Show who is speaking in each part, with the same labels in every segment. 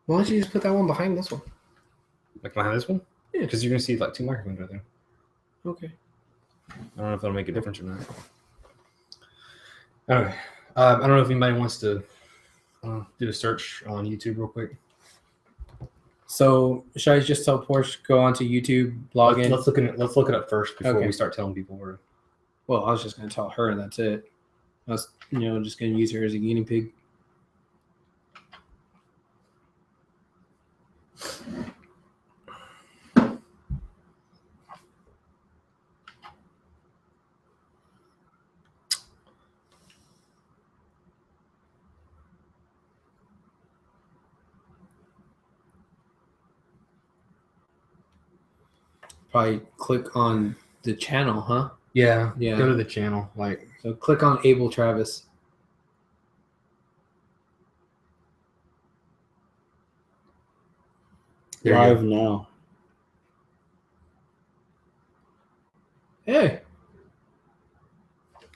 Speaker 1: Why don't you just put that one behind this one?
Speaker 2: Like behind this one?
Speaker 1: Yeah.
Speaker 2: Because you're going to see like 2 microphones right there.
Speaker 1: Okay.
Speaker 2: I don't know if that'll make a difference or not. Okay. I don't know if anybody wants to do a search on YouTube real quick.
Speaker 1: So should I just tell Porsche go onto YouTube, log in?
Speaker 2: Let's look it up first before
Speaker 1: Okay.
Speaker 2: we start telling people where.
Speaker 1: Well, I was just going to tell her, and that's it. I was, just going to use her as a guinea pig. Probably click on the channel, huh?
Speaker 2: Yeah.
Speaker 1: Yeah.
Speaker 2: Go to the channel.
Speaker 1: So click on Abel Travis.
Speaker 3: Live now.
Speaker 1: Hey.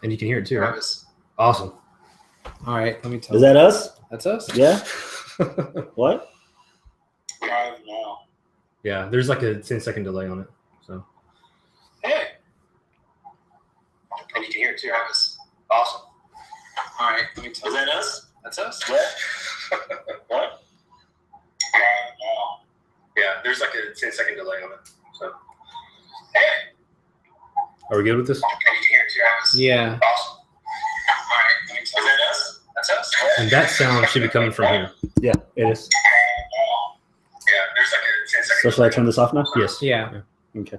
Speaker 2: And you can hear it too,
Speaker 1: Travis.
Speaker 2: right? Awesome.
Speaker 1: All right, let me tell
Speaker 3: Is
Speaker 1: you.
Speaker 3: that us?
Speaker 1: That's us?
Speaker 3: Yeah. What?
Speaker 1: Live now.
Speaker 2: Yeah, there's like a 10-second delay on it. So.
Speaker 1: Hey.
Speaker 2: And you can hear it too, right?
Speaker 1: Travis.
Speaker 2: Awesome.
Speaker 1: All right, let me tell
Speaker 3: Is
Speaker 1: you.
Speaker 3: that us?
Speaker 1: That's us?
Speaker 3: What?
Speaker 2: Yeah, there's like a 10-second delay on it. So. Hey. Are we good with this?
Speaker 1: And you can hear it too, Travis? Yeah.
Speaker 2: Awesome.
Speaker 1: All right, let me tell you.
Speaker 3: Is that us?
Speaker 1: That's us?
Speaker 2: And that sound should be coming from here.
Speaker 3: Yeah, it is.
Speaker 2: Yeah, there's like a 10-second
Speaker 3: So should I turn this off now?
Speaker 2: Yes.
Speaker 1: Yeah.
Speaker 3: Okay.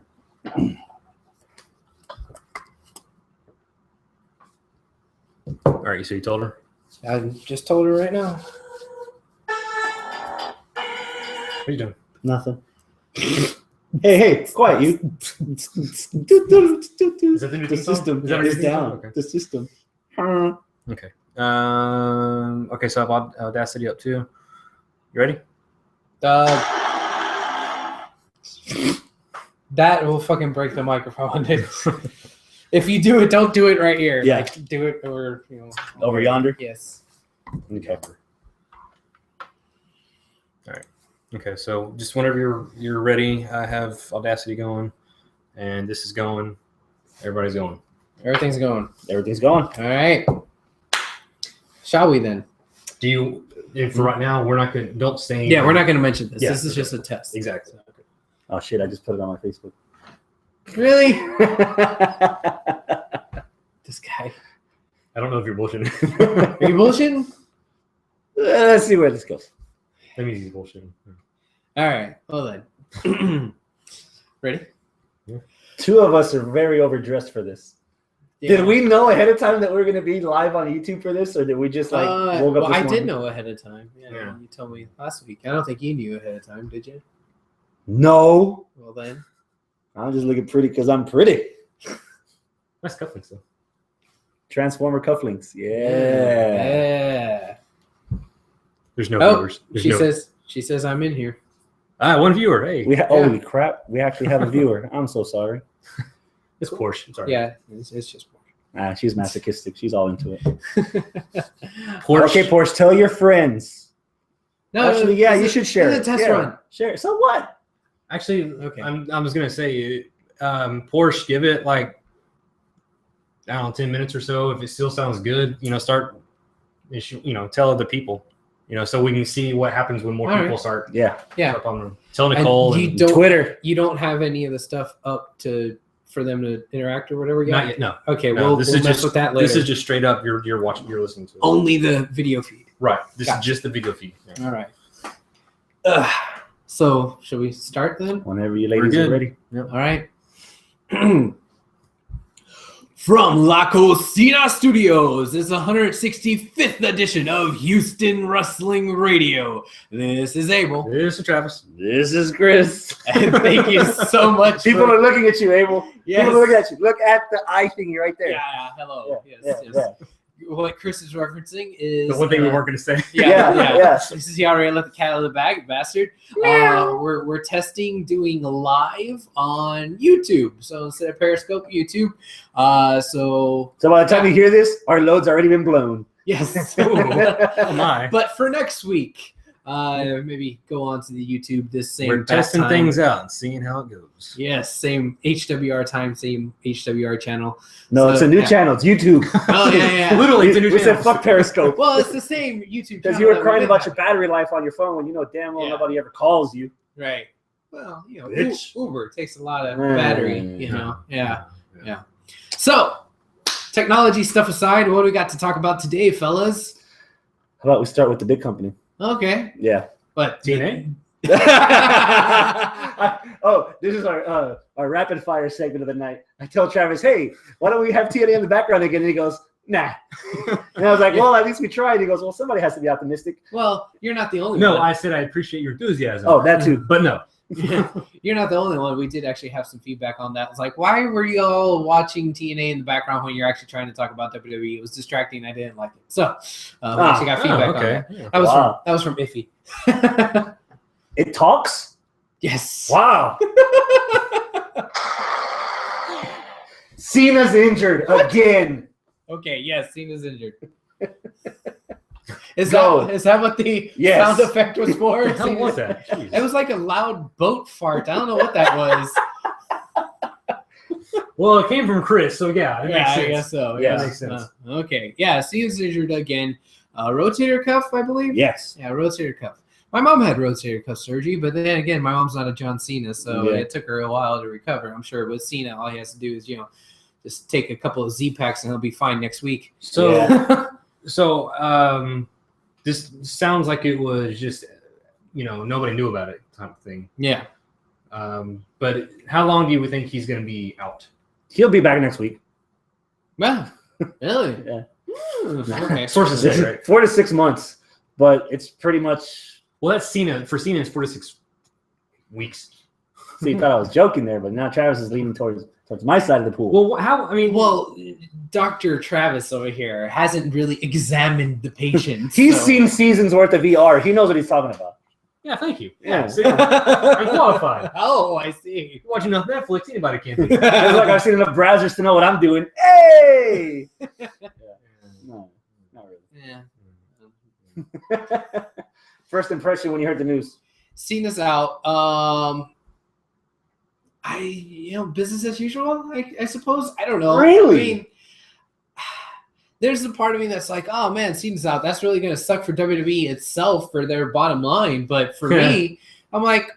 Speaker 2: All right, so you told her?
Speaker 1: I just told her right now.
Speaker 2: What are you doing?
Speaker 3: Nothing. Hey, quiet you.
Speaker 2: Is that the new
Speaker 3: The
Speaker 2: theme song?
Speaker 3: system
Speaker 2: Is that our new
Speaker 3: is
Speaker 2: theme song?
Speaker 3: down.
Speaker 2: Okay.
Speaker 3: The system.
Speaker 2: Okay. Okay, so I have Audacity up too. You ready?
Speaker 1: That will fucking break the microphone. If you do it, don't do it right here.
Speaker 3: Yeah.
Speaker 1: Like, do it over,
Speaker 3: Over yonder?
Speaker 1: Yes.
Speaker 3: Okay.
Speaker 2: Okay, so just whenever you're ready, I have Audacity going, and this is going. Everybody's going.
Speaker 1: Everything's going.
Speaker 3: Everything's going.
Speaker 1: All right. Shall we then?
Speaker 2: Do you? And for right now, we're not gonna. Don't say.
Speaker 1: Yeah, we're not going to mention this.
Speaker 2: Yeah,
Speaker 1: This is
Speaker 2: okay.
Speaker 1: just a test.
Speaker 2: Exactly.
Speaker 3: Oh shit! I just put it on my Facebook.
Speaker 1: Really? This guy.
Speaker 2: I don't know if you're bullshitting.
Speaker 1: Are you bullshitting?
Speaker 3: Let's see where this goes.
Speaker 2: That means he's bullshitting.
Speaker 1: All right. Well then. Ready?
Speaker 3: Two of us are very overdressed for this.
Speaker 1: Yeah.
Speaker 3: Did we know ahead of time that we were going to be live on YouTube for this, or did we just woke up?
Speaker 1: Well,
Speaker 3: this
Speaker 1: I
Speaker 3: morning?
Speaker 1: did know ahead of time. Yeah,
Speaker 2: Yeah.
Speaker 1: you told me last week. I don't think you knew ahead of time, did you?
Speaker 3: No,
Speaker 1: Well then.
Speaker 3: I'm just looking pretty because I'm pretty.
Speaker 2: Nice cufflinks though.
Speaker 3: Transformer cufflinks. Yeah.
Speaker 1: Yeah.
Speaker 2: There's no
Speaker 1: Oh,
Speaker 2: viewers. There's
Speaker 1: she says I'm in here.
Speaker 2: one viewer. Hey,
Speaker 3: Holy crap! We actually have a viewer. I'm so sorry.
Speaker 2: it's Porsche. Sorry.
Speaker 1: Yeah, it's just
Speaker 3: She's masochistic. She's all into it.
Speaker 2: Porsche.
Speaker 3: Okay, Porsche, tell your friends.
Speaker 1: No,
Speaker 3: Actually, yeah, you should share
Speaker 1: it's
Speaker 3: it.
Speaker 1: a test
Speaker 3: Yeah,
Speaker 1: run.
Speaker 3: Share it. So what?
Speaker 2: Actually,
Speaker 1: Okay.
Speaker 2: I was gonna say, Porsche, give it like, I don't know, 10 minutes or so. If it still sounds good, start, tell other people, so we can see what happens when more
Speaker 1: All
Speaker 2: people
Speaker 1: right.
Speaker 2: start.
Speaker 3: Yeah.
Speaker 1: Yeah.
Speaker 2: Up on them. Tell Nicole.
Speaker 1: And you
Speaker 2: And
Speaker 1: don't
Speaker 3: Twitter.
Speaker 1: You don't have any of the stuff up for them to interact or whatever.
Speaker 2: not yet. No.
Speaker 1: Okay,
Speaker 2: No,
Speaker 1: we'll
Speaker 2: this
Speaker 1: mess
Speaker 2: is just
Speaker 1: with that later.
Speaker 2: This is just straight up. You're watching. You're listening to it.
Speaker 1: only the video feed.
Speaker 2: Right. This
Speaker 1: Gotcha.
Speaker 2: is just the video feed. Yeah.
Speaker 1: All right. So should we start then?
Speaker 3: Whenever you
Speaker 2: We're
Speaker 3: ladies
Speaker 2: good.
Speaker 3: are ready.
Speaker 1: All right. From La Cocina Studios, this is the 165th edition of Houston Wrestling Radio. This is Abel.
Speaker 2: This is Travis.
Speaker 3: This is Chris.
Speaker 1: And thank you so much.
Speaker 3: People
Speaker 1: for-
Speaker 3: are looking at you, Abel.
Speaker 1: Yes.
Speaker 3: People are looking at you. Look at the eye thingy right there.
Speaker 1: Yeah, hello.
Speaker 3: Yeah,
Speaker 1: Yes,
Speaker 3: yeah,
Speaker 1: yes. What Chris is referencing is
Speaker 2: The one thing we weren't going to say.
Speaker 3: Yeah.
Speaker 1: This is he already let the cat out of the bag, bastard. We're testing doing live on YouTube. So instead of Periscope, YouTube. So
Speaker 3: So by the time you hear this, our load's already been blown.
Speaker 1: yes.
Speaker 2: Oh my.
Speaker 1: But for next week, maybe go on to the YouTube this same.
Speaker 2: We're testing things out and seeing how it goes.
Speaker 1: Yes, same HWR time, same HWR channel.
Speaker 3: No,
Speaker 1: So,
Speaker 3: it's a new channel. It's YouTube.
Speaker 1: Oh yeah.
Speaker 2: Literally, it's a new
Speaker 3: we said
Speaker 2: channel.
Speaker 3: fuck Periscope.
Speaker 1: Well, it's the same YouTube.
Speaker 3: Because
Speaker 1: channel
Speaker 3: you were
Speaker 1: that
Speaker 3: crying
Speaker 1: we've
Speaker 3: about
Speaker 1: been
Speaker 3: your battery life on your phone when you know damn well
Speaker 1: Yeah.
Speaker 3: nobody ever calls you.
Speaker 1: Right. Well,
Speaker 3: Bitch.
Speaker 1: Uber takes a lot of battery,
Speaker 3: Yeah.
Speaker 1: Yeah. So, technology stuff aside, what do we got to talk about today, fellas?
Speaker 3: How about we start with the big company?
Speaker 1: Okay.
Speaker 3: Yeah.
Speaker 1: But
Speaker 2: TNA?
Speaker 3: Oh, this is our rapid fire segment of the night. I tell Travis, hey, why don't we have TNA in the background again? And he goes, nah. And I was like, well, at least we tried. He goes, well, somebody has to be optimistic.
Speaker 1: Well, you're not the only
Speaker 2: No,
Speaker 1: one.
Speaker 2: I said I appreciate your enthusiasm.
Speaker 3: Oh, that too.
Speaker 2: But no.
Speaker 1: You're not the only one. We did actually have some feedback on that. It's like, why were you all watching TNA in the background when you're actually trying to talk about WWE? It was distracting. I didn't like it. So, we actually got feedback on that.
Speaker 2: Yeah.
Speaker 1: That was from Iffy.
Speaker 3: It talks?
Speaker 1: Yes.
Speaker 3: Wow. Cena's injured again.
Speaker 1: Okay. Yes. Cena's injured. Is
Speaker 3: Go.
Speaker 1: that what the
Speaker 3: Yes.
Speaker 1: sound effect was for?
Speaker 2: What the hell was that? Jeez.
Speaker 1: It was like a loud boat fart. I don't know what that was.
Speaker 2: Well, it came from Chris, so yeah, it makes
Speaker 1: Yeah,
Speaker 2: sense.
Speaker 1: I guess so.
Speaker 3: Yeah,
Speaker 2: that makes sense.
Speaker 1: Okay. Yeah. Cena's injured again. Rotator cuff, I believe.
Speaker 3: Yes.
Speaker 1: Yeah, rotator cuff. My mom had rotator cuff surgery, but then again, my mom's not a John Cena, so
Speaker 3: Yeah.
Speaker 1: it took her a while to recover. I'm sure with Cena, all he has to do is, just take a couple of Z-Packs and he'll be fine next week.
Speaker 2: So,
Speaker 3: Yeah.
Speaker 2: This sounds like it was just, nobody knew about it type of thing.
Speaker 1: Yeah.
Speaker 2: But how long do you think he's going to be out?
Speaker 3: He'll be back next week.
Speaker 1: Well, really?
Speaker 3: Yeah.
Speaker 1: Okay.
Speaker 2: Sources say, right?
Speaker 3: 4 to 6 months, but it's pretty much.
Speaker 2: Well, that's Cena. For Cena, it's 4 to 6 weeks.
Speaker 3: So you thought I was joking there, but now Travis is leaning towards my side of the pool.
Speaker 2: Well, how? I mean,
Speaker 1: Well, Dr. Travis over here hasn't really examined the patient.
Speaker 3: He's
Speaker 1: so-
Speaker 3: seen seasons worth of VR. He knows what he's talking about.
Speaker 2: yeah, thank you.
Speaker 3: Yeah.
Speaker 2: See, I'm qualified.
Speaker 1: Oh, I see.
Speaker 2: Watching enough Netflix, anybody can be.
Speaker 3: It's like I've seen enough browsers to know what I'm doing. Hey! No, not
Speaker 1: Yeah.
Speaker 3: really. First impression when you heard the news.
Speaker 1: Cena's out. Business as usual, I suppose. I don't know.
Speaker 3: Really?
Speaker 1: I mean, there's a part of me that's like, oh man, Cena's out. That's really gonna suck for WWE itself for their bottom line. But for me, I'm like,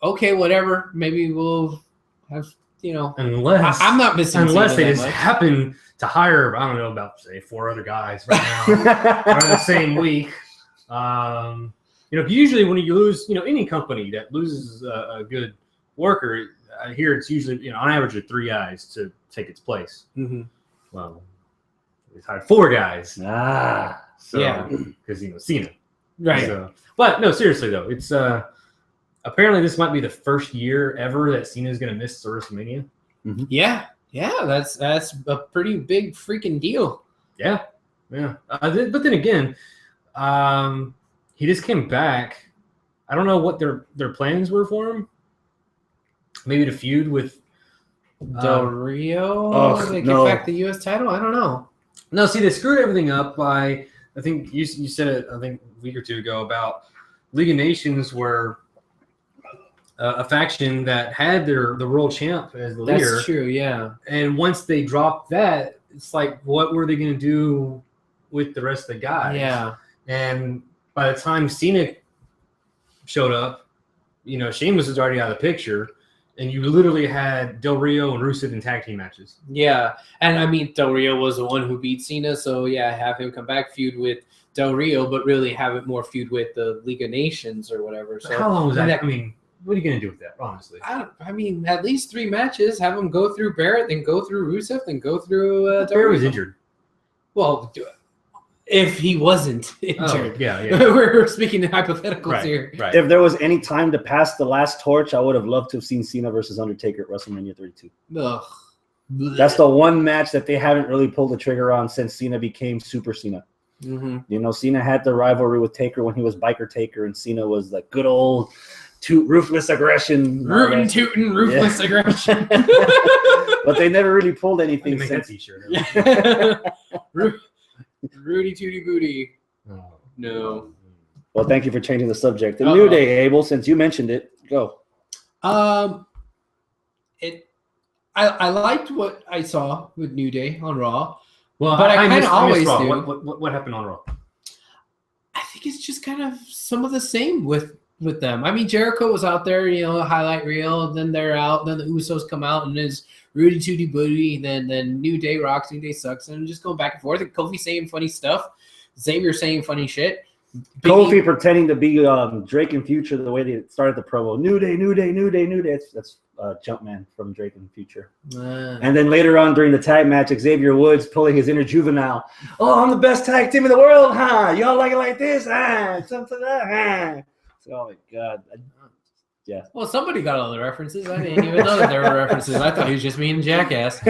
Speaker 1: okay, whatever. Maybe we'll have,
Speaker 2: Unless
Speaker 1: I'm not missing.
Speaker 2: unless
Speaker 1: Cena
Speaker 2: they
Speaker 1: that
Speaker 2: just
Speaker 1: much.
Speaker 2: happen to hire, I don't know, about say 4 other guys right now or in the same week. Usually when you lose, any company that loses a good worker, I hear it's usually, on average, 3 guys to take its place.
Speaker 1: Mm-hmm.
Speaker 2: Well, it's hired 4 guys. So,
Speaker 1: Yeah.
Speaker 2: because Cena.
Speaker 1: Right.
Speaker 2: So, but no, seriously though, it's apparently this might be the first year ever that Cena's going to miss WrestleMania.
Speaker 1: Yeah. Yeah. That's a pretty big freaking deal.
Speaker 2: Yeah. But then again, he just came back. I don't know what their plans were for him. Maybe to feud with
Speaker 1: Del Rio.
Speaker 3: ugh,
Speaker 1: They get
Speaker 3: no.
Speaker 1: back the U.S. title. I don't know.
Speaker 2: No, see, they screwed everything up by. I think you said it. I think a week or 2 ago about League of Nations were a faction that had the world champ as the leader.
Speaker 1: That's true. Yeah.
Speaker 2: And once they dropped that, it's like, what were they going to do with the rest of the guys?
Speaker 1: Yeah.
Speaker 2: And by the time Cena showed up, Sheamus was already out of the picture, and you literally had Del Rio and Rusev in tag team matches.
Speaker 1: Yeah, and I mean Del Rio was the one who beat Cena, so yeah, have him come back, feud with Del Rio, but really have it more feud with the League of Nations or whatever. So
Speaker 2: How long was that? I mean, what are you going to do with that, honestly?
Speaker 1: I mean, at least 3 matches. Have him go through Barrett, then go through Rusev, then go through Del
Speaker 2: Barrett was
Speaker 1: Rio.
Speaker 2: injured.
Speaker 1: Well, if he wasn't
Speaker 2: Oh,
Speaker 1: injured,
Speaker 2: yeah.
Speaker 1: we're speaking in hypotheticals
Speaker 2: Right,
Speaker 1: here.
Speaker 2: right.
Speaker 3: If there was any time to pass the last torch, I would have loved to have seen Cena versus Undertaker at WrestleMania 32.
Speaker 1: Ugh.
Speaker 3: That's the one match that they haven't really pulled the trigger on since Cena became Super Cena.
Speaker 1: Mm-hmm.
Speaker 3: Cena had the rivalry with Taker when he was Biker Taker, and Cena was the good old ruthless aggression.
Speaker 1: Rootin' tootin' ruthless aggression.
Speaker 3: But they never really pulled
Speaker 2: You
Speaker 3: anything
Speaker 2: can make that
Speaker 3: since.
Speaker 2: t-shirt.
Speaker 1: Rudy Tooty Booty.
Speaker 2: Oh.
Speaker 1: No.
Speaker 3: Well, thank you for changing the subject. The
Speaker 1: Uh-oh.
Speaker 3: New Day, Abel, since you mentioned it, go.
Speaker 1: I liked what I saw with New Day on Raw.
Speaker 2: Well,
Speaker 1: But I kinda
Speaker 2: missed
Speaker 1: always
Speaker 2: Raw.
Speaker 1: do.
Speaker 2: What happened on Raw?
Speaker 1: I think it's just kind of some of the same with them. I mean, Jericho was out there, highlight reel. Then they're out. Then the Usos come out and it's Rudy Tooty Booty. Then New Day rocks, New Day sucks, and just going back and forth. And Kofi saying funny stuff, Xavier saying funny shit.
Speaker 3: Kofi pretending to be Drake and Future the way they started the promo. New Day, New Day, New Day, New Day. That's Jumpman from Drake and Future. And then later on during the tag match, Xavier Woods pulling his inner juvenile. Oh, I'm the best tag team in the world, huh? Y'all like it like this, huh? Something like that, huh? Oh, my God. Yeah.
Speaker 1: Well, somebody got all the references. I didn't even know that there were references. I thought he was just being a jackass.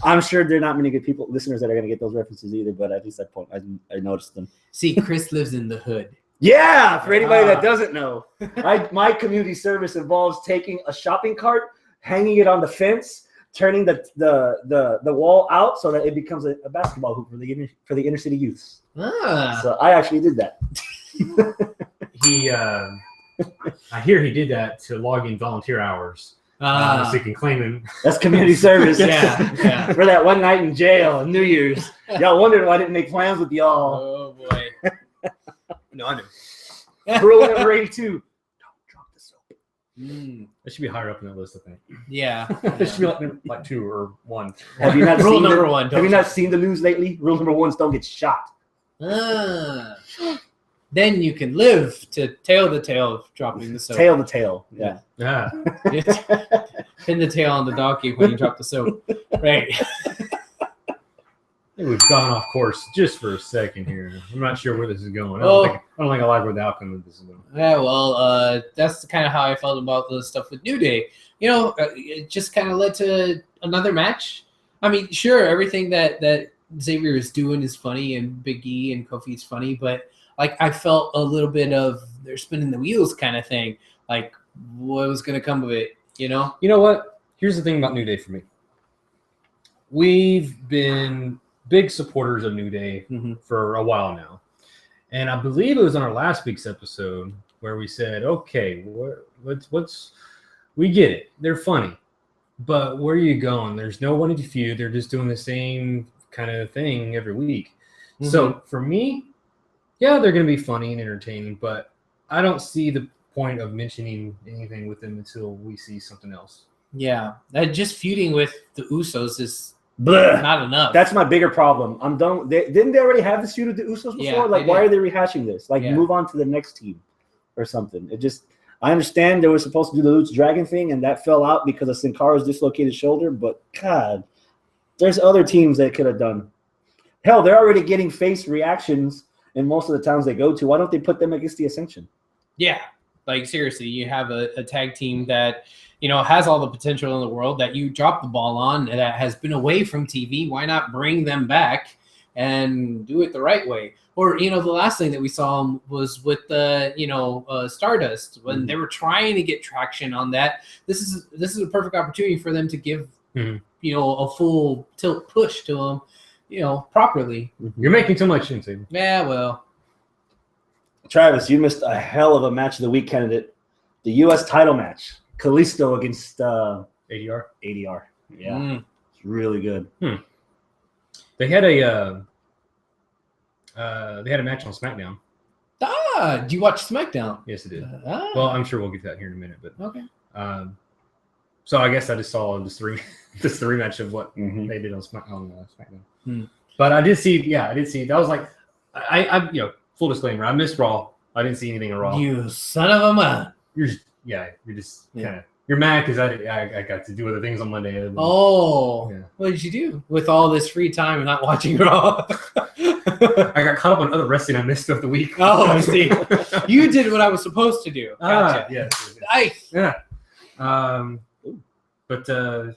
Speaker 3: I'm sure there are not many good listeners that are going to get those references either, but at least I noticed them.
Speaker 1: See, Chris lives in the hood.
Speaker 3: Yeah, for anybody that doesn't know, my community service involves taking a shopping cart, hanging it on the fence, turning the wall out so that it becomes a basketball hoop for the inner city youths. So I actually did that.
Speaker 2: I hear he did that to log in volunteer hours. So he can claim him.
Speaker 3: That's community service.
Speaker 1: Yeah.
Speaker 3: For that one night in jail on New Year's. Y'all wondered why I didn't make plans with y'all.
Speaker 1: Oh, boy.
Speaker 2: No, I know.
Speaker 3: Rule number 82. Don't drop the soap.
Speaker 2: That should be higher up in that list, I think.
Speaker 1: Yeah.
Speaker 2: It should be like 2 or 1.
Speaker 3: Have you not
Speaker 1: Rule
Speaker 3: seen
Speaker 1: number 1.
Speaker 3: Have you not seen the news lately? Rule number 1 is don't get shot.
Speaker 1: Then you can live to tell the tale of dropping the soap.
Speaker 3: Tail the tail. Yeah.
Speaker 2: Yeah.
Speaker 1: Pin the tail on the donkey when you drop the soap. Right.
Speaker 2: I think we've gone off course just for a second here. I'm not sure where this is going. I don't think I like where the outcome of this is going.
Speaker 1: Yeah, well, that's kind of how I felt about the stuff with New Day. It just kind of led to another match. I mean, sure, everything that Xavier is doing is funny, and Big E and Kofi is funny, but I felt a little bit of they're spinning the wheels kind of thing. Like, what was going to come of it, You
Speaker 2: know what? Here's the thing about New Day for me. We've been big supporters of New Day for a while now. And I believe it was on our last week's episode where we said, okay, we get it. They're funny. But where are you going? There's no one to feud. They're just doing the same kind of thing every week. So for me, yeah, they're going to be funny and entertaining, but I don't see the point of mentioning anything with them until we see something else.
Speaker 1: Yeah, just feuding with the Usos is
Speaker 3: Blech.
Speaker 1: not enough.
Speaker 3: That's my bigger problem. I'm done. Didn't they already have this feud with the Usos before?
Speaker 1: Yeah,
Speaker 3: why are they rehashing this? Move on to the next team or something. I understand they were supposed to do the Lucha Dragon thing, and that fell out because of Sin Cara's dislocated shoulder, but God, there's other teams that could have done. Hell, they're already getting face reactions in most of the towns they go to. Why don't they put them against the Ascension?
Speaker 1: Yeah, seriously, you have a tag team that has all the potential in the world that you dropped the ball on, that has been away from TV. Why not bring them back and do it the right way? Or the last thing that we saw was with the Stardust when they were trying to get traction on that. This is a perfect opportunity for them to give a full tilt push to them. Properly.
Speaker 2: You're making too much sense, Aiden.
Speaker 1: Yeah, well.
Speaker 3: Travis, you missed a hell of a match of the week candidate. The U.S. title match. Kalisto against
Speaker 2: ADR.
Speaker 3: ADR. Yeah. It's really good.
Speaker 2: They had a match on SmackDown.
Speaker 1: Do you watch SmackDown?
Speaker 2: Yes, it did. Well, I'm sure we'll get to that here in a minute, but
Speaker 1: okay.
Speaker 2: So I guess I just saw this rematch of what they did on SmackDown. But I did see. That was like, I full disclaimer, I missed Raw. I didn't see anything on Raw.
Speaker 1: You son of a man.
Speaker 2: You're just kind of you're mad because I got to do other things on Monday.
Speaker 1: What did you do with all this free time and not watching Raw?
Speaker 2: I got caught up on other wrestling I missed of the week.
Speaker 1: Oh, I see. You did what I was supposed to do. Gotcha.
Speaker 2: Yes.
Speaker 1: Nice.
Speaker 2: Yeah. But where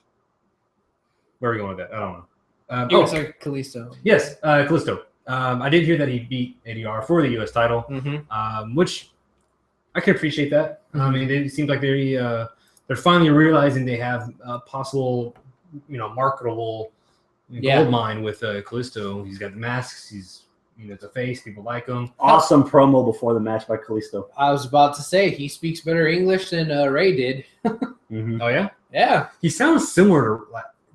Speaker 2: are we going with that? I don't know.
Speaker 1: Sorry, Kalisto.
Speaker 2: Yes, Kalisto. I did hear that he beat ADR for the U.S. title, which I can appreciate that. I mean, it seems like they're finally realizing they have a possible, marketable gold mine with Kalisto. He's got the masks. He's, it's a face. People like him.
Speaker 3: Awesome promo before the match by Kalisto.
Speaker 1: I was about to say he speaks better English than Ray did.
Speaker 2: Oh yeah,
Speaker 1: Yeah,
Speaker 2: he sounds similar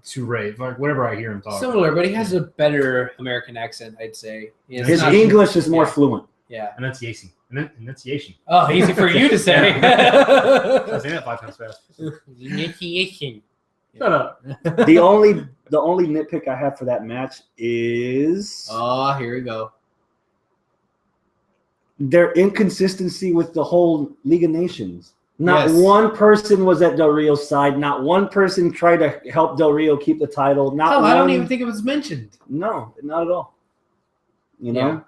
Speaker 2: to Ray, like whenever I hear him talk.
Speaker 1: similar, but he has a better American accent, I'd say.
Speaker 3: His English is more fluent.
Speaker 1: Yeah,
Speaker 2: Enunciation. Enunciation.
Speaker 1: Oh, easy for you to say.
Speaker 2: I say that 5 times fast.
Speaker 1: Enunciation.
Speaker 2: Shut up.
Speaker 3: The only nitpick I have for that match is
Speaker 1: Here we go.
Speaker 3: their inconsistency with the whole League of Nations. Not
Speaker 1: Yes.
Speaker 3: one person was at Del Rio's side. Not one person tried to help Del Rio keep the title.
Speaker 1: I don't even think it was mentioned.
Speaker 3: No, not at all. You know,
Speaker 1: Yeah.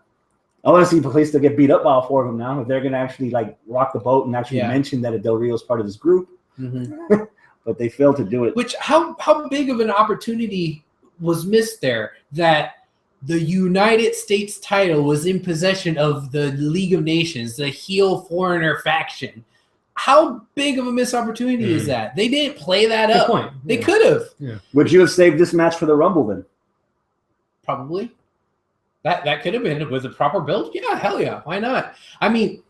Speaker 3: I want to see Batista get beat up by all four of them now. If they're going to actually like rock the boat and actually mention that Del Rio is part of this group, but they failed to do it.
Speaker 1: Which how big of an opportunity was missed there that the United States title was in possession of the League of Nations, the heel foreigner faction. How big of a missed opportunity is that? They didn't play that
Speaker 2: Good
Speaker 1: up.
Speaker 2: point.
Speaker 1: They could have.
Speaker 2: Yeah.
Speaker 3: Would you have saved this match for the Rumble then?
Speaker 1: Probably. That could have been with a proper build. Yeah, hell yeah. Why not? I mean,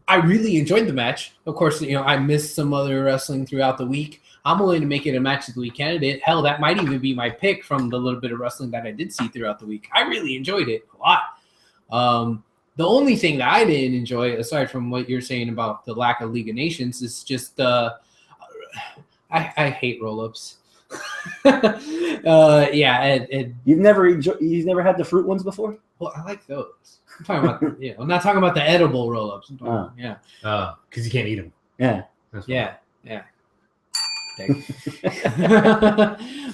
Speaker 1: I really enjoyed the match. Of course, I missed some other wrestling throughout the week. I'm willing to make it a match of the week candidate. Hell, that might even be my pick from the little bit of wrestling that I did see throughout the week. I really enjoyed it a lot. The only thing that I didn't enjoy, aside from what you're saying about the lack of League of Nations, is just I hate roll-ups.
Speaker 3: You've never had the fruit ones before?
Speaker 1: Well, I like those. I'm talking about I'm not talking about the edible roll-ups. Because
Speaker 2: you can't eat them.
Speaker 3: Yeah.
Speaker 1: Yeah.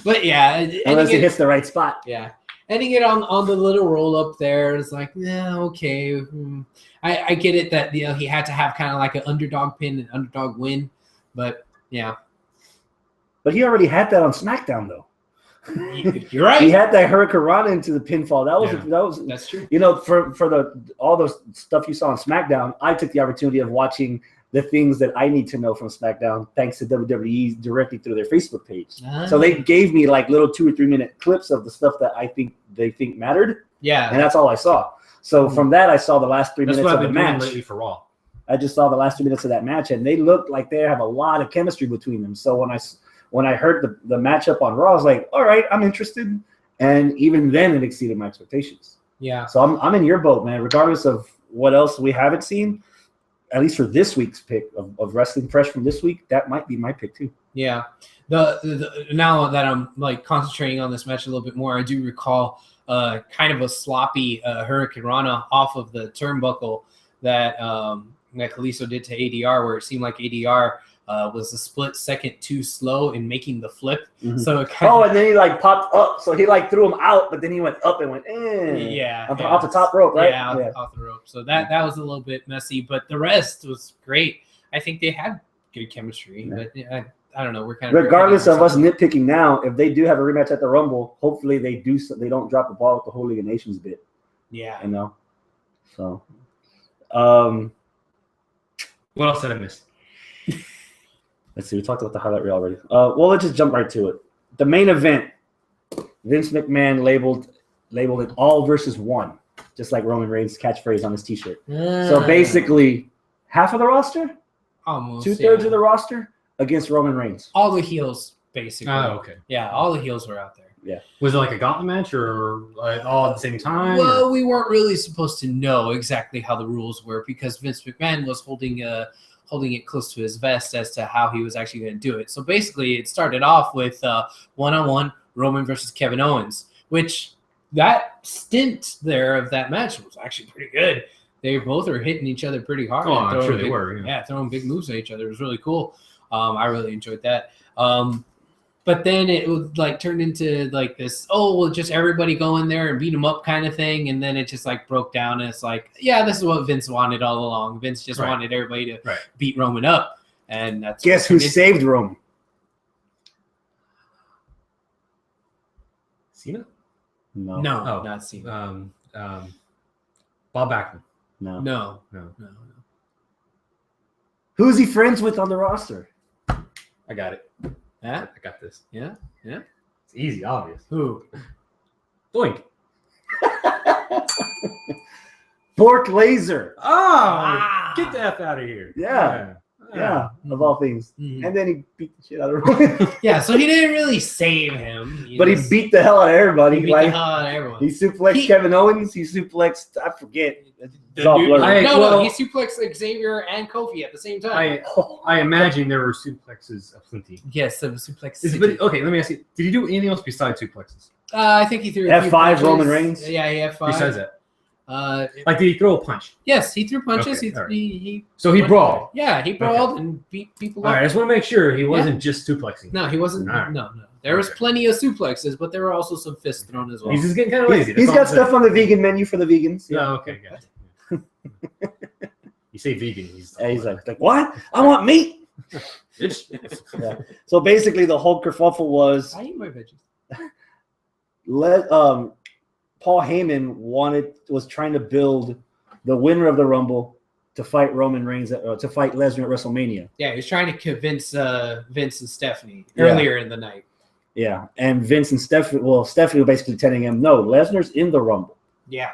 Speaker 1: But yeah,
Speaker 3: unless it hits the right spot.
Speaker 1: Yeah. Ending it on the little roll up there is like, okay. I get it that he had to have kind of like an underdog pin and underdog win, but yeah.
Speaker 3: But he already had that on SmackDown though.
Speaker 1: You're right.
Speaker 3: He had that Hurricane Rana into the pinfall.
Speaker 1: That's true.
Speaker 3: For all those stuff you saw on SmackDown, I took the opportunity of watching the things that I need to know from SmackDown, thanks to WWE directly through their Facebook page. So they gave me like little 2 or 3 minute clips of the stuff that they think mattered.
Speaker 1: Yeah.
Speaker 3: And that's all I saw. So from that, I saw the last 3 minutes of the match.
Speaker 2: Lately for Raw.
Speaker 3: I just saw the last 2 minutes of that match, and they looked like they have a lot of chemistry between them. So when I heard the matchup on Raw, I was like, all right, I'm interested. And even then, it exceeded my expectations.
Speaker 1: Yeah.
Speaker 3: So I'm in your boat, man. Regardless of what else we haven't seen, at least for this week's pick of Wrestling Fresh from this week, that might be my pick too.
Speaker 1: Yeah. The now that I'm like concentrating on this match a little bit more, I do recall kind of a sloppy Hurricane Rana off of the turnbuckle that Kalisto did to ADR, where it seemed like ADR was a split second too slow in making the flip.
Speaker 3: Mm-hmm.
Speaker 1: So it
Speaker 3: and then he like popped up, so he like threw him out, but then he went up and went off the top rope, right?
Speaker 1: Off the rope. So that was a little bit messy, but the rest was great. I think they had good chemistry, but I don't know. We're kind of
Speaker 3: regardless of us nitpicking now. If they do have a rematch at the Rumble, hopefully they do. So they don't drop the ball with the whole League of Nations bit.
Speaker 1: Yeah,
Speaker 3: So,
Speaker 2: what else did I miss?
Speaker 3: Let's see. We talked about the highlight reel already. Well, let's just jump right to it. The main event. Vince McMahon labeled it all versus one, just like Roman Reigns' catchphrase on his T-shirt. So basically, half of the roster,
Speaker 1: almost
Speaker 3: 2/3 of the roster against Roman Reigns.
Speaker 1: All the heels, basically.
Speaker 2: Oh, okay.
Speaker 1: Yeah, all the heels were out there.
Speaker 3: Yeah.
Speaker 2: Was it like a gauntlet match or all at the same time?
Speaker 1: Well, we weren't really supposed to know exactly how the rules were because Vince McMahon was holding it close to his vest as to how he was actually going to do it. So basically, it started off with one-on-one Roman versus Kevin Owens, which that stint there of that match was actually pretty good. They both are hitting each other pretty hard.
Speaker 2: Oh, I'm sure they were.
Speaker 1: Yeah, throwing big moves at each other. It was really cool. I really enjoyed that. But then it would like turn into like this, just everybody go in there and beat them up kind of thing. And then it just like broke down. And it's like, yeah, this is what Vince wanted all along. Vince just wanted everybody to beat Roman up. And that's
Speaker 3: guess who saved Roman?
Speaker 2: Cena?
Speaker 1: No, not Cena.
Speaker 2: Bob Backlund.
Speaker 1: No.
Speaker 3: Who's he friends with on the roster?
Speaker 2: I got it.
Speaker 1: Yeah,
Speaker 2: I got this.
Speaker 1: Yeah.
Speaker 2: It's easy, obvious.
Speaker 1: Who?
Speaker 2: Doink.
Speaker 3: Bork Laser.
Speaker 2: Oh, get the F out of here.
Speaker 3: Yeah. Of all things.
Speaker 1: Mhm.
Speaker 3: And then he beat the shit out of Roman.
Speaker 1: Yeah, so he didn't really save him.
Speaker 3: But he beat the hell out of everybody.
Speaker 1: He beat the hell out of everyone.
Speaker 3: He suplexed Kevin Owens. He suplexed, I forget.
Speaker 1: The
Speaker 3: Dolph
Speaker 1: dude-
Speaker 3: Ziggler.
Speaker 1: no, he suplexed Xavier and Kofi at the same time.
Speaker 2: I imagine there were suplexes aplenty.
Speaker 1: Yes, the suplex.
Speaker 2: But, okay, let me ask you: did he do anything else besides suplexes?
Speaker 1: I think he threw a few
Speaker 3: F5
Speaker 1: punches.
Speaker 3: Roman Reigns?
Speaker 1: Yeah, he F5.
Speaker 2: Besides that,
Speaker 1: Like,
Speaker 2: did he throw a punch?
Speaker 1: yes, he threw punches.
Speaker 2: Okay,
Speaker 1: he,
Speaker 2: all right.
Speaker 1: he
Speaker 2: So he brawled.
Speaker 1: Yeah, he brawled and beat people
Speaker 2: All
Speaker 1: up.
Speaker 2: right, I just want to make sure he wasn't just suplexing.
Speaker 1: No, he wasn't.
Speaker 2: All right.
Speaker 1: No. There was plenty of suplexes, but there were also some fists thrown as well.
Speaker 2: He's just getting kind of lazy.
Speaker 3: He's
Speaker 2: that's all
Speaker 3: got
Speaker 2: I'm saying.
Speaker 3: stuff on the vegan menu for the vegans.
Speaker 2: Yeah, okay, gotcha. You say vegan, he's
Speaker 3: like, what? I want meat. Yeah. So basically, the whole kerfuffle was
Speaker 1: I eat my veggies.
Speaker 3: Paul Heyman was trying to build the winner of the Rumble to fight Roman Reigns to fight Lesnar at WrestleMania.
Speaker 1: Yeah, he was trying to convince Vince and Stephanie
Speaker 3: Yeah.
Speaker 1: earlier in the night.
Speaker 3: Yeah, and Vince and Stephanie was basically telling him, no, Lesnar's in the Rumble.
Speaker 1: Yeah.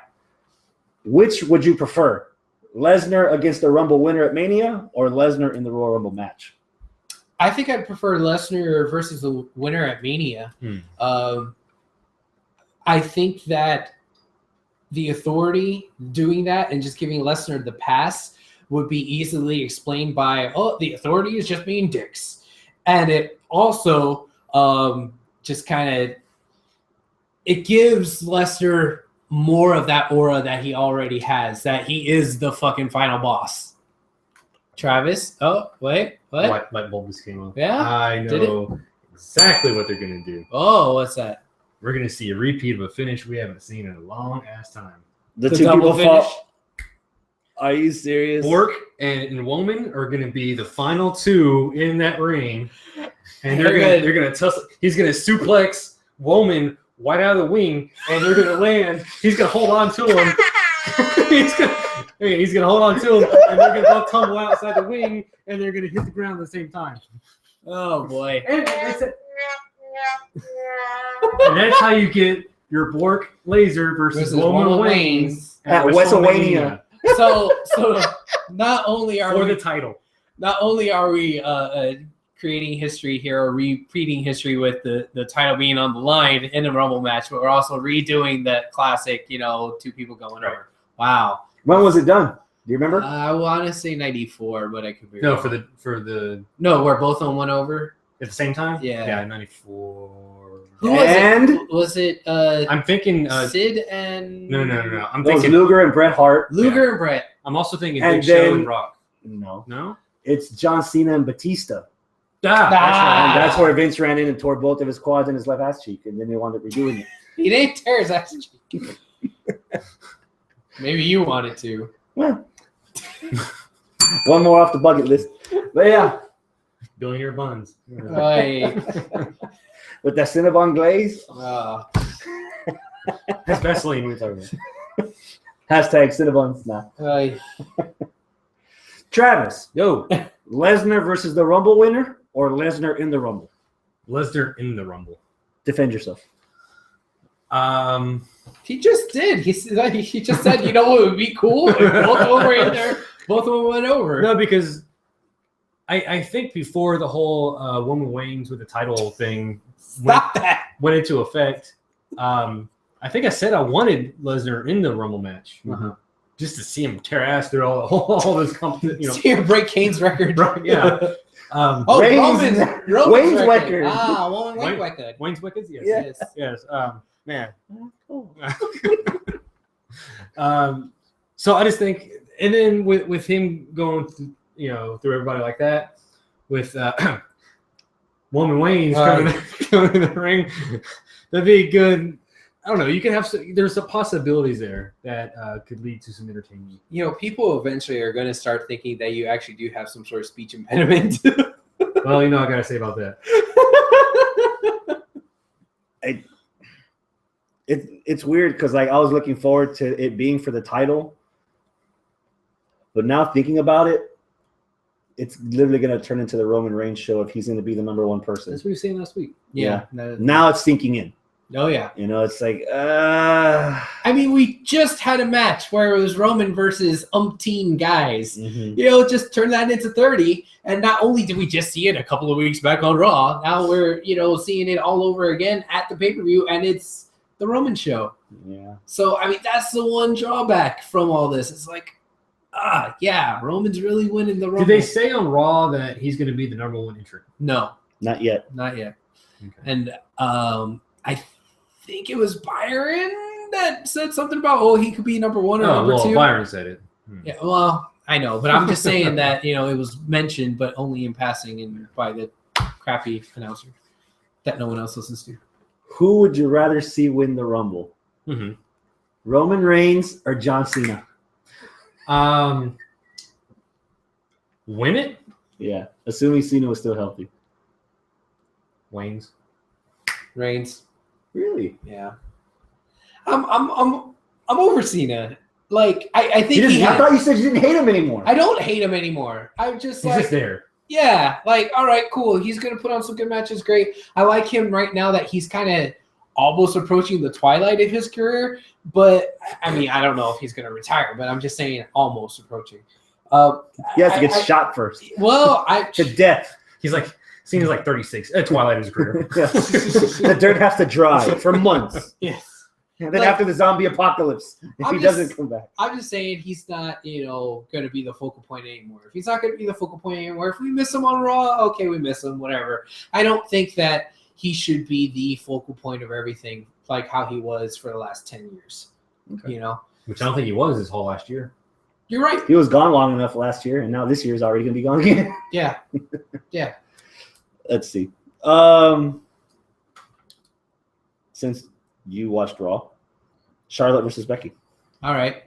Speaker 3: Which would you prefer? Lesnar against the Rumble winner at Mania or Lesnar in the Royal Rumble match?
Speaker 1: I think I'd prefer Lesnar versus the winner at Mania. I think that the Authority doing that and just giving Lesnar the pass would be easily explained by, the Authority is just being dicks. And it also just kind of, it gives Lesnar more of that aura that he already has, that he is the fucking final boss. Travis? Oh, wait, what?
Speaker 2: Light bulb just came on.
Speaker 1: Yeah?
Speaker 2: I know exactly what they're going to do.
Speaker 1: Oh, what's that?
Speaker 2: We're going to see a repeat of a finish we haven't seen in a long ass time.
Speaker 3: The
Speaker 1: The
Speaker 3: two
Speaker 1: double
Speaker 3: people
Speaker 1: finish?
Speaker 3: fought. Are you serious?
Speaker 2: Bork and Woman are going to be the final two in that ring, and they're going to tussle. He's going to suplex Woman right out of the wing, and they're going to land. He's going to hold on to him. he's going to hold on to him, and they're going to both tumble outside the wing, and they're going to hit the ground at the same time.
Speaker 1: Oh, boy.
Speaker 2: And that's how you get your Bork Laser versus Roman Reigns
Speaker 3: at WrestleMania.
Speaker 1: So not only are
Speaker 2: for
Speaker 1: we
Speaker 2: the title.
Speaker 1: Not only are we creating history here or repeating history with the title being on the line in a Rumble match, but we're also redoing that classic, two people going over. Wow.
Speaker 3: When was it done? Do you remember?
Speaker 1: I want to say 94, but I could be
Speaker 2: No,
Speaker 1: wrong.
Speaker 2: for the
Speaker 1: No, where both of them went over.
Speaker 2: at the same time.
Speaker 1: Yeah.
Speaker 2: 94.
Speaker 1: Who was
Speaker 3: And-
Speaker 1: it? Was it
Speaker 2: I'm thinking.
Speaker 1: Sid and
Speaker 2: No. I'm
Speaker 3: That was
Speaker 2: thinking.
Speaker 3: Luger and Bret Hart.
Speaker 1: Luger and Brett?
Speaker 2: I'm also thinking
Speaker 3: And
Speaker 2: Big Show
Speaker 3: then-
Speaker 2: and Rock.
Speaker 3: No.
Speaker 2: No.
Speaker 3: It's John Cena and Batista.
Speaker 2: That's right.
Speaker 3: And that's where Vince ran in and tore both of his quads and his left ass cheek, and then they wound up redoing it.
Speaker 1: He didn't tear his ass cheek. Maybe you wanted to.
Speaker 3: Well, one more off the bucket list. But yeah,
Speaker 2: Billionaire buns.
Speaker 1: Oy.
Speaker 3: with that Cinnabon glaze,
Speaker 2: That's Vaseline we're talking about.
Speaker 3: hashtag Cinnabons. Nah.
Speaker 1: Oy.
Speaker 3: Travis,
Speaker 2: Yo,
Speaker 3: Lesnar versus the Rumble winner or Lesnar in the Rumble?
Speaker 2: Lesnar in the Rumble.
Speaker 3: Defend yourself.
Speaker 1: He just did. He just said, you know what would be cool? If both of them were in there. Both of them went over.
Speaker 2: No, because I think before the whole Woman Wayne's with the title thing
Speaker 1: Stop that.
Speaker 2: went into effect, I think I said I wanted Lesnar in the Rumble match, just to see him tear ass through all this competition.
Speaker 1: See him break Kane's record.
Speaker 2: Right, yeah.
Speaker 3: Wayne's
Speaker 1: Roman's
Speaker 3: record.
Speaker 1: Wayne's record.
Speaker 2: Wayne's Wickets, yes,
Speaker 1: Yes.
Speaker 2: yes. Man.
Speaker 3: Cool.
Speaker 2: So I just think, and then with him going through everybody like that, with Woman Wayne's coming in the ring, that'd be good. I don't know. You can have there's some possibilities there that could lead to some entertainment.
Speaker 1: People eventually are going to start thinking that you actually do have some sort of speech impediment.
Speaker 2: Well, I gotta say about that.
Speaker 3: It's weird because I was looking forward to it being for the title, but now thinking about it, it's literally going to turn into the Roman Reigns show if he's going to be the number one person.
Speaker 2: That's what you were saying last week.
Speaker 1: Yeah.
Speaker 3: Now it's sinking in.
Speaker 1: Oh yeah.
Speaker 3: You know, it's like,
Speaker 1: I mean, we just had a match where it was Roman versus umpteen guys.
Speaker 3: mhm.
Speaker 1: You know, just turn that into 30. And not only did we just see it a couple of weeks back on Raw, now we're, seeing it all over again at the pay-per-view, and it's the Roman show.
Speaker 3: Yeah.
Speaker 1: So, I mean, that's the one drawback from all this. It's like, yeah, Roman's really winning the Rumble.
Speaker 2: Did they say on Raw that he's going to be the number one entrant?
Speaker 1: No.
Speaker 3: Not yet.
Speaker 1: Not yet.
Speaker 2: Okay.
Speaker 1: And I think it was Byron that said something about, he could be number one or number two.
Speaker 2: Byron said it.
Speaker 1: Yeah, well, I know, but I'm just saying that, it was mentioned, but only in passing and by the crappy announcer that no one else listens to.
Speaker 3: Who would you rather see win the Rumble?
Speaker 2: Mm-hmm.
Speaker 3: Roman Reigns or John Cena?
Speaker 2: Win it?
Speaker 3: Yeah, assuming Cena was still healthy.
Speaker 2: Wayne's.
Speaker 1: Reigns.
Speaker 3: Really?
Speaker 1: Yeah. I'm over Cena. Like, I think
Speaker 3: I thought you said you didn't hate him anymore.
Speaker 1: I don't hate him anymore. I'm just
Speaker 2: He's just there.
Speaker 1: Yeah, like, all right, cool. He's going to put on some good matches. Great. I like him right now that he's kind of almost approaching the twilight of his career. But, I mean, I don't know if he's going to retire, but I'm just saying almost approaching.
Speaker 3: He has to get shot first.
Speaker 1: Well,
Speaker 3: to death.
Speaker 2: He's like, Cena's like 36 at twilight of his career.
Speaker 3: The dirt has to dry for months.
Speaker 1: Yes.
Speaker 3: And then after the zombie apocalypse, if he doesn't come back.
Speaker 1: I'm just saying he's not, going to be the focal point anymore. If he's not going to be the focal point anymore, if we miss him on Raw, okay, we miss him, whatever. I don't think that he should be the focal point of everything like how he was for the last 10 years. Okay.
Speaker 2: Which I don't think he was his whole last year.
Speaker 1: You're right.
Speaker 3: He was gone long enough last year, and now this year is already going to be gone again.
Speaker 1: Yeah. Yeah.
Speaker 3: Let's see. Since you watched Raw, Charlotte versus Becky.
Speaker 1: All right.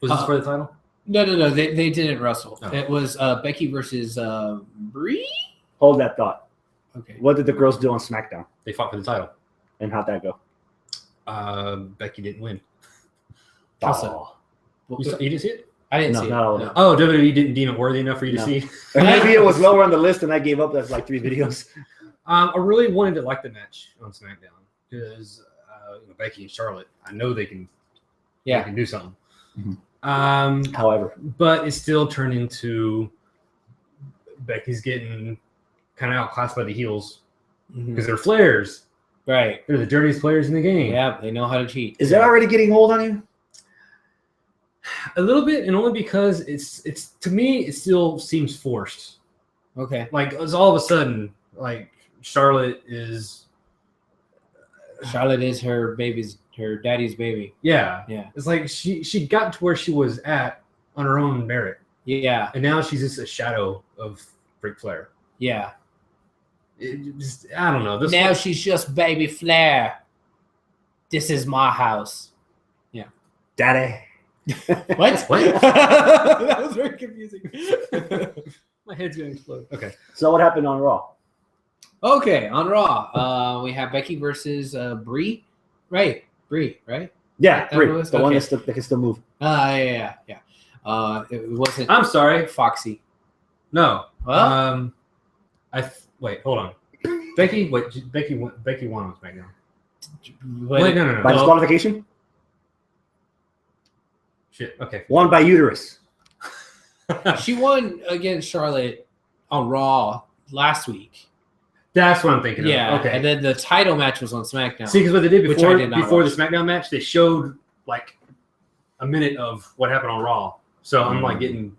Speaker 2: Was this for the title?
Speaker 1: No. They didn't wrestle.
Speaker 2: Oh.
Speaker 1: It was Becky versus Brie.
Speaker 3: Hold that thought.
Speaker 1: Okay.
Speaker 3: What did the girls do on SmackDown?
Speaker 2: They fought for the title.
Speaker 3: And how'd that go?
Speaker 2: Becky didn't win.
Speaker 3: Oh.
Speaker 2: You didn't see it?
Speaker 1: I didn't see it.
Speaker 3: No.
Speaker 2: Oh, WWE didn't deem it worthy enough for you to see?
Speaker 3: Or maybe it was lower on the list and I gave up. That's like 3 videos.
Speaker 2: I really wanted to like the match on SmackDown because Becky and Charlotte, I know they can do something.
Speaker 3: Mm-hmm. However,
Speaker 2: but it still turned into Becky's getting kind of outclassed by the heels because they're flares.
Speaker 1: Right.
Speaker 2: They're the dirtiest players in the game.
Speaker 1: Yeah, they know how to cheat.
Speaker 3: Is that already getting hold on you?
Speaker 2: A little bit, and only because it's to me it still seems forced.
Speaker 1: Okay.
Speaker 2: Like it's all of a sudden like Charlotte is
Speaker 1: her daddy's baby.
Speaker 2: Yeah.
Speaker 1: Yeah.
Speaker 2: It's like she got to where she was at on her own merit.
Speaker 1: Yeah.
Speaker 2: And now she's just a shadow of Ric Flair.
Speaker 1: Yeah.
Speaker 2: I don't know.
Speaker 1: Now she's just baby Flair. This is my house. Yeah.
Speaker 3: Daddy.
Speaker 1: What? That was very confusing.
Speaker 2: My head's going to explode. Okay.
Speaker 3: So what happened on Raw?
Speaker 1: Okay, on Raw, we have Becky versus Brie. Right. Brie, right?
Speaker 3: Yeah, Brie. The one that can still move.
Speaker 1: Yeah. It wasn't.
Speaker 2: I'm sorry.
Speaker 1: Foxy.
Speaker 2: No.
Speaker 1: Well,
Speaker 2: wait, hold on. Becky won on SmackDown.
Speaker 1: Wait,
Speaker 2: no.
Speaker 3: By disqualification?
Speaker 2: Shit. Okay.
Speaker 3: Won by uterus.
Speaker 1: She won against Charlotte on Raw last week.
Speaker 2: That's what I'm thinking of.
Speaker 1: Yeah.
Speaker 2: Okay.
Speaker 1: And then the title match was on SmackDown.
Speaker 2: See, because what they did before the
Speaker 1: watch.
Speaker 2: SmackDown match, they showed like a minute of what happened on Raw. So I'm like getting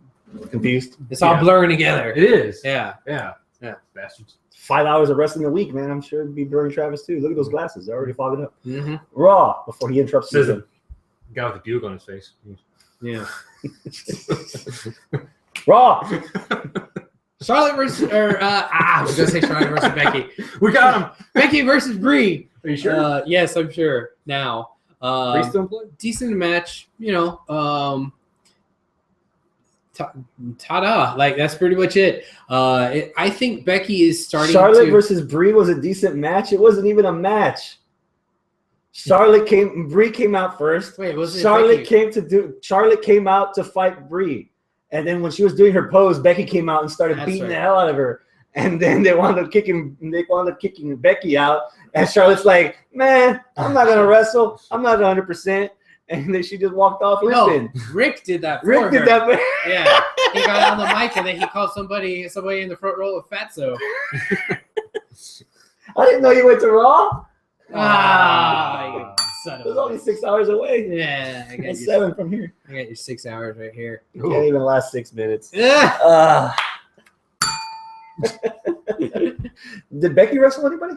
Speaker 3: confused.
Speaker 1: It's all blurring together.
Speaker 2: It is.
Speaker 1: Yeah.
Speaker 2: Bastards.
Speaker 3: 5 hours of wrestling a week, man. I'm sure it'd be blurring Travis too. Look at those glasses; they're already fogging up.
Speaker 1: Mm-hmm.
Speaker 3: Raw before he interrupts
Speaker 2: the guy with the Buick on his face.
Speaker 1: Yeah.
Speaker 3: Raw.
Speaker 1: Charlotte versus, I was gonna say Charlotte versus Becky.
Speaker 2: We got him.
Speaker 1: Becky versus Brie.
Speaker 2: Are you sure?
Speaker 1: Yes, I'm sure. Now,
Speaker 2: Brie still in play?
Speaker 1: Decent match. Ta-da! Like that's pretty much it. I think Becky is starting.
Speaker 3: Charlotte versus Brie was a decent match. It wasn't even a match. Brie came out first.
Speaker 1: Wait, was it
Speaker 3: Charlotte came out to fight Brie, and then when she was doing her pose, Becky came out and started beating the hell out of her. And then they wound up kicking Becky out, And Charlotte's like, man, I'm not gonna wrestle. I'm not 100%. And then she just walked off limping.
Speaker 1: No, Rick did that.
Speaker 3: Rick did that.
Speaker 1: Yeah, he got on the mic and then he called somebody in the front row of Fatso.
Speaker 3: I didn't know you went to Raw.
Speaker 1: You son
Speaker 3: It
Speaker 1: of
Speaker 3: was
Speaker 1: a
Speaker 3: only
Speaker 1: bitch.
Speaker 3: 6 hours away.
Speaker 1: Yeah, I got
Speaker 3: It's
Speaker 1: you.
Speaker 3: 7 from here.
Speaker 1: I got your 6 hours right here.
Speaker 3: You can't even last 6 minutes.
Speaker 1: Yeah.
Speaker 3: Did Becky wrestle anybody?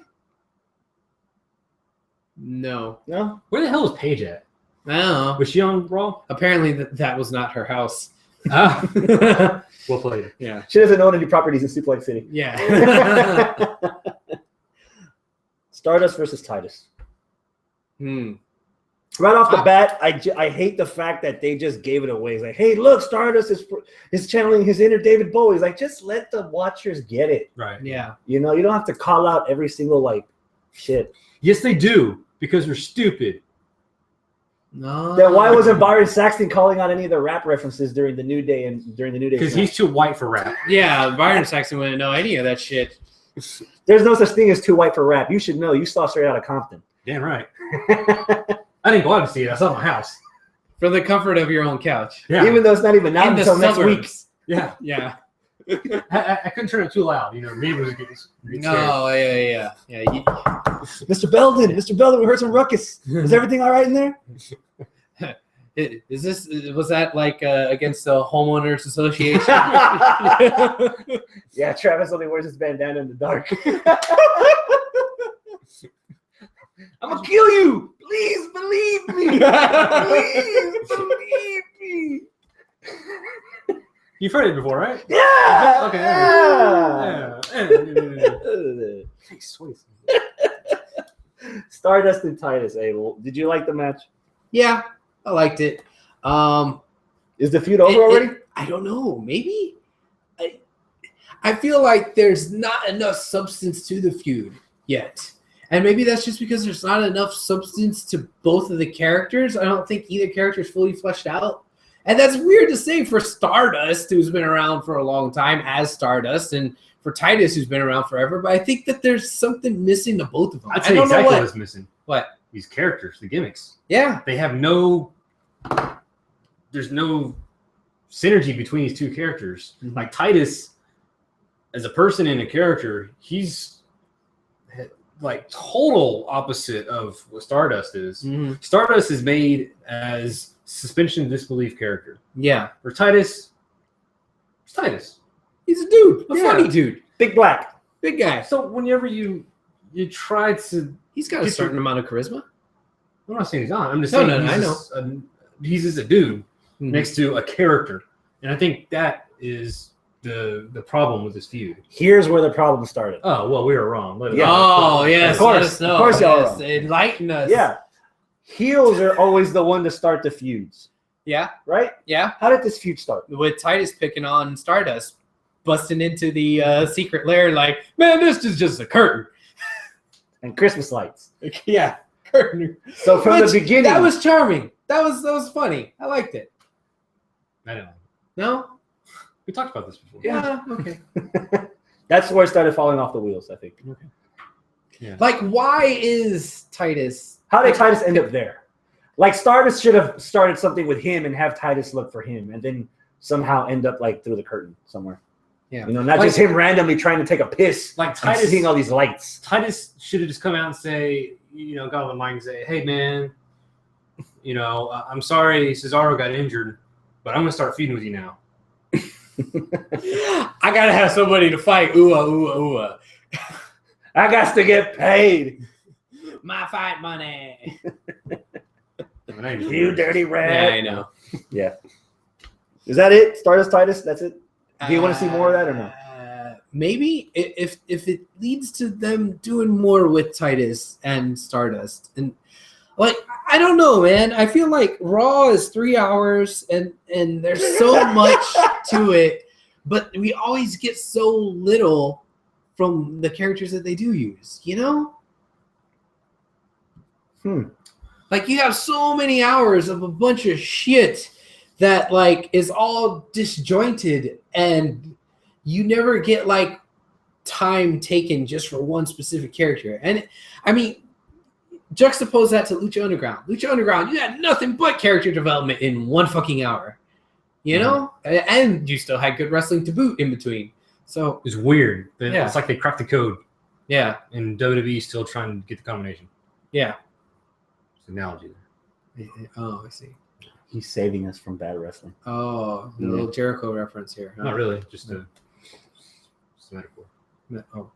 Speaker 1: No,
Speaker 3: No.
Speaker 2: Where the hell was Paige at?
Speaker 1: I don't know.
Speaker 2: Was she on Raw?
Speaker 1: Apparently that was not her house.
Speaker 2: Ah, well played.
Speaker 1: Yeah.
Speaker 3: She doesn't own any properties in Suplex City.
Speaker 1: Yeah.
Speaker 3: Stardust versus Titus.
Speaker 1: Hmm.
Speaker 3: Right off the bat, I hate the fact that they just gave it away. It's like, hey, look, Stardust is channeling his inner David Bowie. It's like, just let the watchers get it.
Speaker 2: Right.
Speaker 1: Yeah.
Speaker 3: You know, you don't have to call out every single like shit.
Speaker 2: Yes, they do because they're stupid.
Speaker 1: No.
Speaker 3: Then why wasn't Byron Saxton calling out any of the rap references during the New Day
Speaker 2: Because he's too white for rap.
Speaker 1: Yeah, Byron Saxton wouldn't know any of that shit.
Speaker 3: There's no such thing as too white for rap. You should know. You saw Straight Outta Compton.
Speaker 2: Damn right. I didn't go out to see it. I saw it in my house.
Speaker 1: From the comfort of your own couch.
Speaker 2: Yeah.
Speaker 3: Even though it's not even out
Speaker 1: In the
Speaker 3: until next week.
Speaker 1: suburbs.
Speaker 2: Yeah.
Speaker 1: Yeah.
Speaker 2: I couldn't turn it too loud. You know, neighbors would get scared.
Speaker 1: No, yeah.
Speaker 3: Mr. Belden, we heard some ruckus. Is everything all right in there?
Speaker 1: Was that like against the homeowners association?
Speaker 3: Yeah, Travis only wears his bandana in the dark. I'm gonna kill you. Please believe me. Please believe me.
Speaker 2: You've heard it before, right?
Speaker 3: Yeah.
Speaker 2: Okay.
Speaker 3: Yeah.
Speaker 2: Hey, sweet.
Speaker 3: Stardust and Titus. Hey, did you like the match?
Speaker 1: Yeah, I liked it.
Speaker 3: Is the feud over already?
Speaker 1: I don't know. Maybe. I feel like there's not enough substance to the feud yet. And maybe that's just because there's not enough substance to both of the characters. I don't think either character is fully fleshed out. And that's weird to say for Stardust, who's been around for a long time as Stardust, and for Titus, who's been around forever. But I think that there's something missing to both of them.
Speaker 2: I'd say exactly what's missing.
Speaker 1: What?
Speaker 2: These characters, the gimmicks.
Speaker 1: Yeah.
Speaker 2: They have there's no synergy between these two characters.
Speaker 1: Mm-hmm.
Speaker 2: Like Titus, as a person and a character, he's like total opposite of what Stardust is.
Speaker 1: Mm-hmm.
Speaker 2: Stardust is made as suspension of disbelief character.
Speaker 1: Yeah.
Speaker 2: For Titus, it's Titus.
Speaker 1: He's a dude. A
Speaker 2: Yeah.
Speaker 1: funny dude.
Speaker 3: Big Black.
Speaker 1: Big guy.
Speaker 2: So whenever you try to,
Speaker 1: He's got a certain amount of charisma.
Speaker 2: I'm not saying he's not. I'm just
Speaker 1: No,
Speaker 2: saying
Speaker 1: no, I
Speaker 2: he's just a dude
Speaker 1: Mhm.
Speaker 2: next to a character, and I think that is the problem with this feud.
Speaker 3: Here's where the problem started.
Speaker 2: Oh well, we were wrong. Let it
Speaker 3: Yeah.
Speaker 2: go.
Speaker 1: Oh, yes.
Speaker 3: Of course.
Speaker 1: Let us know.
Speaker 3: Of course y'all are
Speaker 1: Yes.
Speaker 3: wrong.
Speaker 1: Enlighten us.
Speaker 3: Yeah. Heels are always the one to start the feuds,
Speaker 1: Yeah.
Speaker 3: right?
Speaker 1: Yeah.
Speaker 3: How did this feud start?
Speaker 1: With Titus picking on Stardust, busting into the secret lair like, man, this is just a curtain.
Speaker 3: And Christmas lights.
Speaker 1: Yeah. Curtain.
Speaker 3: So from
Speaker 1: Which,
Speaker 3: the beginning,
Speaker 1: that was charming. That was funny. I liked it.
Speaker 2: I know.
Speaker 1: No?
Speaker 2: We talked about this before.
Speaker 1: Yeah. Okay.
Speaker 3: that's where it started falling off the wheels, I think.
Speaker 2: Yeah.
Speaker 1: Like, why is Titus?
Speaker 3: How did Titus end up there? Like Stardust should have started something with him and have Titus look for him, and then somehow end up like through the curtain somewhere.
Speaker 1: Yeah.
Speaker 3: You know, not
Speaker 2: Like-
Speaker 3: just him randomly trying to take a piss.
Speaker 2: Like
Speaker 3: And
Speaker 2: Titus,
Speaker 3: seeing all these lights.
Speaker 2: Titus should have just come out and say, got on the mic and say, "Hey man, I'm sorry Cesaro got injured, but I'm gonna start feuding with you now."
Speaker 1: I gotta have somebody to fight. Ooh.
Speaker 3: I got to get paid.
Speaker 1: My fight money.
Speaker 3: You dirty
Speaker 1: Yeah,
Speaker 3: rat.
Speaker 1: I know.
Speaker 3: Yeah. Is that it? Stardust Titus? That's it? Do you want to see more of that or no?
Speaker 1: Maybe if it leads to them doing more with Titus and Stardust, and like I don't know, man. I feel like Raw is 3 hours and there's so much to it, but we always get so little from the characters that they do use. Like you have so many hours of a bunch of shit that like is all disjointed and you never get like time taken just for one specific character. And I mean, juxtapose that to Lucha Underground. Lucha Underground, you had nothing but character development in 1 fucking hour. You know? And you still had good wrestling to boot in between. So
Speaker 2: it's weird.
Speaker 1: Yeah.
Speaker 2: It's like they cracked the code.
Speaker 1: Yeah.
Speaker 2: And WWE still trying to get the combination.
Speaker 1: Yeah.
Speaker 2: It's an analogy there.
Speaker 1: Oh, I see.
Speaker 3: He's saving us from bad wrestling.
Speaker 1: Oh, the little Jericho reference here. Huh?
Speaker 2: Not really, just a metaphor.
Speaker 1: Oh,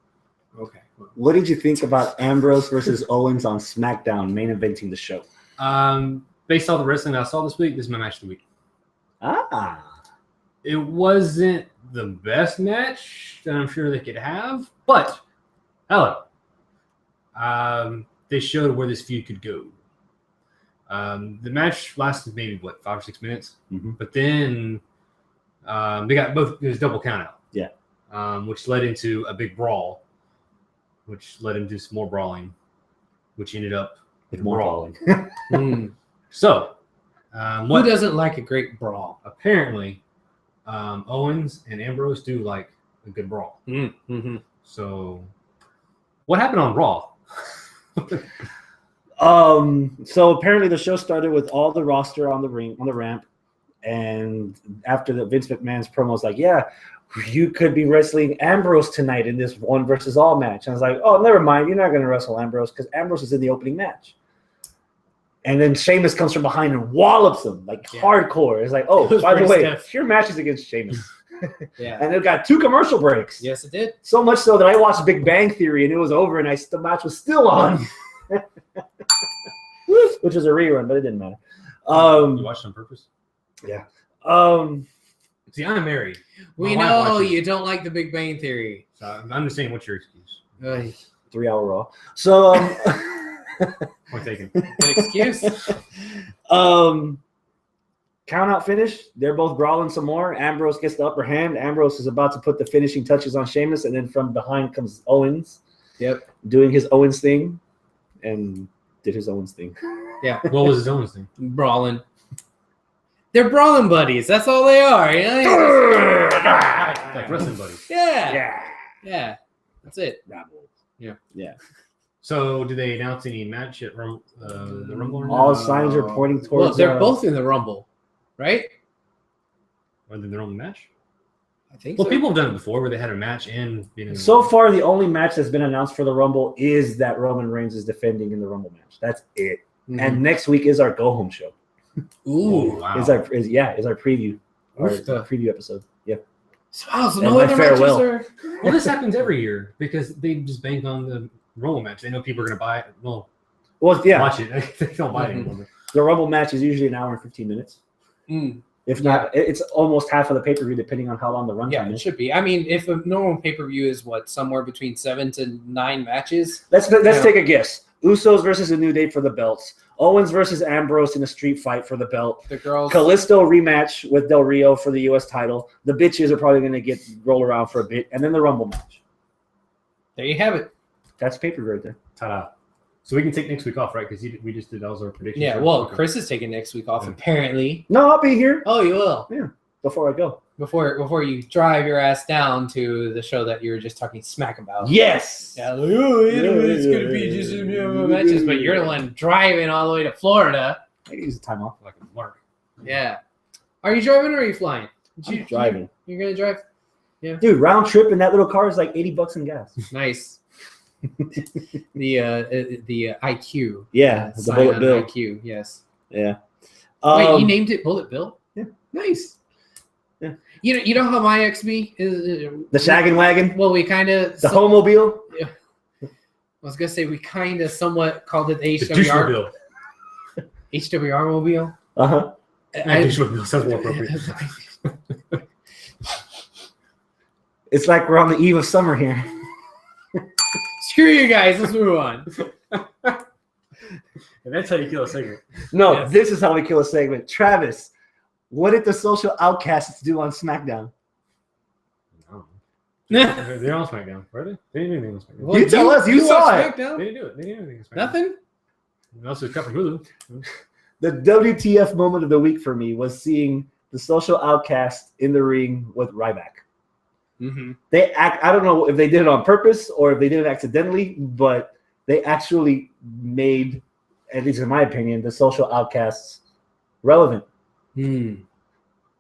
Speaker 1: okay. Well,
Speaker 3: What did you think about Ambrose versus Owens on SmackDown main eventing the show?
Speaker 2: Based on the wrestling I saw this week, this is my match of the week. It wasn't the best match that I'm sure they could have, but hello. They showed where this feud could go. The match lasted maybe 5 or 6 minutes, but then they got both. It was double count out.
Speaker 3: Yeah.
Speaker 2: Which led into a big brawl, which led into some more brawling, which ended up
Speaker 3: With more brawling.
Speaker 2: So,
Speaker 1: who doesn't like a great brawl?
Speaker 2: Apparently, Owens and Ambrose do like a good brawl.
Speaker 1: Mm-hmm.
Speaker 2: So, what happened on Raw?
Speaker 3: So apparently the show started with all the roster on the ramp, and after the Vince McMahon's promo was like, yeah, you could be wrestling Ambrose tonight in this 1 versus all match. And I was like, oh, never mind, you're not going to wrestle Ambrose because Ambrose is in the opening match. And then Sheamus comes from behind and wallops him hardcore. It's like, oh, by the way, your match is against Sheamus.
Speaker 1: Yeah.
Speaker 3: And it got 2 commercial breaks.
Speaker 1: Yes, it did.
Speaker 3: So much so that I watched Big Bang Theory and it was over and the match was still on. Which was a rerun, but it didn't matter.
Speaker 2: You watched on purpose?
Speaker 3: Yeah.
Speaker 2: See, I'm married.
Speaker 1: We know you don't like the Big Bang Theory.
Speaker 2: So I'm just saying, what's your excuse?
Speaker 3: 3-hour Raw. So,
Speaker 2: Point taken.
Speaker 1: An excuse?
Speaker 3: Count out finish. They're both brawling some more. Ambrose gets the upper hand. Ambrose is about to put the finishing touches on Sheamus, and then from behind comes Owens.
Speaker 1: Yep.
Speaker 3: Doing his Owens thing, and did his Owens thing.
Speaker 1: Yeah.
Speaker 2: What was his own thing?
Speaker 1: Brawling. They're brawling buddies. That's all they are. You know?
Speaker 2: Like wrestling buddies.
Speaker 1: Yeah. Yeah. That's it.
Speaker 3: Yeah.
Speaker 2: So, did they announce any match at the Rumble? Or
Speaker 3: All signs are pointing towards.
Speaker 1: Well, they're both in the Rumble, right?
Speaker 2: Or their own match?
Speaker 1: I think
Speaker 2: Well,
Speaker 1: so.
Speaker 2: people have done it before where they had a match and been in
Speaker 3: So far, the only match that's been announced for the Rumble is that Roman Reigns is defending in the Rumble match. That's it.
Speaker 1: Mhm.
Speaker 3: And next week is our go home show.
Speaker 1: Ooh.
Speaker 2: wow.
Speaker 3: Is our preview. Our
Speaker 1: Oof.
Speaker 3: preview episode. Yeah.
Speaker 1: Wow, so
Speaker 3: And
Speaker 1: no
Speaker 3: my
Speaker 1: other
Speaker 3: farewell.
Speaker 1: matches are...
Speaker 2: Well, this happens every year because they just bank on the Rumble match. They know people are going to buy it. Well,
Speaker 3: Yeah.
Speaker 2: watch it. They don't buy it anymore.
Speaker 3: The Rumble match is usually an hour and 15 minutes. If not, it's almost half of the pay per view, depending on how long the runtime
Speaker 1: Yeah, it
Speaker 3: is.
Speaker 1: should be. I mean, if a normal pay-per-view is somewhere between 7 to 9 matches.
Speaker 3: Let's take a guess. Usos versus a New Day for the belts. Owens versus Ambrose in a street fight for the belt.
Speaker 1: The girls.
Speaker 3: Kalisto rematch with Del Rio for the U.S. title. The bitches are probably going to roll around for a bit, and then the Rumble match.
Speaker 1: There you have it.
Speaker 3: That's pay-per-view right there.
Speaker 2: Ta-da. So we can take next week off, right? Because we just did those our predictions.
Speaker 1: Yeah, well, Chris is taking next week off, apparently.
Speaker 3: No, I'll be here.
Speaker 1: Oh, you will.
Speaker 3: Before I go.
Speaker 1: Before you drive your ass down to the show that you were just talking smack about.
Speaker 3: Yes.
Speaker 1: Yeah, like, it's going to be just matches, but you're the one driving all the way to Florida.
Speaker 3: I can use the time off.
Speaker 2: Like a mark.
Speaker 1: Yeah. Are you driving or are you flying?
Speaker 3: I'm driving.
Speaker 1: You're going to drive? Yeah.
Speaker 3: Dude, round trip in that little car is like $80 in gas.
Speaker 1: Nice. the IQ.
Speaker 3: Yeah, the
Speaker 1: Scion
Speaker 3: Bullet Bill.
Speaker 1: IQ, yes.
Speaker 3: Yeah.
Speaker 1: Wait, you named it Bullet Bill?
Speaker 3: Yeah.
Speaker 1: Nice.
Speaker 3: Yeah.
Speaker 1: You know how my XB is?
Speaker 3: The shaggin' wagon.
Speaker 1: Well, we kind of
Speaker 3: The homemobile.
Speaker 1: Yeah. I was gonna say we kind of somewhat called it the
Speaker 2: The
Speaker 1: HWR
Speaker 2: douche-mobile.
Speaker 1: HWR mobile.
Speaker 3: Uh-huh.
Speaker 2: Douche-mobile sounds more appropriate.
Speaker 3: It's like we're on the eve of summer here.
Speaker 1: Screw you guys. Let's move on.
Speaker 2: And that's how you kill a segment.
Speaker 3: No,
Speaker 1: Yes.
Speaker 3: This is how we kill a segment. Travis, what did the social outcasts do on SmackDown?
Speaker 2: No. They're on SmackDown, were they? They didn't do anything on SmackDown.
Speaker 3: Well, You tell us, you saw
Speaker 1: watched
Speaker 3: it.
Speaker 1: SmackDown?
Speaker 2: They didn't do it. They didn't do anything on SmackDown.
Speaker 1: Nothing.
Speaker 2: And also, it's cut from Hulu.
Speaker 3: The WTF moment of the week for me was seeing the social outcast in the ring with Ryback.
Speaker 1: Mm-hmm.
Speaker 3: I don't know if they did it on purpose or if they did it accidentally, but they actually made, at least in my opinion, the social outcasts relevant.
Speaker 1: Hmm.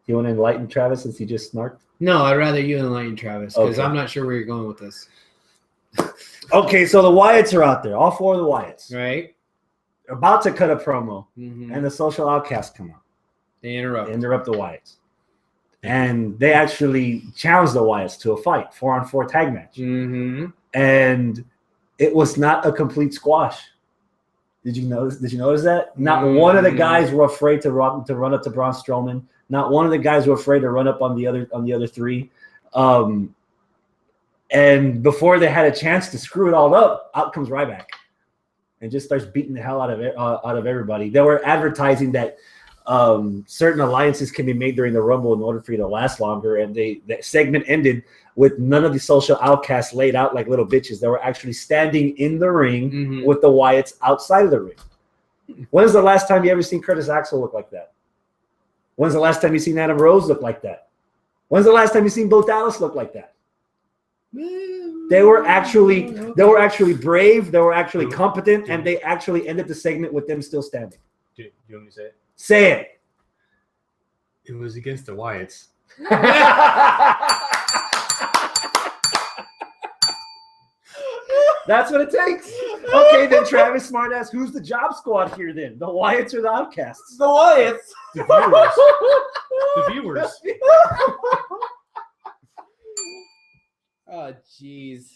Speaker 3: You want to enlighten Travis since he just snarked?
Speaker 1: No, I'd rather you enlighten Travis because
Speaker 3: Okay.
Speaker 1: I'm not sure where you're going with this.
Speaker 3: Okay, so the Wyatts are out there. All 4 of the Wyatts.
Speaker 1: Right?
Speaker 3: About to cut a promo,
Speaker 1: Mm-hmm.
Speaker 3: and the social outcasts come out.
Speaker 1: They interrupt.
Speaker 3: They interrupt the Wyatts. And they actually challenged the Wyatts to a fight, 4-on-4 tag match.
Speaker 1: Mm-hmm.
Speaker 3: And it was not a complete squash. Did you notice that? Not one of the guys were afraid to run up to Braun Strowman. Not one of the guys were afraid to run up on the other 3. And before they had a chance to screw it all up, out comes Ryback and just starts beating the hell out of everybody. They were advertising that certain alliances can be made during the Rumble in order for you to last longer, and that segment ended with none of the social outcasts laid out like little bitches. They were actually standing in the ring with the Wyatts outside of the ring. When's the last time you ever seen Curtis Axel look like that? When's the last time you seen Adam Rose look like that? When's the last time you seen Bo Dallas look like that? They were actually brave. They were actually competent, and they actually ended the segment with them still standing.
Speaker 2: Do you want me to say it?
Speaker 3: Say it.
Speaker 2: It was against the Wyatts.
Speaker 3: That's what it takes. Okay, then Travis Smartass, who's the job squad here then? The Wyatts or the Outcasts?
Speaker 1: The Wyatts.
Speaker 2: The viewers.
Speaker 1: Oh, jeez.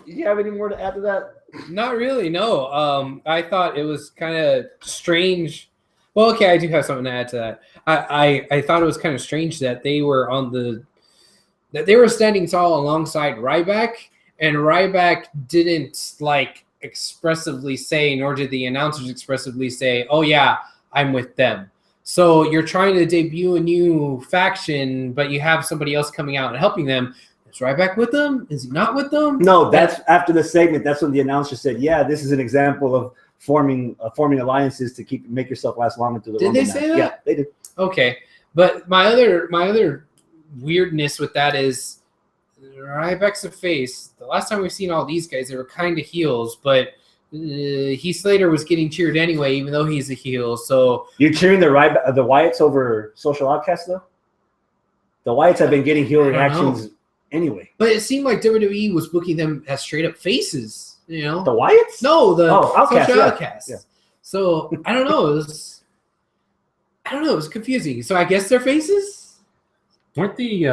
Speaker 3: You have any more to add to that?
Speaker 1: Not really, no. I thought it was kind of strange. Well, okay, I do have something to add to that. I thought it was kind of strange that they were standing tall alongside Ryback, and Ryback didn't expressively say, nor did the announcers expressively say, "Oh yeah, I'm with them." So you're trying to debut a new faction, but you have somebody else coming out and helping them. Is Ryback with them? Is he not with them?
Speaker 3: No, that's after the segment. That's when the announcer said, "Yeah, this is an example of forming alliances to make yourself last longer to the."
Speaker 1: Did they say that?
Speaker 3: Yeah, they did.
Speaker 1: Okay, but my other weirdness with that is Ryback's a face. The last time we've seen all these guys, they were kind of heels, but Heath Slater was getting cheered anyway, even though he's a heel. So
Speaker 3: you're cheering the Wyatts over social outcasts, though. The Wyatts have been getting heel reactions anyway.
Speaker 1: But it seemed like WWE was booking them as straight up faces. You know,
Speaker 3: the Wyatts?
Speaker 1: No, the
Speaker 3: Outcasts.
Speaker 1: Yeah. So I don't know. It was confusing. So I guess they're faces.
Speaker 2: Weren't the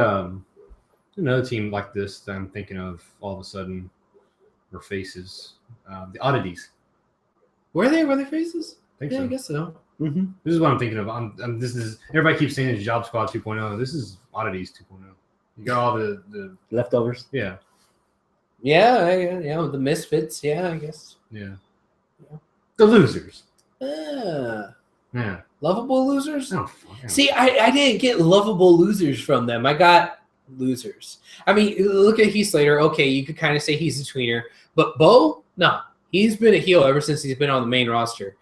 Speaker 2: another team like this that I'm thinking of all of a sudden were faces? The Oddities.
Speaker 1: Were they faces?
Speaker 2: I think
Speaker 1: yeah,
Speaker 2: so.
Speaker 1: I guess so.
Speaker 3: Mm-hmm.
Speaker 2: This is what I'm thinking of. This is everybody keeps saying it's Job Squad 2.0. This is Oddities 2.0. You got all the
Speaker 3: leftovers.
Speaker 2: Yeah.
Speaker 1: Yeah, the misfits. Yeah, I guess.
Speaker 2: Yeah. The losers.
Speaker 1: Yeah. Lovable losers?
Speaker 2: Oh,
Speaker 1: see, I didn't get lovable losers from them. I got losers. I mean, look at Heath Slater. Okay, you could kind of say he's a tweener. But Bo? No. He's been a heel ever since he's been on the main roster.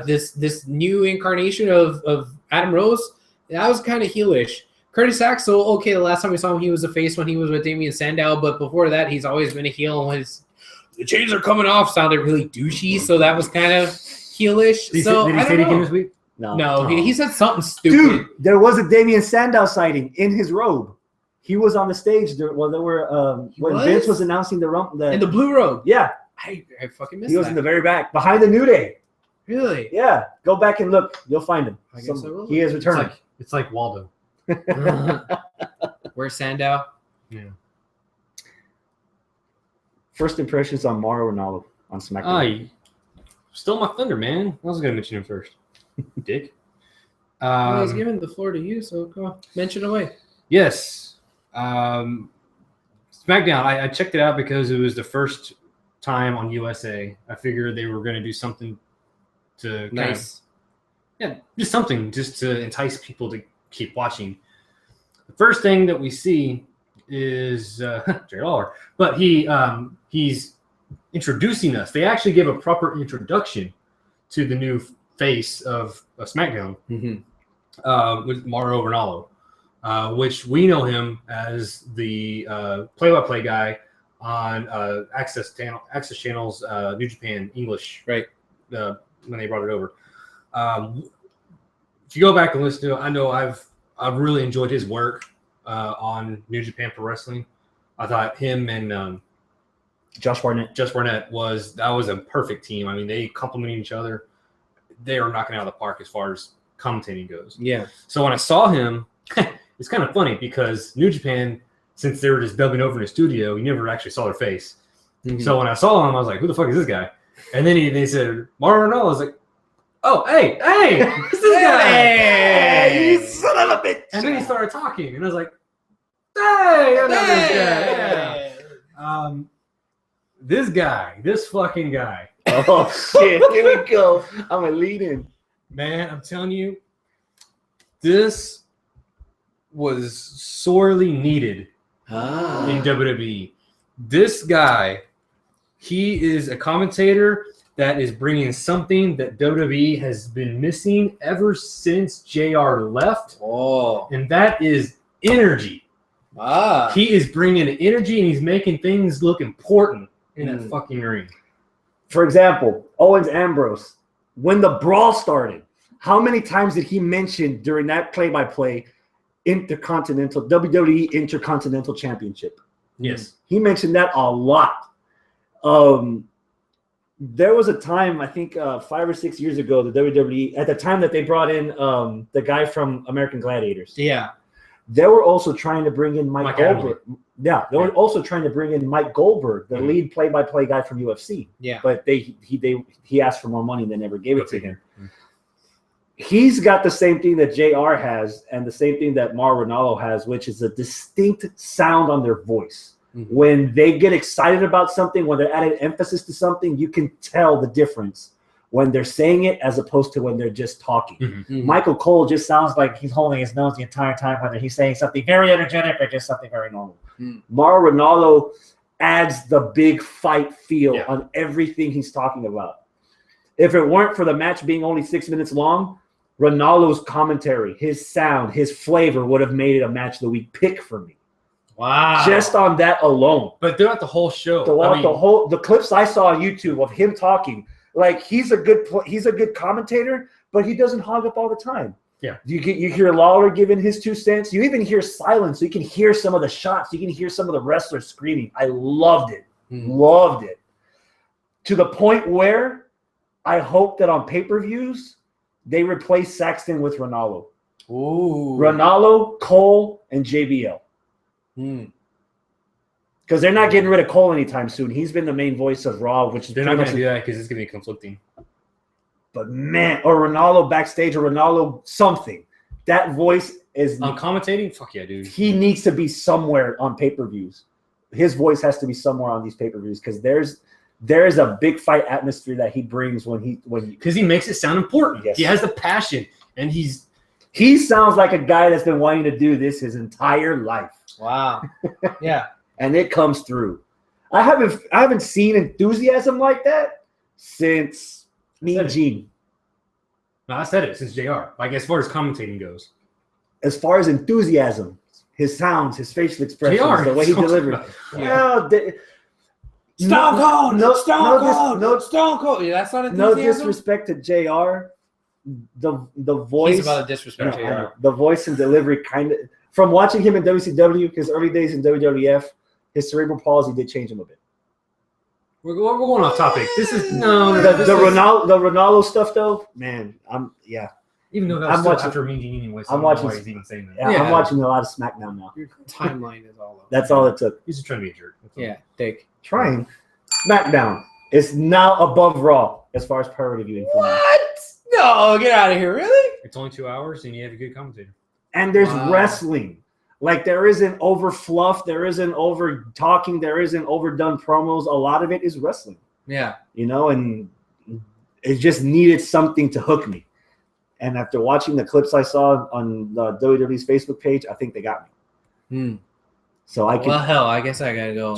Speaker 1: This new incarnation of Adam Rose, that was kind of heelish. Curtis Axel, okay, the last time we saw him, he was a face when he was with Damian Sandow, but before that, he's always been a heel. The chains are coming off sounded really douchey, so that was kind of heelish.
Speaker 2: Did he
Speaker 1: say
Speaker 2: it again this week?
Speaker 1: No, he said something stupid.
Speaker 3: Dude, there was a Damian Sandow sighting in his robe. He was on the stage when Vince was announcing
Speaker 1: in the blue robe.
Speaker 3: Yeah,
Speaker 1: I fucking missed that.
Speaker 3: He was in the very back, behind the New Day.
Speaker 1: Really?
Speaker 3: Yeah, go back and look. You'll find him.
Speaker 1: I guess I will.
Speaker 3: He has returned.
Speaker 2: It's like Waldo.
Speaker 1: Where's Sandow?
Speaker 2: Yeah.
Speaker 3: First impressions on Mauro Ranallo on SmackDown.
Speaker 2: Oh, you stole my thunder, man. I was going to mention him first. Dick.
Speaker 1: I was giving the floor to you, so go on. Mention away.
Speaker 2: Yes. SmackDown, I checked it out because it was the first time on USA. I figured they were going to do something to just something just to entice people to keep watching. The first thing that we see is Jerry Lawler, but he's introducing us. They actually give a proper introduction to the new face of SmackDown with Mauro Ranallo. which we know him as the play-by-play guy on Access Channel's New Japan English,
Speaker 1: right?
Speaker 2: When they brought it over. If you go back and listen to it, I know I've really enjoyed his work on New Japan Pro Wrestling. I thought him and
Speaker 3: Josh Barnett
Speaker 2: was a perfect team. I mean, they complemented each other. They are knocking it out of the park as far as commentating goes.
Speaker 1: Yeah.
Speaker 2: So when I saw him, it's kind of funny because New Japan, since they were just dubbing over in the studio, you never actually saw their face. Mm-hmm. So when I saw him, I was like, "Who the fuck is this guy?" And then they said, "Mauro Ranallo." I was like, "Oh, hey, it's this guy!
Speaker 3: Hey, you son of a bitch!"
Speaker 2: And then he started talking, and I was like, "Hey, I know this guy." Yeah. This fucking guy.
Speaker 3: Oh shit! Here we go. I'm a lead in.
Speaker 2: Man, I'm telling you, this was sorely needed in WWE. This guy, he is a commentator that is bringing something that WWE has been missing ever since JR left.
Speaker 1: Oh,
Speaker 2: and that is energy. He is bringing energy and he's making things look important in that fucking ring.
Speaker 3: For example, Owens Ambrose, when the brawl started, how many times did he mention during that play-by-play WWE Intercontinental Championship?
Speaker 2: Yes.
Speaker 3: He mentioned that a lot. There was a time, I think 5 or 6 years ago, the WWE, at the time that they brought in the guy from American Gladiators.
Speaker 1: Yeah.
Speaker 3: They were also trying to bring in Mike Goldberg. Yeah, they were also trying to bring in Mike Goldberg, the lead play-by-play guy from UFC.
Speaker 1: Yeah.
Speaker 3: But he asked for more money and they never gave it to him. He's got the same thing that JR has and the same thing that Mauro Ranallo has, which is a distinct sound on their voice. Mm-hmm. When they get excited about something, when they're adding emphasis to something, you can tell the difference when they're saying it as opposed to when they're just talking. Mm-hmm. Michael Cole just sounds like he's holding his nose the entire time, whether he's saying something very energetic or just something very normal. Mauro Ranallo adds the big fight feel on everything he's talking about. If it weren't for the match being only 6 minutes long, Ranallo's commentary, his sound, his flavor would have made it a match of the week pick for me.
Speaker 1: Wow.
Speaker 3: Just on that alone.
Speaker 2: But throughout the whole show.
Speaker 3: The clips I saw on YouTube of him talking, like he's a good commentator, but he doesn't hog up all the time.
Speaker 2: Yeah.
Speaker 3: You hear Lawler giving his 2 cents. You even hear silence. So you can hear some of the shots. You can hear some of the wrestlers screaming. I loved it. Loved it. To the point where I hope that on pay-per-views, they replace Saxton with Ranallo.
Speaker 1: Ooh.
Speaker 3: Ranallo, Cole, and JBL. Because they're not getting rid of Cole anytime soon. He's been the main voice of Raw, which is
Speaker 2: they're not going to do that because it's going to be conflicting.
Speaker 3: But man, or Ranallo backstage, or Ranallo something. That voice is
Speaker 2: on commentating. Fuck yeah, dude.
Speaker 3: He needs to be somewhere on pay-per-views. His voice has to be somewhere on these pay-per-views because there's a big fight atmosphere that he brings when
Speaker 2: because he makes it sound important.
Speaker 3: Yes.
Speaker 2: He has the passion, and
Speaker 3: he sounds like a guy that's been wanting to do this his entire life.
Speaker 1: Wow. Yeah. And
Speaker 3: it comes through. I haven't seen enthusiasm like that since me and Gene.
Speaker 2: No, I said it since JR. Like as far as commentating goes.
Speaker 3: As far as enthusiasm, his sounds, his facial expressions, the way he delivered.
Speaker 1: Stone Cold. Stone Cold. Yeah, that's not enthusiasm.
Speaker 3: No disrespect to JR. The voice.
Speaker 1: He's about to disrespect JR.
Speaker 3: The voice and delivery kind of. From watching him in WCW, his early days in WWF, his cerebral palsy did change him a bit.
Speaker 2: We're going off topic. This is the
Speaker 3: Ranallo stuff though, man.
Speaker 2: Even though that's still after me anyway. So
Speaker 3: I'm watching.
Speaker 2: He's even saying that.
Speaker 3: Yeah, I'm watching a lot of SmackDown now.
Speaker 1: Your timeline is all over.
Speaker 3: That's all it took.
Speaker 2: He's just trying to be a jerk.
Speaker 1: Dick.
Speaker 3: Trying. SmackDown is now above Raw as far as priority viewing.
Speaker 1: What? No, get out of here! Really?
Speaker 2: It's only 2 hours, and you have a good commentator.
Speaker 3: And there's wrestling. Like there isn't over fluff, there isn't over talking, there isn't overdone promos. A lot of it is wrestling.
Speaker 1: Yeah.
Speaker 3: And it just needed something to hook me. And after watching the clips I saw on the WWE's Facebook page, I think they got me. So I can.
Speaker 1: Well, hell, I guess I gotta go.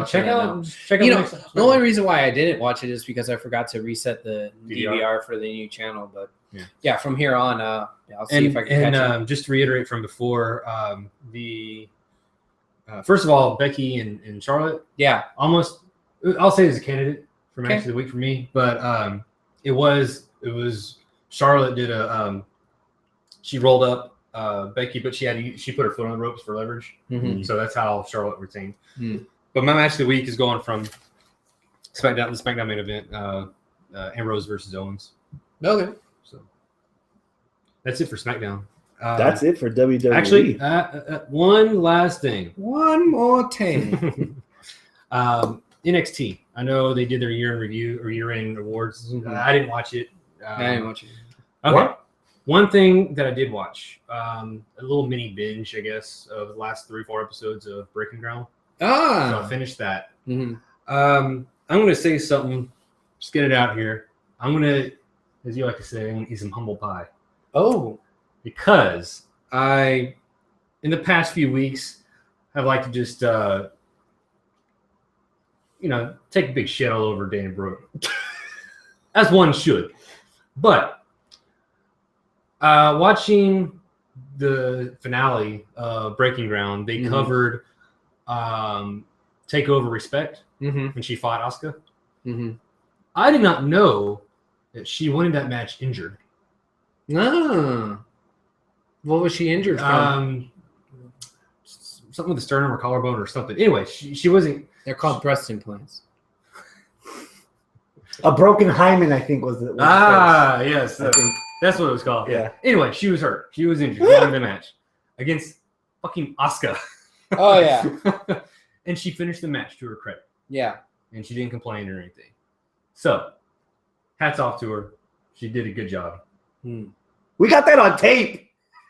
Speaker 2: Check out.
Speaker 1: The only reason why I didn't watch it is because I forgot to reset the DVR for the new channel. But yeah, from here on, I'll see if I can catch up.
Speaker 2: Just to reiterate from before, first of all, Becky and Charlotte, almost, I'll say as a candidate for match of the week for me, but it was Charlotte did she rolled up Becky, but she put her foot on the ropes for leverage, so that's how Charlotte retained. But my match of the week is going from the SmackDown main event, Ambrose versus Owens.
Speaker 1: Okay.
Speaker 2: So that's it for SmackDown.
Speaker 3: That's it for WWE.
Speaker 2: Actually, one last thing.
Speaker 1: One more thing.
Speaker 2: NXT. I know they did their year in review or year-end awards. I didn't watch it.
Speaker 1: I didn't watch it.
Speaker 2: Okay. What? One thing that I did watch, a little mini binge, I guess, of the last 3-4 episodes of Breaking Ground. So I finished that. I'm going to say something. Just get it out here. I'm going to, as you like to say, I'm going to eat some humble pie.
Speaker 1: Oh.
Speaker 2: Because in the past few weeks, I've liked to just, take a big shit all over Dana Brooke. As one should. But watching the finale of Breaking Ground, they covered Takeover Respect when she fought Asuka. I did not know that she won that match injured.
Speaker 1: No. What was she injured from?
Speaker 2: Something with the sternum or collarbone or something. Anyway, she wasn't.
Speaker 1: They're called breast implants.
Speaker 3: A broken hymen, I think, was the
Speaker 2: yes. That's what it was called. Yeah. Anyway, she was hurt. She was injured. She won the match against fucking Asuka.
Speaker 1: Oh, yeah.
Speaker 2: And she finished the match to her credit.
Speaker 1: Yeah.
Speaker 2: And she didn't complain or anything. So, hats off to her. She did a good job.
Speaker 3: We got that on tape.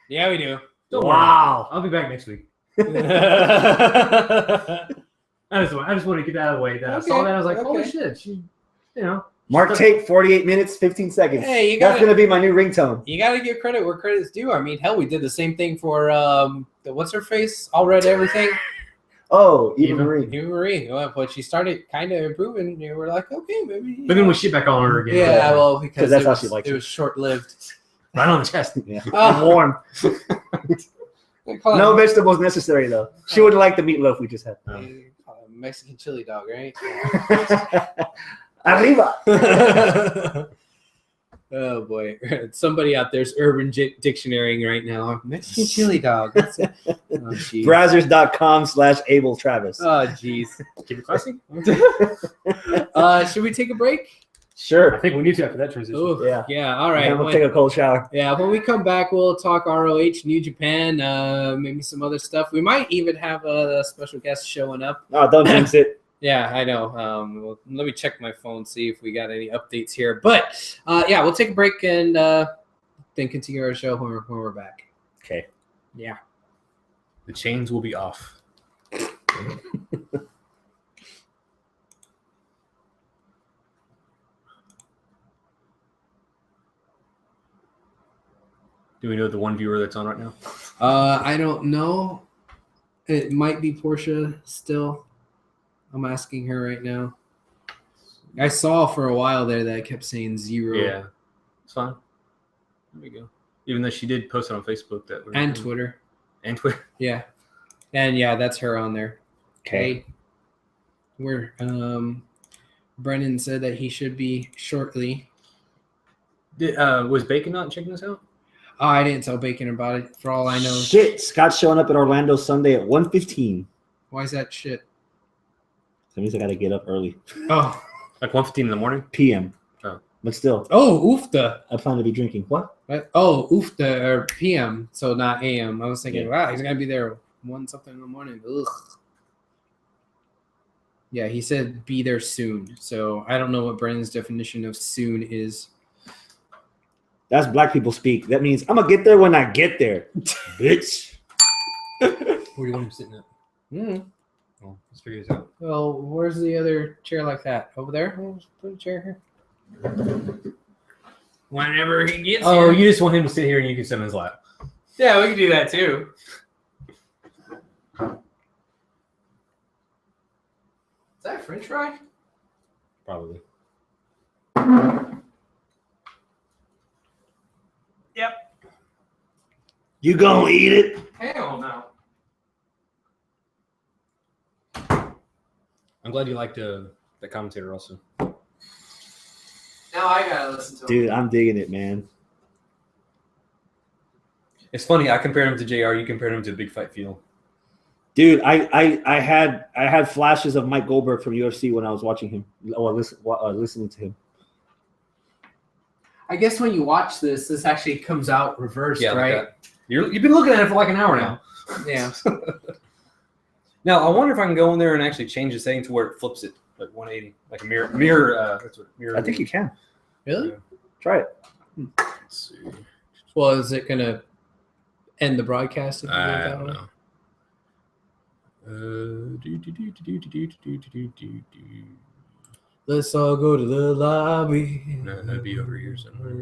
Speaker 1: Yeah, we do.
Speaker 3: Wow.
Speaker 2: I'll be back next week. I just want to get that out of the way. That I saw that. I was like, holy shit. She,
Speaker 3: Mark tape, 48 minutes, 15 seconds.
Speaker 1: Hey,
Speaker 3: that's going to be my new ringtone.
Speaker 1: You got to give credit where credit's due. I mean, hell, we did the same thing for, what's her face? All Red Everything.
Speaker 3: Oh, Eva Marie.
Speaker 1: Eva Marie. Well, but she started kind of improving. You were like, okay, maybe.
Speaker 2: But then we shit back on her again.
Speaker 1: Yeah, well, because
Speaker 3: that's how she likes it.
Speaker 1: It was short-lived.
Speaker 2: Right on the chest.
Speaker 3: Yeah. Warm. No vegetables necessary, though. She wouldn't like the meatloaf we just had.
Speaker 1: Mexican chili dog, right?
Speaker 3: Arriba.
Speaker 1: Oh, boy. Somebody out there's urban dictionarying right now. Mexican chili dog. That's it. Oh,
Speaker 3: Browsers.com/Abel Travis.
Speaker 1: Oh, jeez.
Speaker 2: Keep it classy.
Speaker 1: Should we take a break?
Speaker 3: Sure.
Speaker 2: I think we need to after that transition.
Speaker 1: Ooh, yeah. All right.
Speaker 3: We'll take a cold shower.
Speaker 1: Yeah. When we come back, we'll talk ROH, New Japan, maybe some other stuff. We might even have a special guest showing up.
Speaker 3: Oh, don't jinx it.
Speaker 1: Yeah, I know. Well, let me check my phone, see if we got any updates here. But we'll take a break and then continue our show when we're back.
Speaker 3: Okay.
Speaker 1: Yeah.
Speaker 2: The chains will be off. Do we know the one viewer that's on right now?
Speaker 1: I don't know. It might be Portia still. I'm asking her right now. I saw for a while there that I kept saying 0.
Speaker 2: Yeah. It's fine. There we go. Even though she did post it on Facebook.
Speaker 1: And Twitter.
Speaker 2: And Twitter.
Speaker 1: Yeah. And yeah, that's her on there.
Speaker 3: Okay.
Speaker 1: Where Brennan said that he should be shortly.
Speaker 2: Was Bacon not checking this out?
Speaker 1: Oh, I didn't tell Bacon about it. For all I know.
Speaker 3: Shit. Scott's showing up in Orlando Sunday at 1:15.
Speaker 1: Why is that shit?
Speaker 3: That means I got to get up early.
Speaker 1: Oh.
Speaker 2: Like 1:15 in the morning?
Speaker 3: PM.
Speaker 2: Oh.
Speaker 3: But still.
Speaker 1: Oh, oofda.
Speaker 3: I plan to be drinking. What?
Speaker 1: Oh, oofda, or PM, so not AM. I was thinking,
Speaker 3: Yeah.
Speaker 1: wow, he's going to be there 1-something in the morning. Ugh. Yeah, he said be there soon. So I don't know what Brennan's definition of soon is.
Speaker 3: That's black people speak. That means I'm going to get there when I get there. Bitch.
Speaker 2: Where do you want him sitting at? Well, let's figure this out.
Speaker 1: Well, where's the other chair like that? Over there? Oh, just put a chair here. Whenever he gets
Speaker 2: Oh,
Speaker 1: here.
Speaker 2: you just want him to sit here and you can sit in his lap.
Speaker 1: Yeah, we can do that too. Is that French fry?
Speaker 2: Probably.
Speaker 3: You gonna eat it?
Speaker 2: Hell no. I'm glad you liked the commentator also.
Speaker 1: Now I gotta listen to him.
Speaker 3: Dude, I'm digging it, man.
Speaker 2: It's funny. I compared him to JR. You compared him to Big Fight Feel.
Speaker 3: Dude, I had flashes of Mike Goldberg from UFC when I was watching him or listening to him.
Speaker 1: I guess when you watch this actually comes out reversed, right?
Speaker 2: Like you've been looking at it for like an hour now.
Speaker 1: Yeah.
Speaker 2: Now I wonder if I can go in there and actually change the setting to where it flips it like 180, like a mirror. That's what mirror.
Speaker 3: I think you can.
Speaker 1: Really?
Speaker 2: Yeah.
Speaker 3: Try it.
Speaker 2: Let's see.
Speaker 1: Well, is it gonna end the broadcast? If you do it
Speaker 2: I
Speaker 1: that
Speaker 2: don't
Speaker 1: way?
Speaker 2: know.
Speaker 1: Let's all go to the lobby.
Speaker 2: No, that'd be over here somewhere.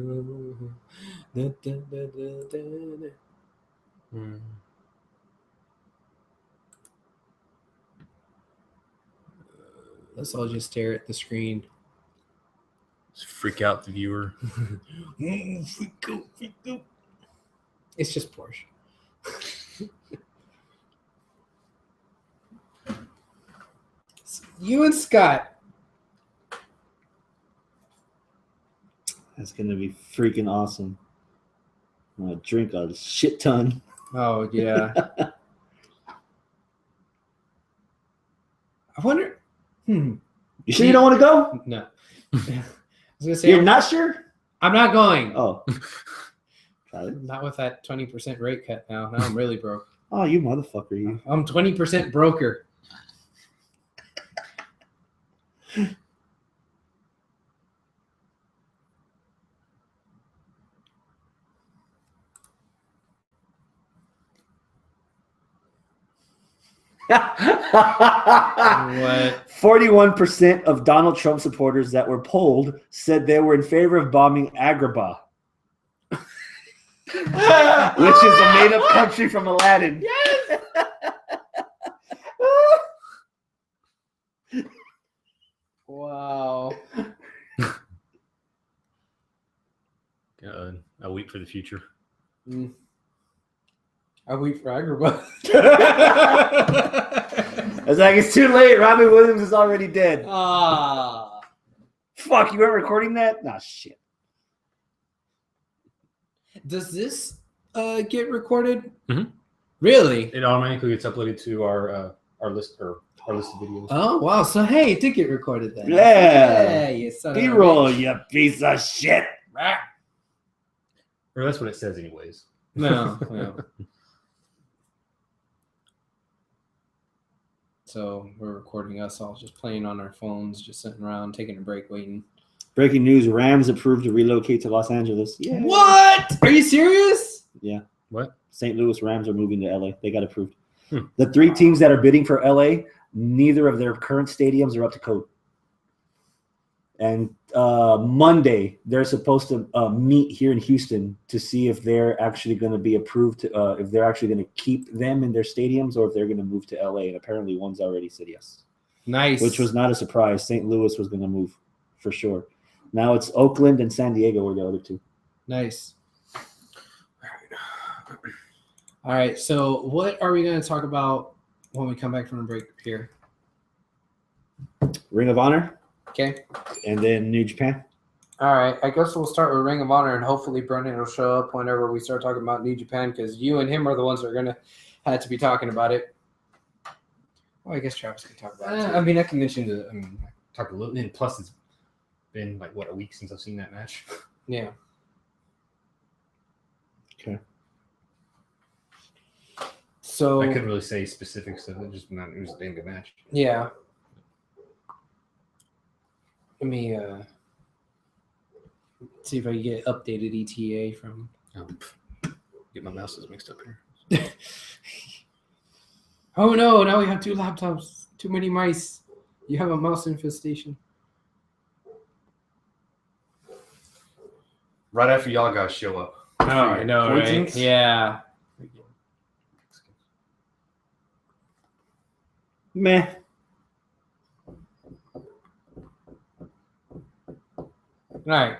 Speaker 1: Let's all just stare at the screen.
Speaker 2: Let's freak out the viewer.
Speaker 1: Freak out. It's just Porsche. You and Scott.
Speaker 3: That's gonna be freaking awesome. I'm gonna drink a shit ton.
Speaker 1: Oh yeah. I wonder.
Speaker 3: You sure you don't want to go?
Speaker 1: No. I was gonna say
Speaker 3: You're not sure?
Speaker 1: I'm not going.
Speaker 3: Oh.
Speaker 1: Not with that 20% rate cut now. Now I'm really broke.
Speaker 3: Oh, you motherfucker, you.
Speaker 1: I'm 20% broker. What?
Speaker 3: 41% of Donald Trump supporters that were polled said they were in favor of bombing Agrabah, which is a made-up country from Aladdin.
Speaker 1: Yes. Wow.
Speaker 2: God, a week for the future.
Speaker 1: I wait for Agrabah.
Speaker 3: It's like, it's too late. Robin Williams is already dead.
Speaker 1: Ah.
Speaker 3: Fuck, you weren't recording that? Nah, shit.
Speaker 1: Does this get recorded?
Speaker 2: Mhm.
Speaker 1: Really?
Speaker 2: It automatically gets uploaded to our list or our list of videos.
Speaker 1: Oh wow! So hey, it did get recorded then.
Speaker 3: Yeah.
Speaker 1: You son of a
Speaker 3: B-roll,
Speaker 1: bitch.
Speaker 3: you piece of shit.
Speaker 2: Or that's what it says, anyways.
Speaker 1: No. So we're recording us all just playing on our phones, just sitting around, taking a break, waiting.
Speaker 3: Breaking news, Rams approved to relocate to Los Angeles. Yeah.
Speaker 1: What? Are you serious?
Speaker 3: Yeah.
Speaker 2: What?
Speaker 3: St. Louis Rams are moving to LA. They got approved. The three teams that are bidding for LA, neither of their current stadiums are up to code. And Monday, they're supposed to meet here in Houston to see if they're actually going to be approved, if they're actually going to keep them in their stadiums or if they're going to move to LA. And apparently one's already said yes.
Speaker 1: Nice.
Speaker 3: Which was not a surprise. St. Louis was going to move for sure. Now it's Oakland and San Diego were the other two.
Speaker 1: Nice. All right. So what are we going to talk about when we come back from the break here?
Speaker 3: Ring of Honor.
Speaker 1: Okay.
Speaker 3: And then New Japan.
Speaker 1: All right. I guess we'll start with Ring of Honor, and hopefully Brendan will show up whenever we start talking about New Japan, because you and him are the ones that are going to have to be talking about it. Well, I guess Travis can talk about it.
Speaker 2: I mean, I can mention I talked a little, and plus it's been like, what, a week since I've seen that match?
Speaker 1: Yeah.
Speaker 3: Okay.
Speaker 1: So
Speaker 2: I couldn't really say specifics of it, it was a damn good match.
Speaker 1: yeah. Let me see if I can get updated ETA from.
Speaker 2: Get my mouses mixed up here.
Speaker 1: Oh no! Now we have two laptops. Too many mice. You have a mouse infestation.
Speaker 2: Right after y'all guys show up.
Speaker 1: Oh, I know, right?
Speaker 2: Coincidence?
Speaker 1: Yeah.
Speaker 3: Meh.
Speaker 1: All right.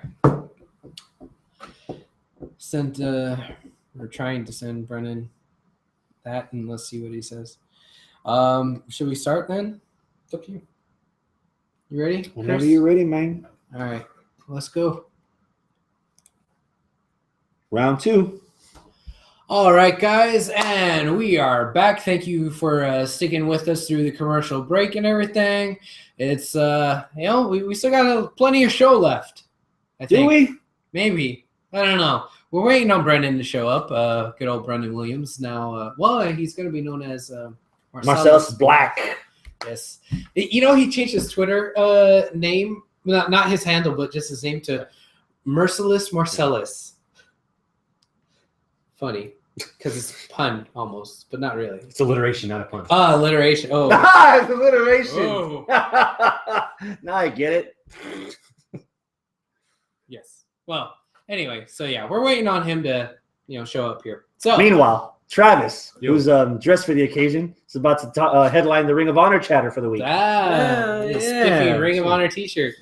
Speaker 1: Sent We're trying to send Brennan that, and let's see what he says. Should we start then? It's up to you. You ready? Chris?
Speaker 3: Whenever you're ready, man.
Speaker 1: All right, let's go.
Speaker 3: Round 2.
Speaker 1: All right, guys, and we are back. Thank you for sticking with us through the commercial break and everything. It's we still got plenty of show left. I think.
Speaker 3: Do we?
Speaker 1: Maybe. I don't know. We're waiting on Brendan to show up. Good old Brendan Williams. Now, he's going to be known as
Speaker 3: Marcellus Black.
Speaker 1: Yes. He changed his Twitter name, not his handle, but just his name to Merciless Marcellus. Funny, because it's a pun almost, but not really.
Speaker 2: It's alliteration, not a pun.
Speaker 1: Alliteration. Oh.
Speaker 3: It's alliteration.
Speaker 1: Oh.
Speaker 3: Now I get it.
Speaker 1: Yes. Well, anyway, so yeah, we're waiting on him to, show up here. So
Speaker 3: meanwhile, Travis, who's dressed for the occasion, is about to headline the Ring of Honor chatter for the week.
Speaker 1: The spiffy Ring of Honor T-shirt.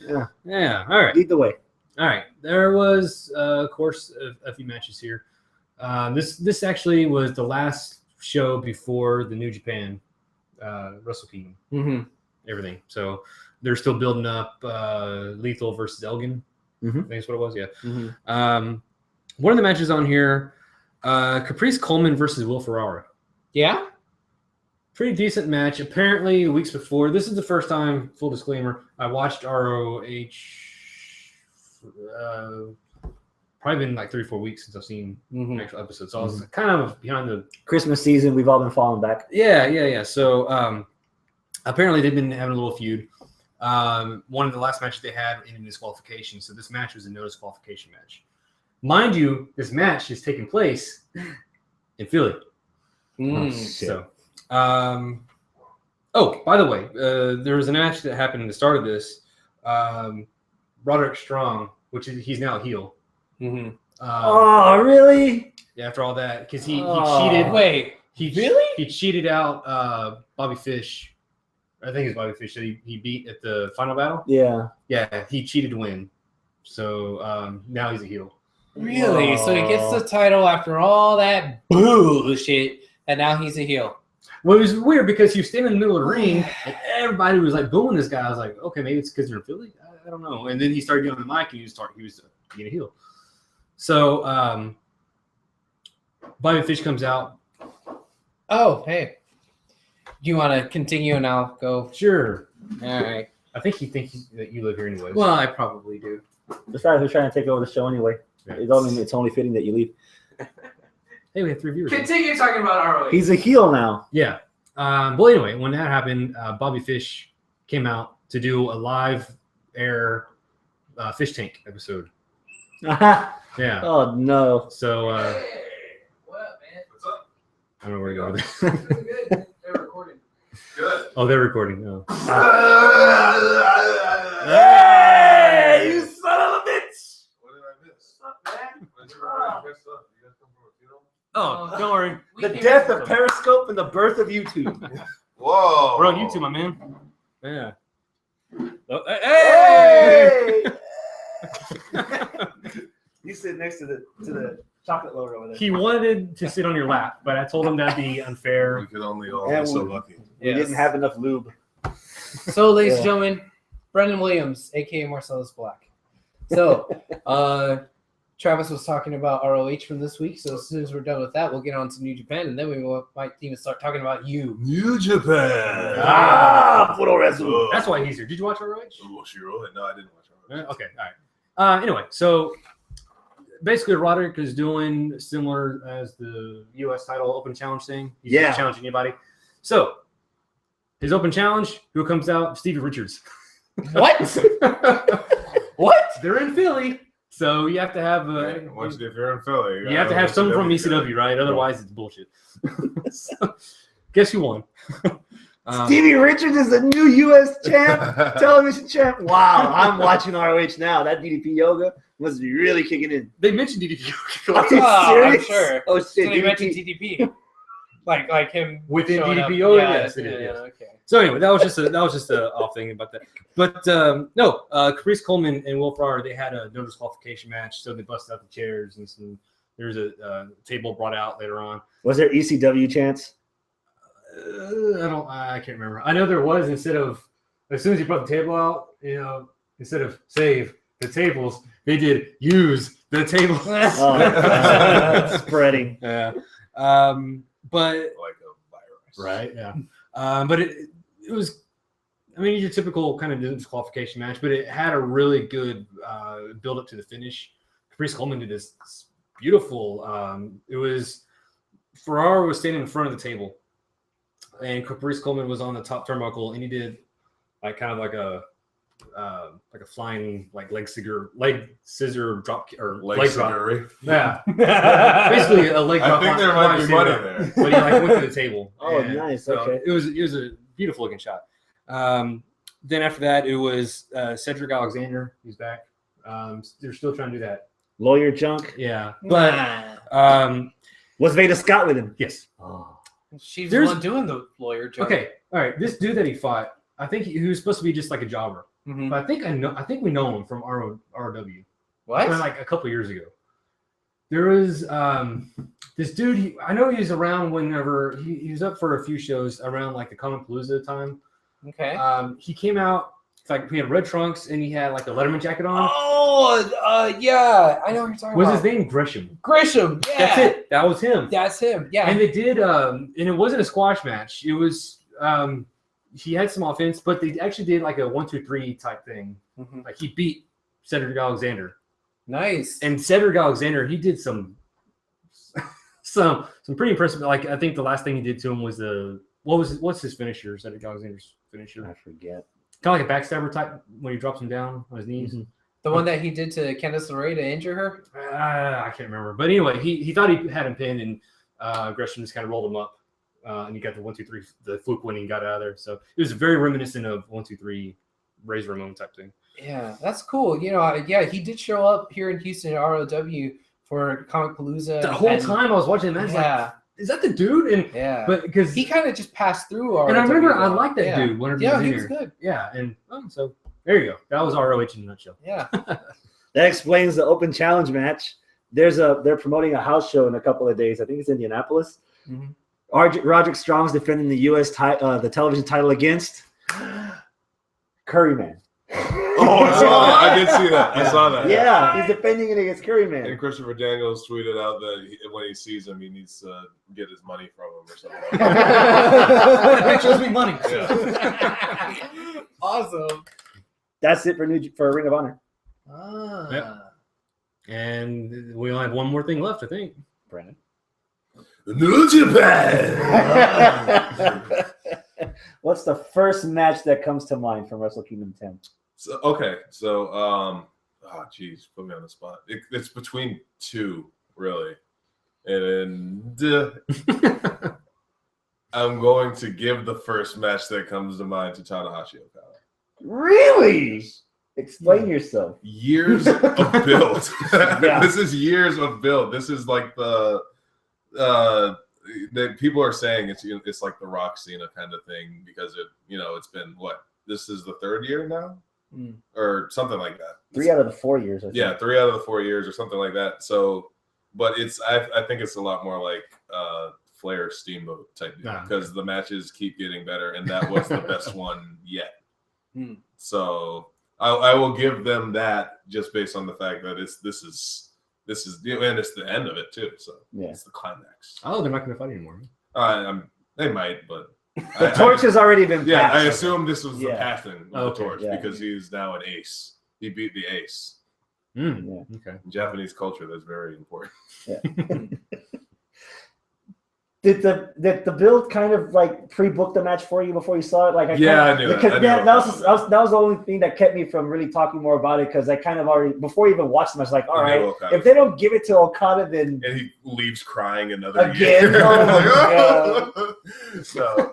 Speaker 2: Yeah. All right.
Speaker 3: Lead the way.
Speaker 2: All right. There was, of course, a few matches here. This actually was the last show before the New Japan Wrestle Kingdom.
Speaker 1: Mm-hmm.
Speaker 2: Everything. So they're still building up Lethal versus Elgin.
Speaker 3: Mm-hmm.
Speaker 2: I think that's what it was. Yeah.
Speaker 1: Mm-hmm.
Speaker 2: One of the matches on here, Caprice Coleman versus Will Ferrara.
Speaker 1: Yeah.
Speaker 2: Pretty decent match. Apparently, weeks before. This is the first time. Full disclaimer: I watched ROH. Probably been like 3 or 4 weeks since I've seen an actual episode. So I was kind of behind the
Speaker 3: Christmas season. We've all been falling back.
Speaker 2: Yeah. So apparently they've been having a little feud. One of the last matches they had ended in disqualification. So this match was a no disqualification match. Mind you, this match is taking place in Philly. So, by the way, there was a match that happened at the start of this. Roderick Strong, he's now a heel.
Speaker 1: Mm-hmm.
Speaker 3: Oh, really?
Speaker 2: Yeah, after all that, because he cheated.
Speaker 1: Wait,
Speaker 2: really? He cheated out Bobby Fish. I think it's Bobby Fish that he beat at the final battle.
Speaker 3: Yeah.
Speaker 2: Yeah, he cheated to win. So now he's a heel.
Speaker 1: Really? So he gets the title after all that bullshit, and now he's a heel.
Speaker 2: Well, it was weird because he was standing in the middle of the ring, and everybody was like booing this guy. I was like, okay, maybe it's because you're in Philly. I don't know. And then he started getting on the mic, and he was being a heel. So Bobby Fish comes out.
Speaker 1: Oh, hey. Do you want to continue and I'll go?
Speaker 2: Sure.
Speaker 1: All right.
Speaker 2: I think he thinks that you live here anyways.
Speaker 1: Well, I probably do.
Speaker 3: The guy who's trying to take over the show anyway.
Speaker 2: Yeah.
Speaker 3: It's only fitting that you leave.
Speaker 2: Hey, we have 3 viewers.
Speaker 1: Continue talking about ROH.
Speaker 3: He's a heel now.
Speaker 2: Yeah. Well, anyway, when that happened, Bobby Fish came out to do a live air fish tank episode. Yeah.
Speaker 3: Oh, no.
Speaker 2: So,
Speaker 1: Hey, what up, man?
Speaker 4: What's up?
Speaker 2: I don't know where to go with this.
Speaker 1: Good. They're recording.
Speaker 4: Good.
Speaker 2: Oh, they're recording. Oh.
Speaker 3: Hey, you son of a bitch!
Speaker 4: What did I miss?
Speaker 3: What's up, man?
Speaker 4: What's everybody messed up? You guys come from a funeral?
Speaker 2: Oh, don't worry.
Speaker 3: The death of Periscope and the birth of YouTube.
Speaker 4: Whoa.
Speaker 2: We're on YouTube, my man. Yeah. Oh,
Speaker 3: Hey! You sit next to the chocolate lover over there.
Speaker 2: He wanted to sit on your lap, but I told him that'd be unfair.
Speaker 4: We could only all
Speaker 3: And
Speaker 4: be so
Speaker 3: we-
Speaker 4: lucky.
Speaker 3: We didn't have enough lube.
Speaker 1: So, ladies and
Speaker 3: Yeah.
Speaker 1: gentlemen, Brendan Williams, a.k.a. Marcellus Black. So, Travis was talking about ROH from this week. So, as soon as we're done with that, we'll get on to New Japan, and then we might even start talking about you.
Speaker 4: New Japan.
Speaker 3: Puro wrestle.
Speaker 2: That's why he's here. Did you watch ROH?
Speaker 4: Oh, she wrote it. No, I didn't watch it.
Speaker 2: Okay, all right. Anyway, so basically, Roderick is doing similar as the U.S. title open challenge thing. He's
Speaker 3: Yeah.
Speaker 2: not challenging anybody. So his open challenge, who comes out? Stevie Richards.
Speaker 1: What? What?
Speaker 2: They're in Philly, so you have to have
Speaker 4: Watch it if you're in Philly.
Speaker 2: you have to have someone from ECW, right? Otherwise, it's bullshit. So, guess who won?
Speaker 3: Stevie Richards is the new U.S. television champ. Wow, I'm watching ROH now. That DDP yoga must be really kicking in.
Speaker 2: They mentioned DDP
Speaker 3: Are you
Speaker 1: Oh, I'm
Speaker 3: serious?
Speaker 1: sure.
Speaker 3: Oh,
Speaker 1: So
Speaker 3: shit.
Speaker 1: they mentioned
Speaker 3: DDP.
Speaker 1: DDP. Like him
Speaker 2: Within
Speaker 1: showing up.
Speaker 2: DDP? Oh,
Speaker 1: Yeah,
Speaker 2: yes, it is,
Speaker 1: yeah,
Speaker 2: yes.
Speaker 1: okay.
Speaker 2: So anyway, that was just a off thing about that. But no, Caprice Coleman and Will Ferrara, they had a no disqualification match, so they busted out the chairs and some There's a table brought out later on.
Speaker 3: Was there ECW chants?
Speaker 2: I can't remember. I know there was, as soon as you brought the table out, instead of save the tables, they did use the table.
Speaker 3: Spreading.
Speaker 2: Yeah. But
Speaker 4: Like a virus.
Speaker 2: right. Yeah. But it was, your typical kind of disqualification match, but it had a really good build up to the finish. Caprice Coleman did this beautiful. It was Ferraro was standing in front of the table, and Caprice Coleman was on the top turnbuckle, and he did like a flying leg scissor drop or leg drop. Yeah, basically a leg drop.
Speaker 4: I think there might be money there.
Speaker 2: But he went to the table.
Speaker 3: Oh, nice.
Speaker 2: So
Speaker 3: okay.
Speaker 2: it was a beautiful looking shot. Then after that, it was Cedric Alexander. He's back. They're still trying to do that.
Speaker 3: Lawyer junk.
Speaker 2: Yeah, but
Speaker 3: Was Veda Scott with him?
Speaker 2: yes.
Speaker 3: Oh.
Speaker 1: She's the one doing the lawyer job.
Speaker 2: Okay, all right. This dude that he fought, I think he was supposed to be just like a jobber.
Speaker 1: Mm-hmm.
Speaker 2: But I think we know him from ROW.
Speaker 1: What?
Speaker 2: Like a couple years ago. There was this dude. I know he was around whenever he was up for a few shows around like the Comicpalooza time.
Speaker 1: Okay.
Speaker 2: He came out. It's like he had red trunks and he had like a Letterman jacket on.
Speaker 1: Oh, yeah. I know what you're talking
Speaker 2: Was
Speaker 1: about.
Speaker 2: his name Gresham?
Speaker 1: Grisham. Yeah.
Speaker 2: That's it. That was him.
Speaker 1: That's him. Yeah.
Speaker 2: And they did, and it wasn't a squash match. It was, he had some offense, but they actually did like a 1-2-3 type thing.
Speaker 1: Mhm.
Speaker 2: Like he beat Cedric Alexander.
Speaker 1: Nice.
Speaker 2: And Cedric Alexander, he did some pretty impressive. Like I think the last thing he did to him was what's his finisher? Cedric Alexander's finisher.
Speaker 3: I forget.
Speaker 2: Kind of like a backstabber type when he drops him down on his knees.
Speaker 3: Mm-hmm.
Speaker 1: The one that he did to Candice LeRae to injure her?
Speaker 2: I can't remember. But anyway, he thought he had him pinned, and Gresham just kind of rolled him up. And he got the 1-2-3, the fluke when he got out of there. So it was very reminiscent of 1-2-3 Razor Ramon type thing.
Speaker 1: Yeah, that's cool. He did show up here in Houston at ROW for Comicpalooza.
Speaker 2: The whole time I was watching the match, like, is that the dude? And
Speaker 1: yeah,
Speaker 2: but because
Speaker 1: he kind of just passed through ROW.
Speaker 2: And I remember I liked that dude whenever
Speaker 1: he
Speaker 2: he
Speaker 1: was
Speaker 2: was in here.
Speaker 1: good.
Speaker 2: Yeah, and so there you go. That was ROH in a nutshell.
Speaker 1: Yeah.
Speaker 3: That explains the open challenge match. They're promoting a house show in a couple of days. I think it's Indianapolis.
Speaker 1: Mm-hmm.
Speaker 3: Roderick Strong's defending the U.S. the television title against Curryman.
Speaker 4: Oh, I saw that. I did see that. I saw that.
Speaker 3: Yeah, he's defending it against Curryman.
Speaker 4: And Christopher Daniels tweeted out that when he sees him, he needs to get his money from him or something like that.
Speaker 2: Picture owes me money.
Speaker 4: Yeah.
Speaker 1: Awesome.
Speaker 3: That's it for Ring of Honor.
Speaker 2: Yep. And we only have one more thing left, I think.
Speaker 3: Brandon.
Speaker 4: New Japan.
Speaker 3: What's the first match that comes to mind from Wrestle Kingdom 10?
Speaker 4: So put me on the spot. It's between two, really, and I'm going to give the first match that comes to mind to Tanahashi Okada.
Speaker 3: Really? Explain yourself.
Speaker 4: Years of build.
Speaker 3: Yeah.
Speaker 4: This is years of build. This is like the people are saying it's like the Rock Cena kind of thing because it's been this is the third year now or something like that.
Speaker 3: 3 out of the 4 years. I think.
Speaker 4: Yeah, 3 out of the 4 years or something like that. So, but I think it's a lot more like Flair Steamboat type deal because the matches keep getting better, and that was the best one yet. So I will give them that just based on the fact that this is and it's the end of it too. So it's the climax.
Speaker 2: Oh, they're not going to fight anymore.
Speaker 4: They might, but
Speaker 3: the torch has already been passed.
Speaker 4: Yeah, I assume this was the passing of the torch because he's now an ace. He beat the ace.
Speaker 2: Okay.
Speaker 4: In Japanese culture, that's very important.
Speaker 3: Yeah. Did the build kind of like pre-book the match for you before you saw it? Like,
Speaker 4: I knew it.
Speaker 3: Because that was the only thing that kept me from really talking more about it because I kind of already before I even watched them, I was like, all right, if they don't give it to Okada, then
Speaker 4: and he leaves crying another
Speaker 3: year.
Speaker 4: So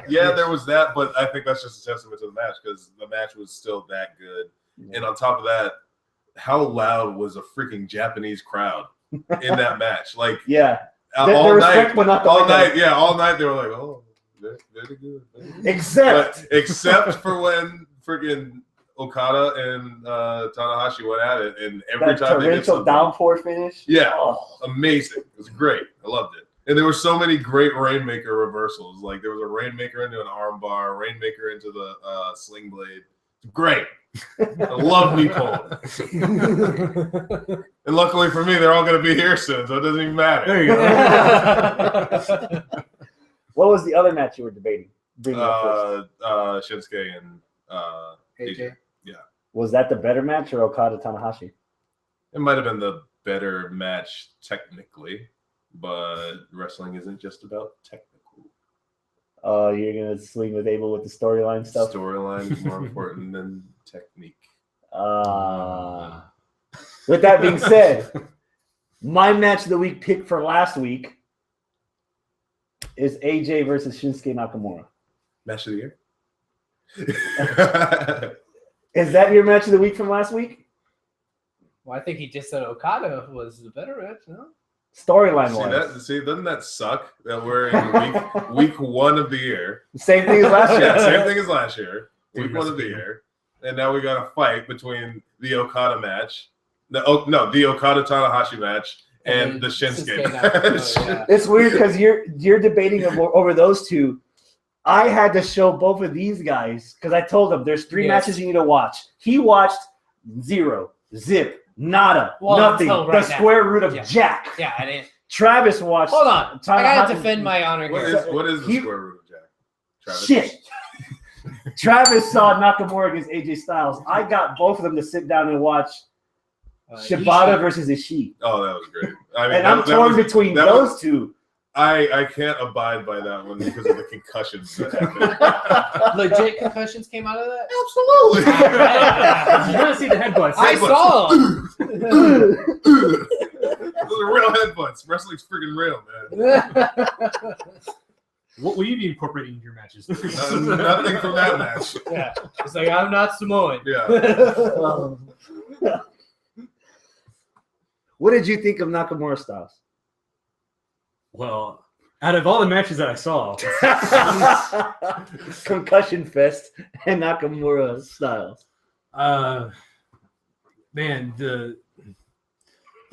Speaker 4: there was that, but I think that's just a testament to the match because the match was still that good. And on top of that, how loud was a freaking Japanese crowd in that match? Like, all night they were like, oh, very good.
Speaker 3: Except
Speaker 4: for when freaking Okada and Tanahashi went at it, and every
Speaker 3: That
Speaker 4: time they did
Speaker 3: torrential
Speaker 4: something,
Speaker 3: downpour finish.
Speaker 4: yeah,
Speaker 3: Oh.
Speaker 4: amazing. It was great. I loved it. And there were so many great Rainmaker reversals. Like there was a Rainmaker into an armbar, Rainmaker into the sling blade. Great. I love me pulling. And luckily for me, they're all going to be here soon, so it doesn't even matter.
Speaker 2: There you go.
Speaker 3: What was the other match you were debating? Bring up first.
Speaker 4: Shinsuke and
Speaker 1: AJ.
Speaker 4: Yeah.
Speaker 3: Was that the better match or Okada Tanahashi?
Speaker 4: It might have been the better match technically, but wrestling isn't just about technical.
Speaker 3: You're gonna swing with Abel with the storyline stuff.
Speaker 4: Storyline is more important than technique.
Speaker 3: With that being said, my match of the week pick for last week is AJ versus Shinsuke Nakamura.
Speaker 4: Match of the year.
Speaker 3: Is that your match of the week from last week?
Speaker 1: Well, I think he just said Okada was the better match, no?
Speaker 3: Storyline wise.
Speaker 4: See, doesn't that suck that we're in week 1 of the year?
Speaker 3: Same thing as last year.
Speaker 4: Yeah, same thing as last year. Week 1 of the year. And now we got a fight between the Okada match, the Okada Tanahashi match, and the Shinsuke match.
Speaker 1: Yeah.
Speaker 3: It's weird because you're debating over those two. I had to show both of these guys because I told them there's 3 matches you need to watch. He watched 0, zip, nada, nothing, the square root of Jack.
Speaker 1: Yeah, I didn't.
Speaker 3: Travis watched.
Speaker 1: Hold on, I gotta defend my honor here.
Speaker 4: What is the square root of Jack? Travis?
Speaker 3: Shit. Travis saw Nakamura against AJ Styles. I got both of them to sit down and watch Shibata versus Ishii.
Speaker 4: Oh, that was great. I mean,
Speaker 3: and I'm torn between those two.
Speaker 4: I can't abide by that one because of the concussions that happened.
Speaker 1: Legit concussions came out of that?
Speaker 4: Absolutely.
Speaker 2: You want to see the headbutts?
Speaker 1: I saw them.
Speaker 4: Those are real headbutts. Wrestling's freaking real, man.
Speaker 2: What will you be incorporating in your matches?
Speaker 4: Nothing from that match.
Speaker 1: Yeah, it's like I'm not Samoan.
Speaker 4: Yeah.
Speaker 3: What did you think of Nakamura Styles?
Speaker 2: Well, out of all the matches that I saw,
Speaker 3: Concussion Fest and Nakamura Styles.
Speaker 2: Man, the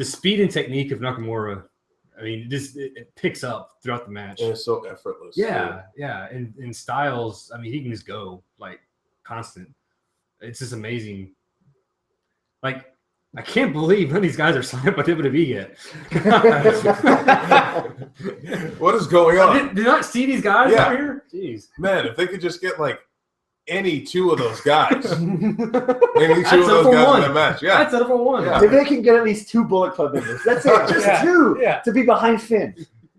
Speaker 2: speed and technique of Nakamura, I mean, it picks up throughout the match.
Speaker 4: And it's so effortless.
Speaker 2: Yeah. And Styles, I mean, he can just go like constant. It's just amazing. Like, I can't believe none of these guys are signed by WWE yet.
Speaker 4: What is going on?
Speaker 2: Did you not see these guys over here? Jeez.
Speaker 4: Man, if they could just get like any 2 of those guys. Any 2 of those guys in that match. Yeah.
Speaker 2: I'd settle for 1.
Speaker 4: Yeah.
Speaker 3: If they can get at least 2 Bullet Club members, that's it. Just 2 to be behind Finn.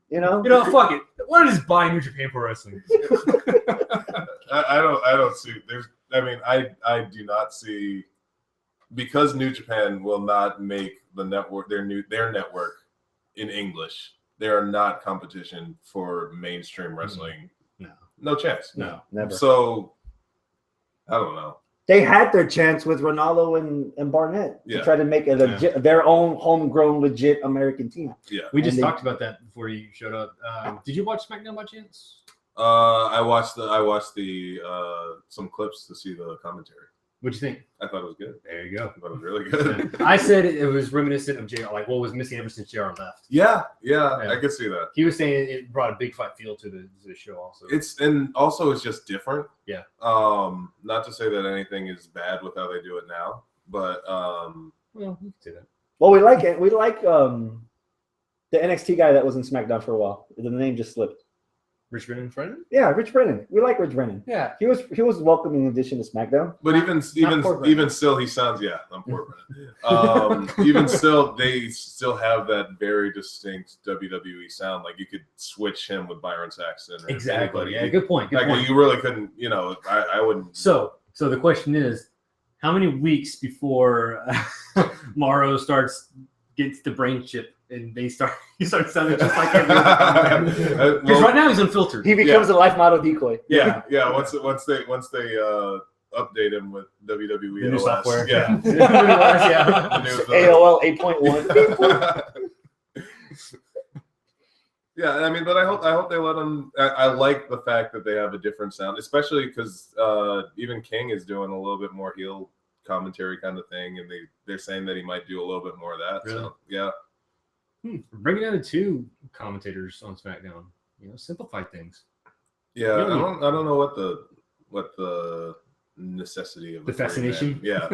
Speaker 3: You know,
Speaker 2: fuck it. Why don't just buy New Japan Pro Wrestling?
Speaker 4: I don't see. I do not see, because New Japan will not make the network their network in English. They are not competition for mainstream wrestling. No chance.
Speaker 3: No, never.
Speaker 4: So I don't know.
Speaker 3: They had their chance with Ronaldo and Barnett to try to make it their own homegrown, legit American team.
Speaker 4: Yeah,
Speaker 2: we just talked about that before you showed up. Did you watch SmackDown by chance?
Speaker 4: I watched the some clips to see the commentary.
Speaker 2: What'd you think?
Speaker 4: I thought it was good.
Speaker 2: There you go.
Speaker 4: I thought it was really good.
Speaker 2: I said it was reminiscent of JR, like what was missing ever since JR left.
Speaker 4: Yeah, I could see that.
Speaker 2: He was saying it brought a big fight feel to the show also.
Speaker 4: It's just different.
Speaker 2: Yeah.
Speaker 4: Not to say that anything is bad with how they do it now, but
Speaker 2: well, you can say that.
Speaker 3: Well, we like it. We like the NXT guy that was in SmackDown for a while. The name just slipped.
Speaker 2: Rich Brennan?
Speaker 3: Yeah, Rich Brennan. We like Rich Brennan.
Speaker 1: Yeah.
Speaker 3: He was welcoming addition to SmackDown.
Speaker 4: But even still, he sounds I'm poor Brennan. Even still, they still have that very distinct WWE sound. Like you could switch him with Byron Saxton. Or
Speaker 2: exactly.
Speaker 4: anybody.
Speaker 2: Yeah, good point.
Speaker 4: You really couldn't. I wouldn't.
Speaker 2: So the question is, how many weeks before Morrow gets the brain chip and he starts sounding just like him? Because right now he's unfiltered.
Speaker 3: He becomes a life model decoy.
Speaker 4: Yeah. Once they update him with WWE
Speaker 2: the new software.
Speaker 4: Yeah.
Speaker 3: AOL 8.1.
Speaker 4: Yeah, I mean, but I hope they let him. I like the fact that they have a different sound, especially because even King is doing a little bit more heel commentary kind of thing, and they're saying that he might do a little bit more of that.
Speaker 2: Really?
Speaker 4: So yeah.
Speaker 2: Bringing down to 2 commentators on SmackDown, simplify things.
Speaker 4: Yeah, I don't know what the necessity of
Speaker 2: The fascination.
Speaker 4: Yeah,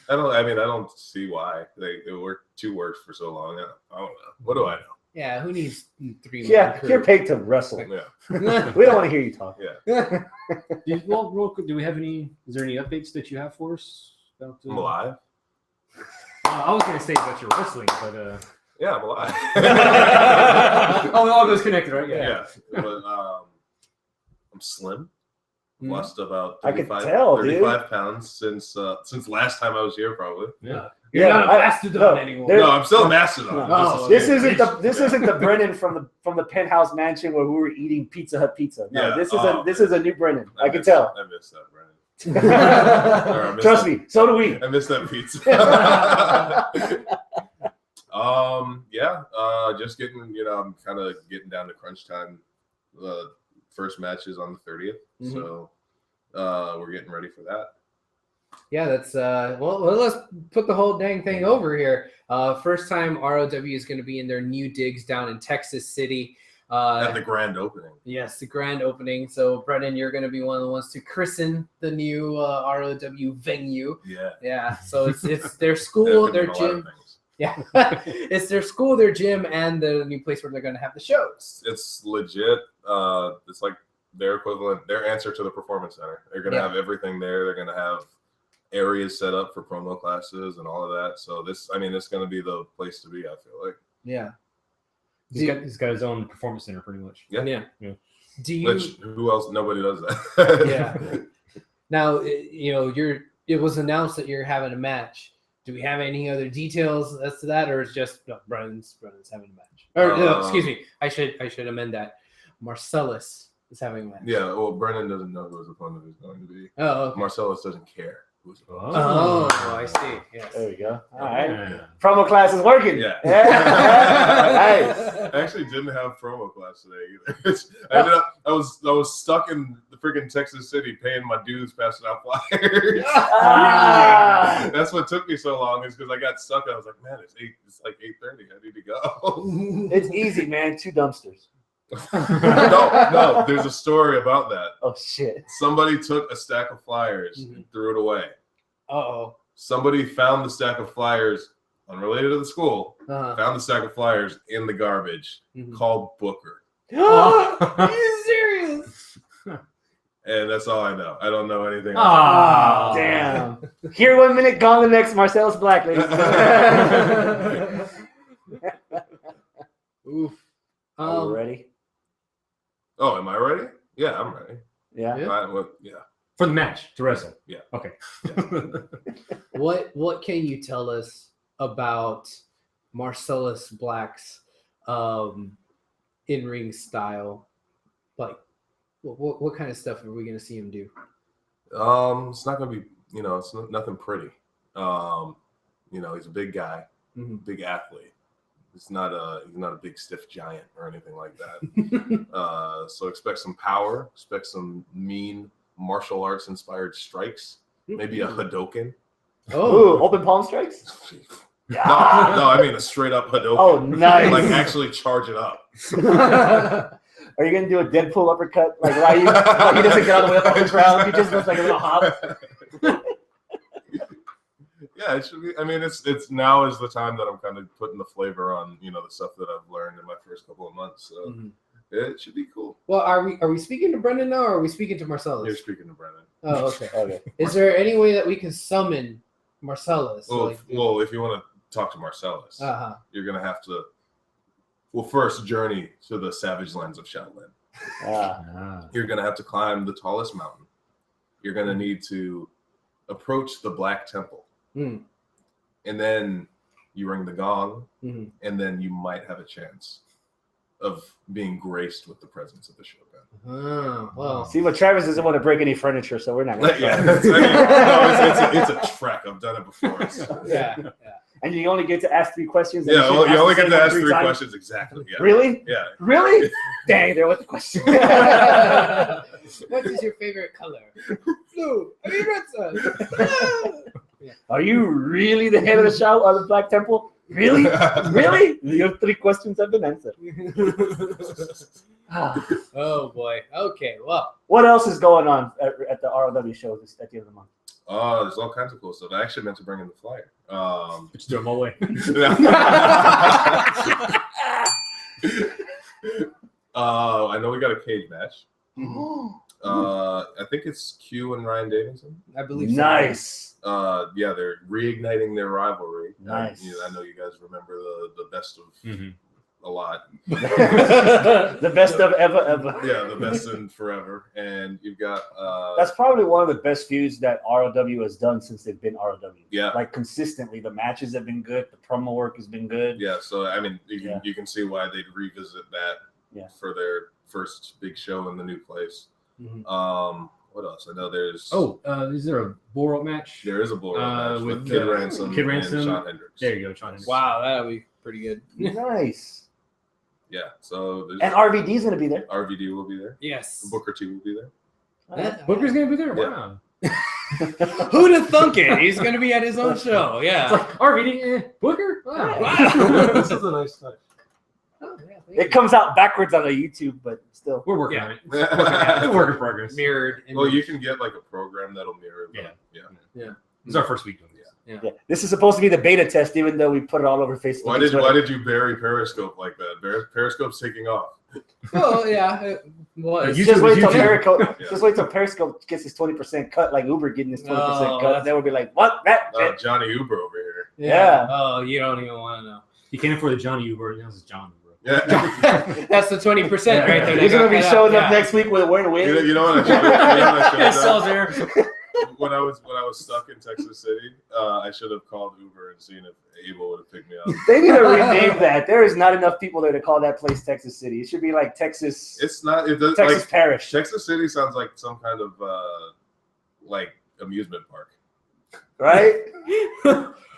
Speaker 4: I don't see why they worked 2 works for so long. I don't know. What do I know?
Speaker 1: Yeah, who needs 3?
Speaker 3: Yeah, you're paid to wrestle.
Speaker 4: Yeah.
Speaker 3: We don't want to hear you talk.
Speaker 4: Yeah.
Speaker 2: Well, real quick, is there any updates that you have for us about?
Speaker 4: I'm alive.
Speaker 2: I was gonna say about your wrestling, but
Speaker 4: Yeah, I'm alive.
Speaker 2: oh, it all goes connected, right?
Speaker 4: Yeah. But I'm slim. Lost about
Speaker 3: I could
Speaker 4: 35,
Speaker 3: tell,
Speaker 4: 35 pounds since last time I was here, probably.
Speaker 2: Yeah.
Speaker 1: You're not a
Speaker 3: I-
Speaker 1: mastodon
Speaker 3: no,
Speaker 1: anymore.
Speaker 3: there-
Speaker 4: No, I'm still a mastodon.
Speaker 1: Oh,
Speaker 3: This isn't the Brennan from the penthouse mansion where we were eating Pizza Hut pizza. No,
Speaker 4: Yeah.
Speaker 3: this is a new Brennan. I can
Speaker 4: miss-
Speaker 3: tell.
Speaker 4: I miss that, Brandon.
Speaker 3: Trust me, so do we.
Speaker 4: I miss that pizza. Just getting, I'm kind of getting down to crunch time. The first match is on the 30th, so we're getting ready for that.
Speaker 1: Yeah, that's well, let's put the whole dang thing over here. First time ROW is going to be in their new digs down in Texas City.
Speaker 4: At the grand opening.
Speaker 1: Yes, the grand opening. So, Brennan, you're going to be one of the ones to christen the new ROW venue.
Speaker 4: Yeah.
Speaker 1: Yeah, so it's their school,
Speaker 4: That
Speaker 1: their
Speaker 4: could mean a lot of
Speaker 1: gym.
Speaker 4: things.
Speaker 1: Yeah, it's their school, their gym, and the new place where they're going to have the shows.
Speaker 4: It's legit. It's like their equivalent, their answer to the Performance Center. They're going to have everything there. They're going to have areas set up for promo classes and all of that. So it's going to be the place to be, I feel like.
Speaker 1: Yeah.
Speaker 2: He's got his own performance center, pretty much.
Speaker 4: Yeah.
Speaker 1: Do you?
Speaker 4: Which, who else? Nobody does that.
Speaker 1: Yeah. Now, it was announced that you're having a match. Do we have any other details as to that, or is just Brennan's having a match? Or no, excuse me, I should amend that. Marcellus is having a match.
Speaker 4: Yeah, well, Brennan doesn't know who his opponent is going to be.
Speaker 1: Oh, okay.
Speaker 4: Marcellus doesn't care who's
Speaker 1: Oh, I see. Yes.
Speaker 3: There we go. All right.
Speaker 2: Yeah.
Speaker 3: Promo class is working.
Speaker 4: Yeah.
Speaker 3: Nice.
Speaker 4: I actually didn't have promo class today either. I was stuck in the freaking Texas City paying my dues, passing out flyers. That's what took me so long, is because I got stuck. I was like, man, it's like 8:30. I need to go.
Speaker 3: It's easy, man. 2 dumpsters.
Speaker 4: No, there's a story about that.
Speaker 3: Oh shit.
Speaker 4: Somebody took a stack of flyers and threw it away.
Speaker 1: Uh-oh.
Speaker 4: Somebody found the stack of flyers, unrelated to the school,
Speaker 1: Uh-huh.
Speaker 4: found the stack of flyers in the garbage, called Booker.
Speaker 1: Are you serious?
Speaker 4: And that's all I know. I don't know anything else.
Speaker 2: Oh,
Speaker 3: damn. Here 1 minute, gone the next. Marcellus Black, ladies and gentlemen.
Speaker 1: Oof.
Speaker 3: Are you ready?
Speaker 4: Oh, am I ready? Yeah, I'm ready.
Speaker 3: Yeah.
Speaker 4: Yeah.
Speaker 2: for the match to wrestle.
Speaker 4: Yeah.
Speaker 2: Okay.
Speaker 1: What can you tell us about Marcellus Black's in-ring style? Like, what kind of stuff are we going to see him do?
Speaker 4: It's not going to be, it's nothing pretty. He's a big guy, big athlete. He's not a big stiff giant or anything like that. So expect some power, expect some mean martial arts inspired strikes, maybe a Hadoken.
Speaker 3: Oh, open palm strikes?
Speaker 4: No, I mean a straight up Hadoken.
Speaker 3: Oh, nice.
Speaker 4: Like actually charge it up.
Speaker 3: Are you gonna do a Deadpool uppercut? Like Ryu? Like he doesn't get all the way up off the ground. He just goes like a little hop.
Speaker 4: Yeah, it should be. I mean, it's now is the time that I'm kind of putting the flavor on, the stuff that I've learned in my first couple of months. So it should be cool.
Speaker 1: Well, are we speaking to Brendan now, or are we speaking to Marcellus?
Speaker 4: You're speaking to Brennan.
Speaker 1: Oh, okay.
Speaker 3: Okay.
Speaker 1: Is there any way that we can summon Marcellus?
Speaker 4: Well, if you want to talk to Marcellus, you're gonna have to. Well, first journey to the savage lands of Shaolin. You're gonna have to climb the tallest mountain. You're gonna need to approach the Black Temple. And then you ring the gong, and then you might have a chance of being graced with the presence of the Shogun.
Speaker 1: Oh, well.
Speaker 3: See, but Travis doesn't want to break any furniture, so we're not going to.
Speaker 4: Yeah, it's a trek. I've done it before. So.
Speaker 1: Yeah.
Speaker 3: And you only get to ask 3 questions.
Speaker 4: Yeah, you only get to ask 3 questions exactly. Yeah.
Speaker 3: Really?
Speaker 4: Yeah.
Speaker 3: Really? Dang, there was the question.
Speaker 1: What is your favorite color? Blue. I mean, red sun.
Speaker 3: Are you really the head of the shout of the Black Temple? Really? Really? Your 3 questions have been answered.
Speaker 1: Oh boy. Okay. Well,
Speaker 3: what else is going on at the ROW show at the end of the month?
Speaker 4: There's all kinds of cool stuff. I actually meant to bring in the flyer.
Speaker 2: Just throw them away.
Speaker 4: I know we got a cage match. I think it's Q and Ryan Davidson.
Speaker 1: I believe so.
Speaker 3: Nice.
Speaker 4: Yeah, they're reigniting their rivalry.
Speaker 3: Nice.
Speaker 4: I know you guys remember the best of a lot.
Speaker 3: The best of ever.
Speaker 4: Yeah, the best in forever. And you've got
Speaker 3: that's probably one of the best feuds that ROW has done since they've been ROW.
Speaker 4: Yeah.
Speaker 3: Like consistently, the matches have been good. The promo work has been good.
Speaker 4: Yeah, so I mean, you can see why they'd revisit that for their first big show in the new place. What else? I know there's.
Speaker 2: Is there a bull match?
Speaker 4: There is a bull match with Kid Ransom, and Shawn Hendricks.
Speaker 2: There you go, Shawn Hendricks.
Speaker 1: Wow, that'll be pretty good.
Speaker 3: Nice.
Speaker 4: Yeah, so
Speaker 3: and RVD's gonna be there.
Speaker 4: RVD will be there.
Speaker 1: Yes.
Speaker 4: Booker T will be there.
Speaker 2: Booker's gonna be there.
Speaker 4: Yeah.
Speaker 2: Wow.
Speaker 1: Who'd have thunk it? He's gonna be at his own show. Yeah.
Speaker 2: It's like RVD, Booker. Wow. This is a nice touch.
Speaker 1: Oh, yeah,
Speaker 3: It comes out backwards on the YouTube, but still.
Speaker 2: We're working on it. It's a work in progress.
Speaker 1: Mirrored.
Speaker 4: Well, you can get like a program that'll mirror.
Speaker 2: Yeah.
Speaker 4: Yeah.
Speaker 2: This is our first week doing this.
Speaker 3: Yeah. This is supposed to be the beta test, even though we put it all over Facebook.
Speaker 4: Why did you bury Periscope like that? Periscope's taking off.
Speaker 1: Oh yeah, it was.
Speaker 3: Just wait till Periscope. Just wait till Periscope gets his 20% cut, like Uber getting his 20% cut. Then we'll be like, "What? That?"
Speaker 4: Johnny Uber over here.
Speaker 3: Yeah.
Speaker 1: Oh, you don't even want to know.
Speaker 2: He can't afford the Johnny Uber. Now it's John Uber.
Speaker 4: Yeah.
Speaker 1: That's the 20% right there.
Speaker 3: He's gonna be showing up next week with wearing a wig.
Speaker 4: You know what I
Speaker 2: Sells there.
Speaker 4: When I was stuck in Texas City, I should have called Uber and seen if Abel would have picked me up.
Speaker 3: They need to rename that. There is not enough people there to call that place Texas City. It should be like Texas.
Speaker 4: It's not. It does,
Speaker 3: Texas Parish.
Speaker 4: Texas City sounds like some kind of like amusement park,
Speaker 3: right?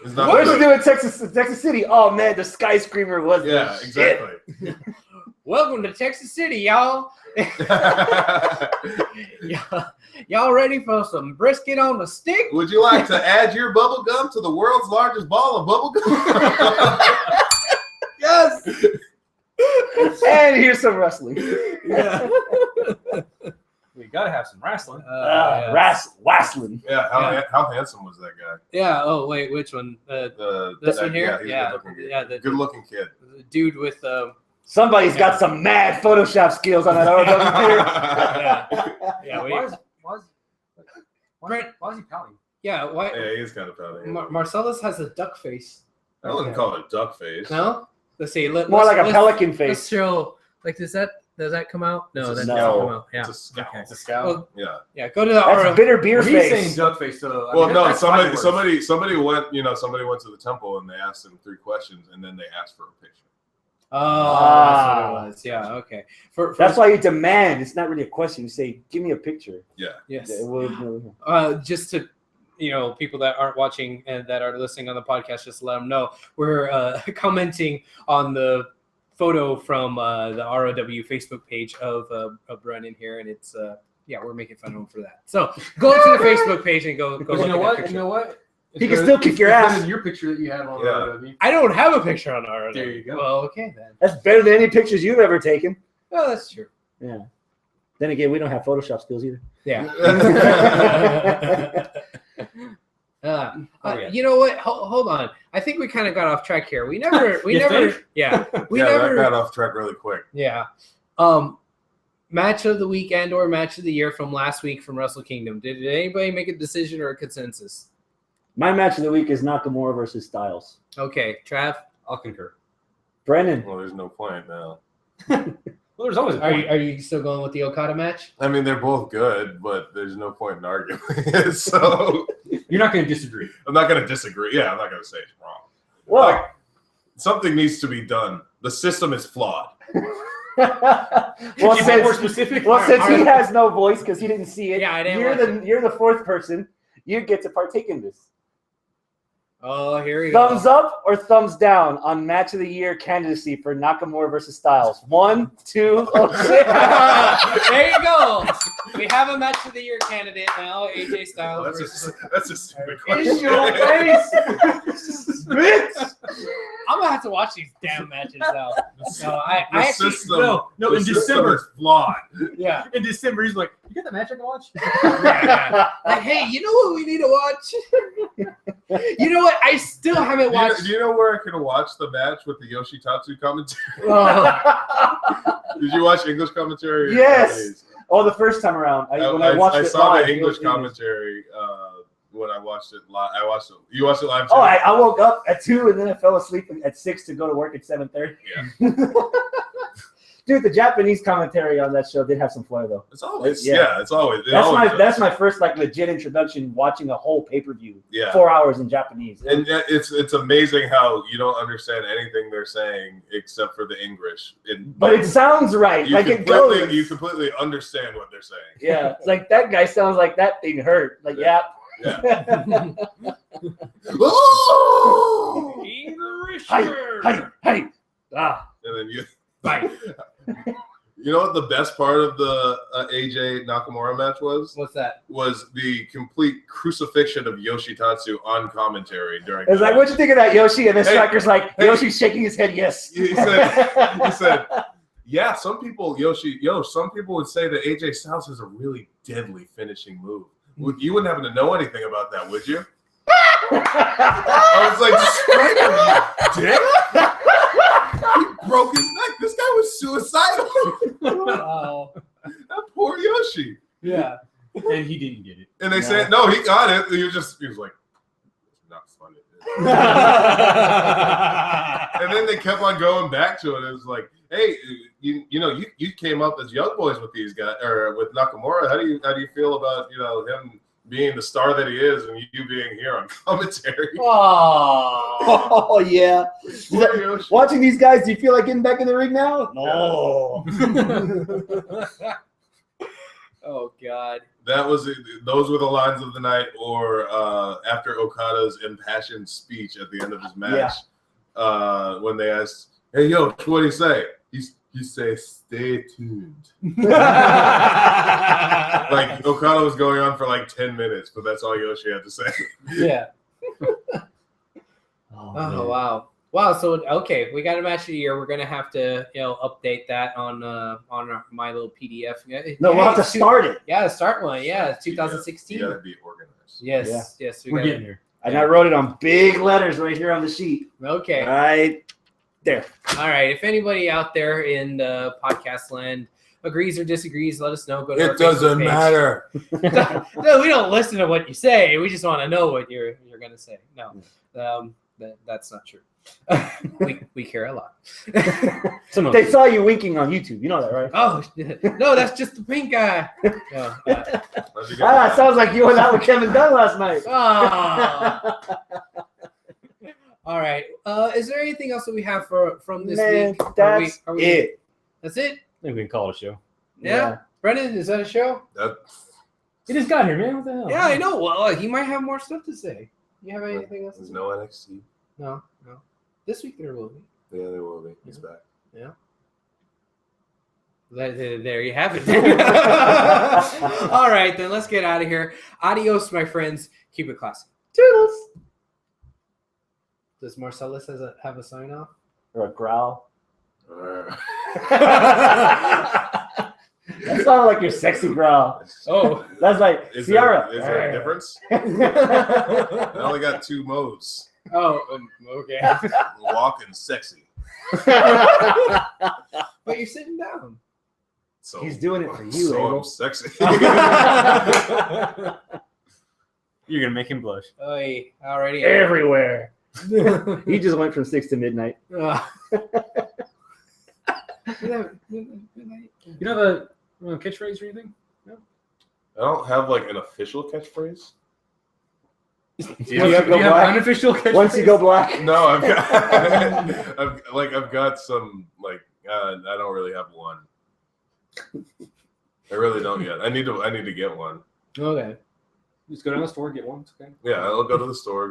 Speaker 4: It's not.
Speaker 3: What did you do in Texas City? Oh man, the skyscraper was.
Speaker 4: Yeah, exactly.
Speaker 1: Welcome to Texas City, y'all. Y'all ready for some brisket on the stick?
Speaker 4: Would you like to add your bubble gum to the world's largest ball of bubble gum?
Speaker 1: Yes.
Speaker 3: And here's some wrestling.
Speaker 1: Yeah.
Speaker 2: We gotta have some wrestling.
Speaker 3: Wrestling.
Speaker 4: Yeah. How handsome was that guy?
Speaker 1: Yeah. Oh wait, which one? This one here.
Speaker 4: Yeah.
Speaker 1: The
Speaker 4: good-looking kid.
Speaker 1: The dude with
Speaker 3: Somebody's got some mad Photoshop skills on that ROW.
Speaker 1: Yeah.
Speaker 2: Why is he pouting?
Speaker 1: Yeah. Why?
Speaker 4: Yeah, he is kind of pouting.
Speaker 1: Marcellus has a duck face.
Speaker 4: I wouldn't call it a duck face.
Speaker 1: No. Let's see.
Speaker 3: More like a pelican face.
Speaker 1: Let's show. Like, does that come out? No, that doesn't
Speaker 3: scowl.
Speaker 1: come out. Yeah.
Speaker 4: It's a scowl.
Speaker 2: It's a scowl.
Speaker 1: Well,
Speaker 4: Yeah.
Speaker 1: Yeah. Go to the
Speaker 3: That's bitter beer
Speaker 2: He's
Speaker 3: face.
Speaker 2: saying duck face, so
Speaker 4: Well, no, somebody went to the temple and they asked him 3 questions and then they asked for a picture.
Speaker 1: Oh, that's what it was. Yeah. Okay.
Speaker 3: That's why you demand. It's not really a question. You say, "Give me a picture."
Speaker 4: Yeah.
Speaker 1: Yes. Just to, people that aren't watching and that are listening on the podcast, just let them know we're commenting on the photo from the ROW Facebook page of Brennan here, and it's we're making fun of him for that. So go to the Facebook page and go.
Speaker 2: You know what? You know what?
Speaker 3: He can still kick your ass.
Speaker 2: Your picture that you have on ROW.
Speaker 1: I don't have a picture on ROW.
Speaker 2: There you go.
Speaker 1: Well, okay then.
Speaker 3: That's better than any pictures you've ever taken.
Speaker 1: Oh, that's true.
Speaker 3: Yeah. Then again, we don't have Photoshop skills either.
Speaker 1: Yeah.
Speaker 2: Yeah.
Speaker 1: You know what? Hold on. I think we kind of got off track here. We never.
Speaker 4: That got off track really quick.
Speaker 1: Yeah. Match of the week and/or match of the year from last week from Wrestle Kingdom. Did anybody make a decision or a consensus?
Speaker 3: My match of the week is Nakamura versus Styles.
Speaker 1: Okay, Trav.
Speaker 2: I'll concur.
Speaker 3: Brennan.
Speaker 4: Well, there's no point now.
Speaker 2: Well, there's always a
Speaker 1: Are
Speaker 2: point.
Speaker 1: you still going with the Okada match?
Speaker 4: I mean, they're both good, but there's no point in arguing. So
Speaker 2: You're not going to disagree.
Speaker 4: I'm not going to disagree. Yeah, I'm not going to say it's wrong.
Speaker 3: Well,
Speaker 4: Something needs to be done. The system is flawed.
Speaker 3: well,
Speaker 2: more specific.
Speaker 3: since he has no voice because he didn't see it,
Speaker 1: Yeah, I didn't.
Speaker 3: you're the 4th person. You get to partake in this.
Speaker 1: Oh, here we go.
Speaker 3: Thumbs up or thumbs down on match of the year candidacy for Nakamura versus Styles? 1, 2, oh shit.
Speaker 1: There you go. We have a match of the year candidate now. AJ Styles.
Speaker 4: That's a stupid question.
Speaker 3: In your face, bitch.
Speaker 1: I'm gonna have to watch these damn matches now. No, I
Speaker 4: The
Speaker 1: actually
Speaker 4: system,
Speaker 2: no,
Speaker 4: the
Speaker 2: in
Speaker 4: system
Speaker 2: December.
Speaker 4: is flawed.
Speaker 1: yeah.
Speaker 2: In December, he's like, "You got the match I can watch?"
Speaker 1: Yeah. Like, hey, you know what we need to watch? You know what? I still haven't watched.
Speaker 4: Do you know where I can watch the match with the Yoshitatsu commentary?
Speaker 1: Oh.
Speaker 4: Did you watch English commentary? or
Speaker 3: Yes.
Speaker 4: Japanese?
Speaker 3: Oh, the first time around. When
Speaker 4: I saw
Speaker 3: live,
Speaker 4: the
Speaker 3: it
Speaker 4: English
Speaker 3: was
Speaker 4: commentary when I watched it live. You watched it live too?
Speaker 3: Oh, I woke up at 2 and then I fell asleep at 6 to go to work at 7:30.
Speaker 4: Yeah.
Speaker 3: Dude, the Japanese commentary on that show did have some flair though.
Speaker 4: It's always
Speaker 3: Yeah.
Speaker 4: it's always.
Speaker 3: That's my first like legit introduction watching a whole pay-per-view.
Speaker 4: Yeah.
Speaker 3: 4 hours in Japanese.
Speaker 4: And it's amazing how you don't understand anything they're saying except for the English.
Speaker 3: But it sounds right. Like it goes.
Speaker 4: You completely understand what they're saying.
Speaker 3: Yeah. It's like that guy sounds like that thing hurt. Like
Speaker 4: Yeah. Oh!
Speaker 1: English.
Speaker 3: Hey. Ah.
Speaker 4: And then you.
Speaker 1: Right.
Speaker 4: You know what the best part of the AJ Nakamura match was?
Speaker 1: What's that?
Speaker 4: Was the complete crucifixion of Yoshitatsu on commentary during.
Speaker 3: It's like, what'd you think of that, Yoshi? And the
Speaker 4: Hey,
Speaker 3: striker's like, Yoshi's shaking his head, yes.
Speaker 4: He said, yeah, some people would say that AJ Styles has a really deadly finishing move. You wouldn't happen to know anything about that, would you? I was like, strike him, you dick. He broke his neck. This guy was suicidal.
Speaker 1: Wow.
Speaker 4: That poor Yoshi.
Speaker 1: Yeah.
Speaker 2: And he didn't get it.
Speaker 4: And they said, no, he got it. He was like, it's not funny. And then they kept on going back to it. It was like, hey, you came up as young boys with these guys or with Nakamura. How do you feel about him being the star that he is and you being here on commentary?
Speaker 3: Oh yeah.
Speaker 4: Poor Yoshi.
Speaker 3: Watching these guys, do you feel like getting back in the ring now? No.
Speaker 1: Oh God.
Speaker 4: Those were the lines of the night, or after Okada's impassioned speech at the end of his match, when they asked, "Hey, yo, what do you say?" He says, "Stay tuned." Like Okada was going on for like 10 minutes, but that's all Yoshi had to say.
Speaker 1: Yeah.
Speaker 3: Oh,
Speaker 1: Wow. Wow. So okay, we got a match of the year. We're gonna have to update that on my little PDF.
Speaker 3: No, we'll have to start it.
Speaker 1: Yeah, start one. Yeah, it's 2016.
Speaker 4: You gotta be organized.
Speaker 1: Yes. Yes.
Speaker 2: We're getting there.
Speaker 3: And I wrote it on big letters right here on the sheet.
Speaker 1: Okay.
Speaker 3: Right there.
Speaker 1: All right. If anybody out there in the podcast land agrees or disagrees, let us know. Go to our
Speaker 4: It doesn't
Speaker 1: Facebook page.
Speaker 4: matter.
Speaker 1: No, we don't listen to what you say. We just want to know what you're gonna say. No, that's not true. we care a lot.
Speaker 3: They saw you winking on YouTube. You know that, right?
Speaker 1: Oh no, that's just the pink guy. No,
Speaker 3: Sounds like you went out with Kevin Dunn last night.
Speaker 1: oh. All right. Is there anything else that we have from this week?
Speaker 3: That's it.
Speaker 1: That's it.
Speaker 2: I think we can call it a show.
Speaker 1: Yeah. Brennan, is that a show?
Speaker 2: He just got here, man. What the hell?
Speaker 1: Yeah, I know. Well, he might have more stuff to say. You have anything else to
Speaker 4: There's
Speaker 1: say?
Speaker 4: no NXT.
Speaker 1: No. This week there will be.
Speaker 4: Yeah, there will be. He's back.
Speaker 1: Yeah. There you have it. All right, then let's get out of here. Adios, my friends. Keep it classy.
Speaker 3: Toodles.
Speaker 1: Does Marcellus have a sign off?
Speaker 3: Or a growl. That sounded like your sexy growl.
Speaker 1: Oh,
Speaker 3: That's like Ciara.
Speaker 4: Is there a difference? I only got 2 modes.
Speaker 1: oh, okay.
Speaker 4: Walking sexy.
Speaker 1: But you're sitting down.
Speaker 4: So
Speaker 3: He's doing it for you,
Speaker 4: So
Speaker 3: Abel.
Speaker 4: I'm sexy.
Speaker 2: You're gonna make him blush.
Speaker 1: Oy, already.
Speaker 3: Everywhere. He just went from 6 to midnight.
Speaker 2: You have a catchphrase or anything?
Speaker 4: I don't have like an official catchphrase.
Speaker 2: Do
Speaker 3: you have
Speaker 2: an
Speaker 3: black?
Speaker 2: unofficial catchphrase?
Speaker 3: Once you go black.
Speaker 4: No, I've got some I don't really have one. I really don't yet. I need to get one.
Speaker 1: Okay.
Speaker 2: Just go down the store, get one. It's okay.
Speaker 4: Yeah, I'll go to the store.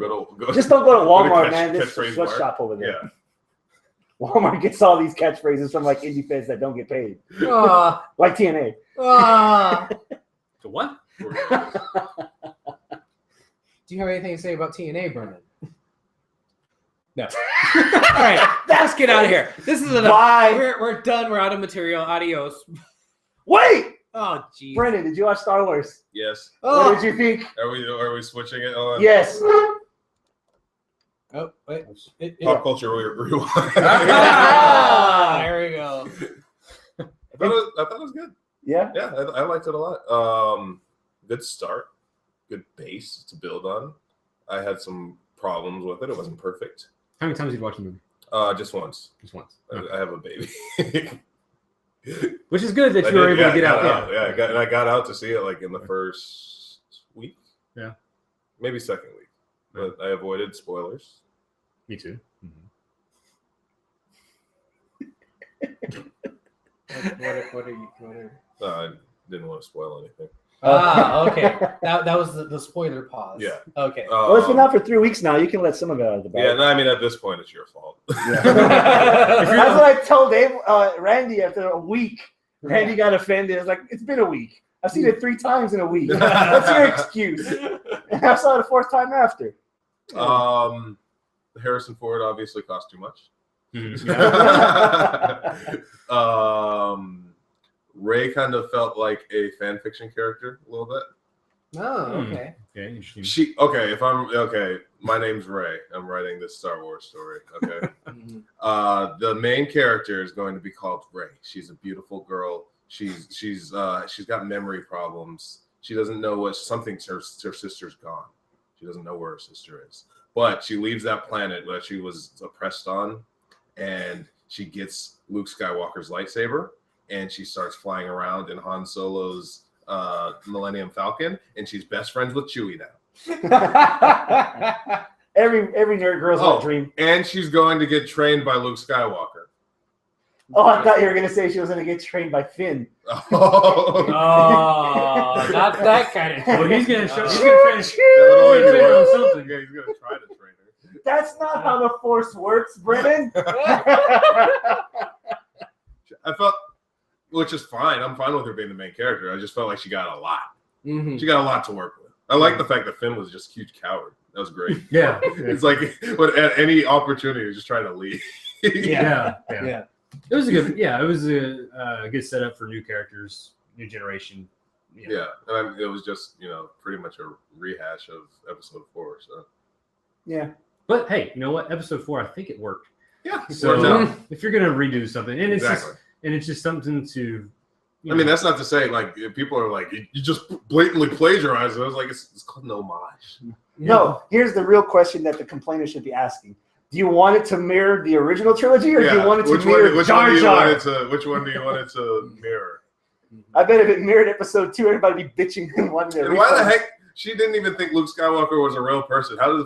Speaker 3: Just don't go to Walmart,
Speaker 4: catch-
Speaker 3: man. This
Speaker 4: catchphrase
Speaker 3: sweatshop
Speaker 4: bar.
Speaker 3: over there.
Speaker 4: Yeah.
Speaker 3: Walmart gets all these catchphrases from like indie fans that don't get paid,
Speaker 1: Ah,
Speaker 3: like TNA.
Speaker 1: ah.
Speaker 2: So what?
Speaker 1: Do you have anything to say about TNA, Brennan? No. All right, let's get out of here. This is enough.
Speaker 3: Bye.
Speaker 1: We're done. We're out of material. Adios.
Speaker 3: Wait,
Speaker 1: Oh, jeez.
Speaker 3: Brendan, did you watch Star Wars?
Speaker 4: Yes.
Speaker 1: Oh.
Speaker 3: What did you think?
Speaker 4: Are we switching it on?
Speaker 3: Yes.
Speaker 1: Oh, wait.
Speaker 4: Pop culture rewind.
Speaker 1: Ah, there we go.
Speaker 4: I thought it was good.
Speaker 3: Yeah.
Speaker 4: Yeah, I liked it a lot. Good start, good base to build on. I had some problems with it. It wasn't perfect.
Speaker 2: How many times did you watch the movie?
Speaker 4: Just once.
Speaker 2: Just once.
Speaker 4: I have a baby.
Speaker 2: Which is good that you were able to get out.
Speaker 4: Yeah, I got out to see it like in the first week.
Speaker 2: Yeah.
Speaker 4: Maybe second week. But I avoided spoilers.
Speaker 2: Me too.
Speaker 1: What are you?
Speaker 4: I didn't want to spoil anything.
Speaker 1: Ah, okay. That was the spoiler pause.
Speaker 4: Yeah.
Speaker 1: Okay.
Speaker 3: Well, it's been out for 3 weeks now. You can let some of it out of the bag.
Speaker 4: Yeah, no, I mean, at this point, it's your fault.
Speaker 3: That's what I told Dave, Randy after a week. Randy got offended. I was like, it's been a week. I've seen it 3 times in a week. What's your excuse? And I saw it a 4th time after.
Speaker 4: Harrison Ford obviously cost too much. Ray kind of felt like a fan fiction character a little bit.
Speaker 1: Oh, okay.
Speaker 2: Okay, interesting.
Speaker 4: My name's Ray. I'm writing this Star Wars story. Okay. The main character is going to be called Ray. She's a beautiful girl. She's got memory problems. She doesn't know her sister's gone. She doesn't know where her sister is. But she leaves that planet that she was oppressed on, and she gets Luke Skywalker's lightsaber, and she starts flying around in Han Solo's Millennium Falcon, and she's best friends with Chewie now.
Speaker 3: Every nerd girl's dream.
Speaker 4: And she's going to get trained by Luke Skywalker.
Speaker 3: Oh, I thought you were going to say she was going to get trained by Finn.
Speaker 1: Oh, not that kind of.
Speaker 2: Well, he's going to try.
Speaker 4: He's going to
Speaker 2: something.
Speaker 4: Yeah, he's going to try to train her.
Speaker 3: That's not how the Force works, Brennan.
Speaker 4: I felt, which is fine. I'm fine with her being the main character. I just felt like she got a lot.
Speaker 1: Mm-hmm.
Speaker 4: She got a lot to work with. I like the fact that Finn was just a huge coward. That was great.
Speaker 2: Yeah.
Speaker 4: It's like, but at any opportunity, just trying to leave.
Speaker 2: Yeah. It was a good setup for new characters, new generation.
Speaker 4: Yeah, and it was just pretty much a rehash of episode 4. So
Speaker 3: yeah,
Speaker 2: but hey, you know what? Episode 4, I think it worked.
Speaker 4: Yeah.
Speaker 2: So if you're gonna redo something, and
Speaker 4: exactly.
Speaker 2: it's just something to.
Speaker 4: I mean, that's not to say like people are like you just blatantly plagiarize it. I was like, it's called an homage.
Speaker 3: No, here's the real question that the complainant should be asking. Do you want it to mirror the original trilogy, or do you want it to mirror Jar Jar?
Speaker 4: Which one do you want it to mirror?
Speaker 3: I bet if it mirrored episode 2, everybody would be bitching and wanting to.
Speaker 4: And why the heck? She didn't even think Luke Skywalker was a real person. How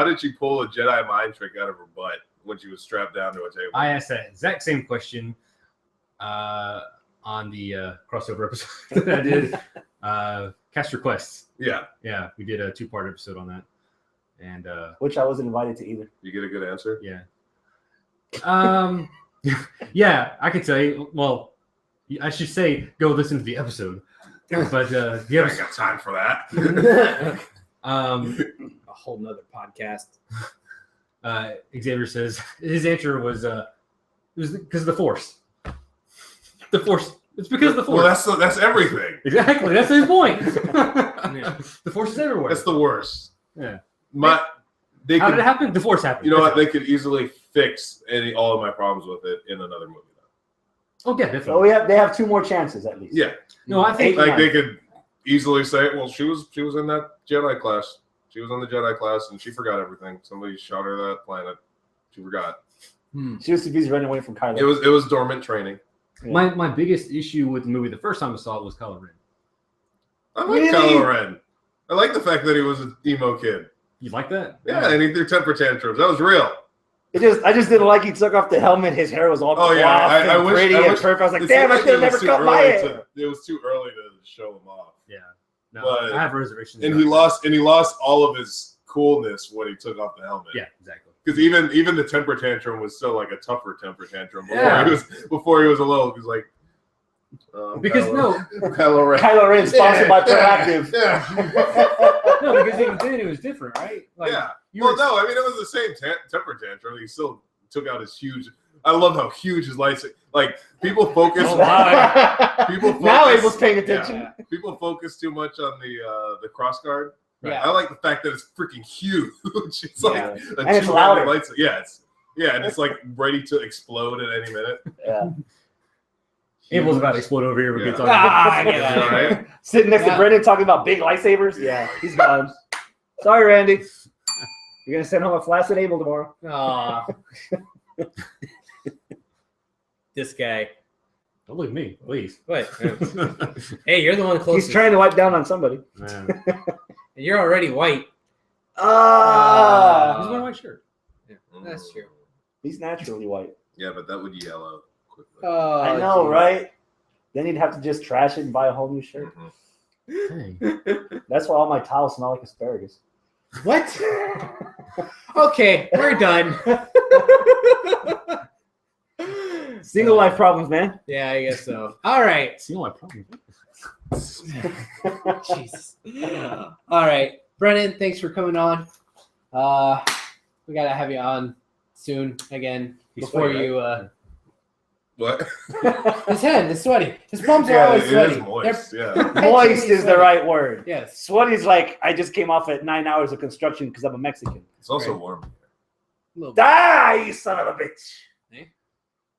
Speaker 4: did she pull a Jedi mind trick out of her butt when she was strapped down to a table?
Speaker 2: I asked that exact same question on the crossover episode that I did. Cast Requests.
Speaker 4: Yeah,
Speaker 2: we did a 2-part episode on that. And
Speaker 3: which I wasn't invited to either.
Speaker 4: You get a good answer?
Speaker 2: Yeah. Yeah, I could say. Well, I should say go listen to the episode. But
Speaker 4: I ain't got time for that.
Speaker 1: A whole nother podcast.
Speaker 2: Xavier says his answer was it was because of the Force. The Force. It's because of the Force.
Speaker 4: Well, that's everything.
Speaker 2: Exactly. That's his point. Yeah. The Force is everywhere.
Speaker 4: That's the worst.
Speaker 2: Yeah.
Speaker 4: How did
Speaker 2: it happen? The Force happened.
Speaker 4: You know what? They could easily fix all of my problems with it in another movie.
Speaker 2: Oh yeah, definitely.
Speaker 3: So they have 2 more chances at least.
Speaker 4: Yeah.
Speaker 2: No, I think
Speaker 4: they could easily say, well, she was in that Jedi class. She was in the Jedi class and she forgot everything. Somebody shot her that planet. She forgot.
Speaker 3: She was too busy running away from Kylo.
Speaker 4: It was dormant training.
Speaker 2: Yeah. My biggest issue with the movie the first time I saw it was Kylo Ren.
Speaker 4: I like Kylo Ren. I like the fact that he was an emo kid.
Speaker 2: You like that?
Speaker 4: Yeah, and he threw temper tantrums. That was real.
Speaker 3: I just didn't like he took off the helmet. His hair was all
Speaker 4: pretty
Speaker 3: and perfect. I was like, damn, I should have never cut my hair.
Speaker 4: It was too early to show him off.
Speaker 2: Yeah. No,
Speaker 4: But-
Speaker 2: I have reservations.
Speaker 4: And he lost all of his coolness when he took off the helmet.
Speaker 2: Yeah, exactly.
Speaker 4: Because even the temper tantrum was still like a tougher temper tantrum
Speaker 2: Yeah.
Speaker 4: before he was alone. He was like,
Speaker 2: Because
Speaker 4: Kylo Ren.
Speaker 3: Kylo Ren sponsored by Proactive.
Speaker 4: Yeah.
Speaker 2: no, because even then it was different, right? Like,
Speaker 4: Yeah.
Speaker 2: you
Speaker 4: Well,
Speaker 2: were-
Speaker 4: no, I mean it was the same temper tantrum. He still took out his huge. I love how huge his lightsaber. Like people focus.
Speaker 2: Oh, my.
Speaker 4: People focus,
Speaker 3: Now Abel's paying attention.
Speaker 4: Yeah, people focus too much on the cross guard.
Speaker 1: Yeah.
Speaker 4: I like the fact that it's freaking huge. It's like a
Speaker 3: And it's
Speaker 4: 200
Speaker 3: louder.
Speaker 4: lightsaber. Yeah, and it's like ready to explode at any minute.
Speaker 3: Yeah.
Speaker 2: Abel's about to explode over here. We
Speaker 4: Yeah.
Speaker 2: can talk about
Speaker 1: I get
Speaker 4: You
Speaker 1: it.
Speaker 4: all right?
Speaker 3: Sitting next
Speaker 1: Yeah.
Speaker 3: to Brendan talking about big lightsabers. Yeah, he's gone. Sorry, Randy. You're gonna send home a flaccid Abel tomorrow.
Speaker 1: Aw. This guy.
Speaker 2: Don't look at me, please.
Speaker 1: What? Hey, you're the one closest.
Speaker 3: He's trying to wipe down on somebody.
Speaker 2: Man.
Speaker 1: And you're already white.
Speaker 2: He's wearing a white shirt.
Speaker 1: That's true.
Speaker 3: He's naturally white.
Speaker 4: Yeah, but that would yellow quickly.
Speaker 1: Oh,
Speaker 3: I know,
Speaker 1: geez.
Speaker 3: right? Then he'd have to just trash it and buy a whole new shirt.
Speaker 4: Mhm.
Speaker 2: Dang.
Speaker 3: That's why all my towels smell like asparagus.
Speaker 1: What? Okay, we're done.
Speaker 3: Single life problems, man.
Speaker 1: Yeah, I guess so. All right.
Speaker 2: See my problem.
Speaker 1: Jesus. All right, Brennan, thanks for coming on. We gotta have you on soon again
Speaker 2: He's
Speaker 1: before
Speaker 2: sweaty,
Speaker 1: you.
Speaker 4: What?
Speaker 1: His head is sweaty. His palms are
Speaker 4: Yeah,
Speaker 1: always
Speaker 4: it
Speaker 1: sweaty.
Speaker 4: is moist.
Speaker 1: They're
Speaker 4: Yeah.
Speaker 3: Moist is the
Speaker 1: sweaty.
Speaker 3: right word.
Speaker 1: Yes.
Speaker 3: Sweaty's like I just came off at 9 hours of construction because I'm a Mexican.
Speaker 4: It's also
Speaker 1: Right.
Speaker 4: warm.
Speaker 1: A little bit.
Speaker 3: Die, you son of a bitch.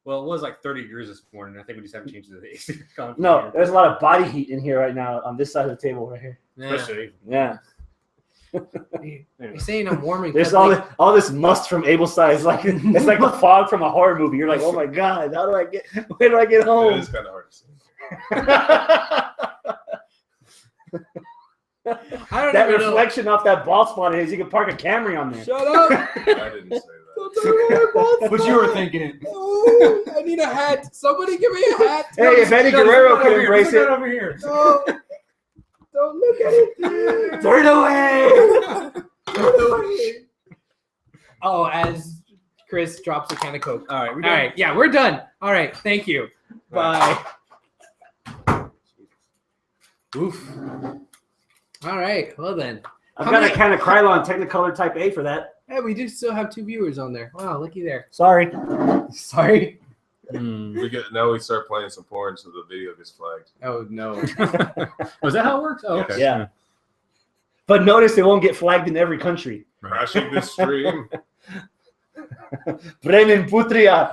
Speaker 2: Well, it was like 30 degrees this morning. I think we just haven't changed the AC.
Speaker 3: No, there's a lot of body heat in here right now on this side of the table right here.
Speaker 1: Yeah.
Speaker 2: Especially.
Speaker 3: Yeah.
Speaker 1: You're saying I'm warming.
Speaker 3: There's
Speaker 1: cuddly.
Speaker 3: all this must from Abel's side. It's like the fog from a horror movie. You're like, oh my god, where do I get
Speaker 4: It
Speaker 3: home?
Speaker 4: is kind of hard to see.
Speaker 1: I don't
Speaker 3: That
Speaker 1: even know.
Speaker 3: reflection off that bald spot is you can park a Camry on there.
Speaker 1: Shut up.
Speaker 4: I didn't say that.
Speaker 2: But you were thinking it.
Speaker 1: Oh, I need a hat. Somebody give me a hat.
Speaker 3: Hey, if Eddie Guerrero can embrace it,
Speaker 2: over here.
Speaker 1: No. Don't look at it.
Speaker 3: turn away.
Speaker 1: Oh, as Chris drops a can of Coke.
Speaker 2: All right, we're
Speaker 1: All
Speaker 2: done.
Speaker 1: right, yeah, we're done. All right, thank you. Bye. Oof. All right, well then.
Speaker 3: I've
Speaker 1: How
Speaker 3: got
Speaker 1: many-
Speaker 3: a can of Krylon Technicolor Type A for that.
Speaker 1: Hey, we do still have 2 viewers on there. Wow, looky there.
Speaker 3: Sorry.
Speaker 1: Sorry.
Speaker 4: Now we start playing some porn, so the video gets flagged.
Speaker 1: Oh no.
Speaker 2: Was that how it works? Oh, okay.
Speaker 3: Yeah. But notice it won't get flagged in every country.
Speaker 4: Crashing this stream.
Speaker 3: Brennan Putria.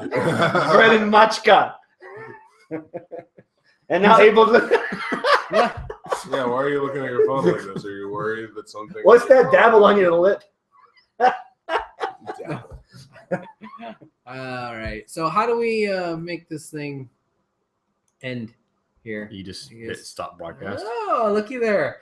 Speaker 3: Brennan Machka. And now Abel.
Speaker 4: Yeah, why are you looking at your phone like this? Are you worried that something?
Speaker 3: What's that dabble on your lip?
Speaker 1: All right. So how do we make this thing end here?
Speaker 2: You just
Speaker 1: Yes.
Speaker 2: hit stop broadcast.
Speaker 1: Oh, looky there.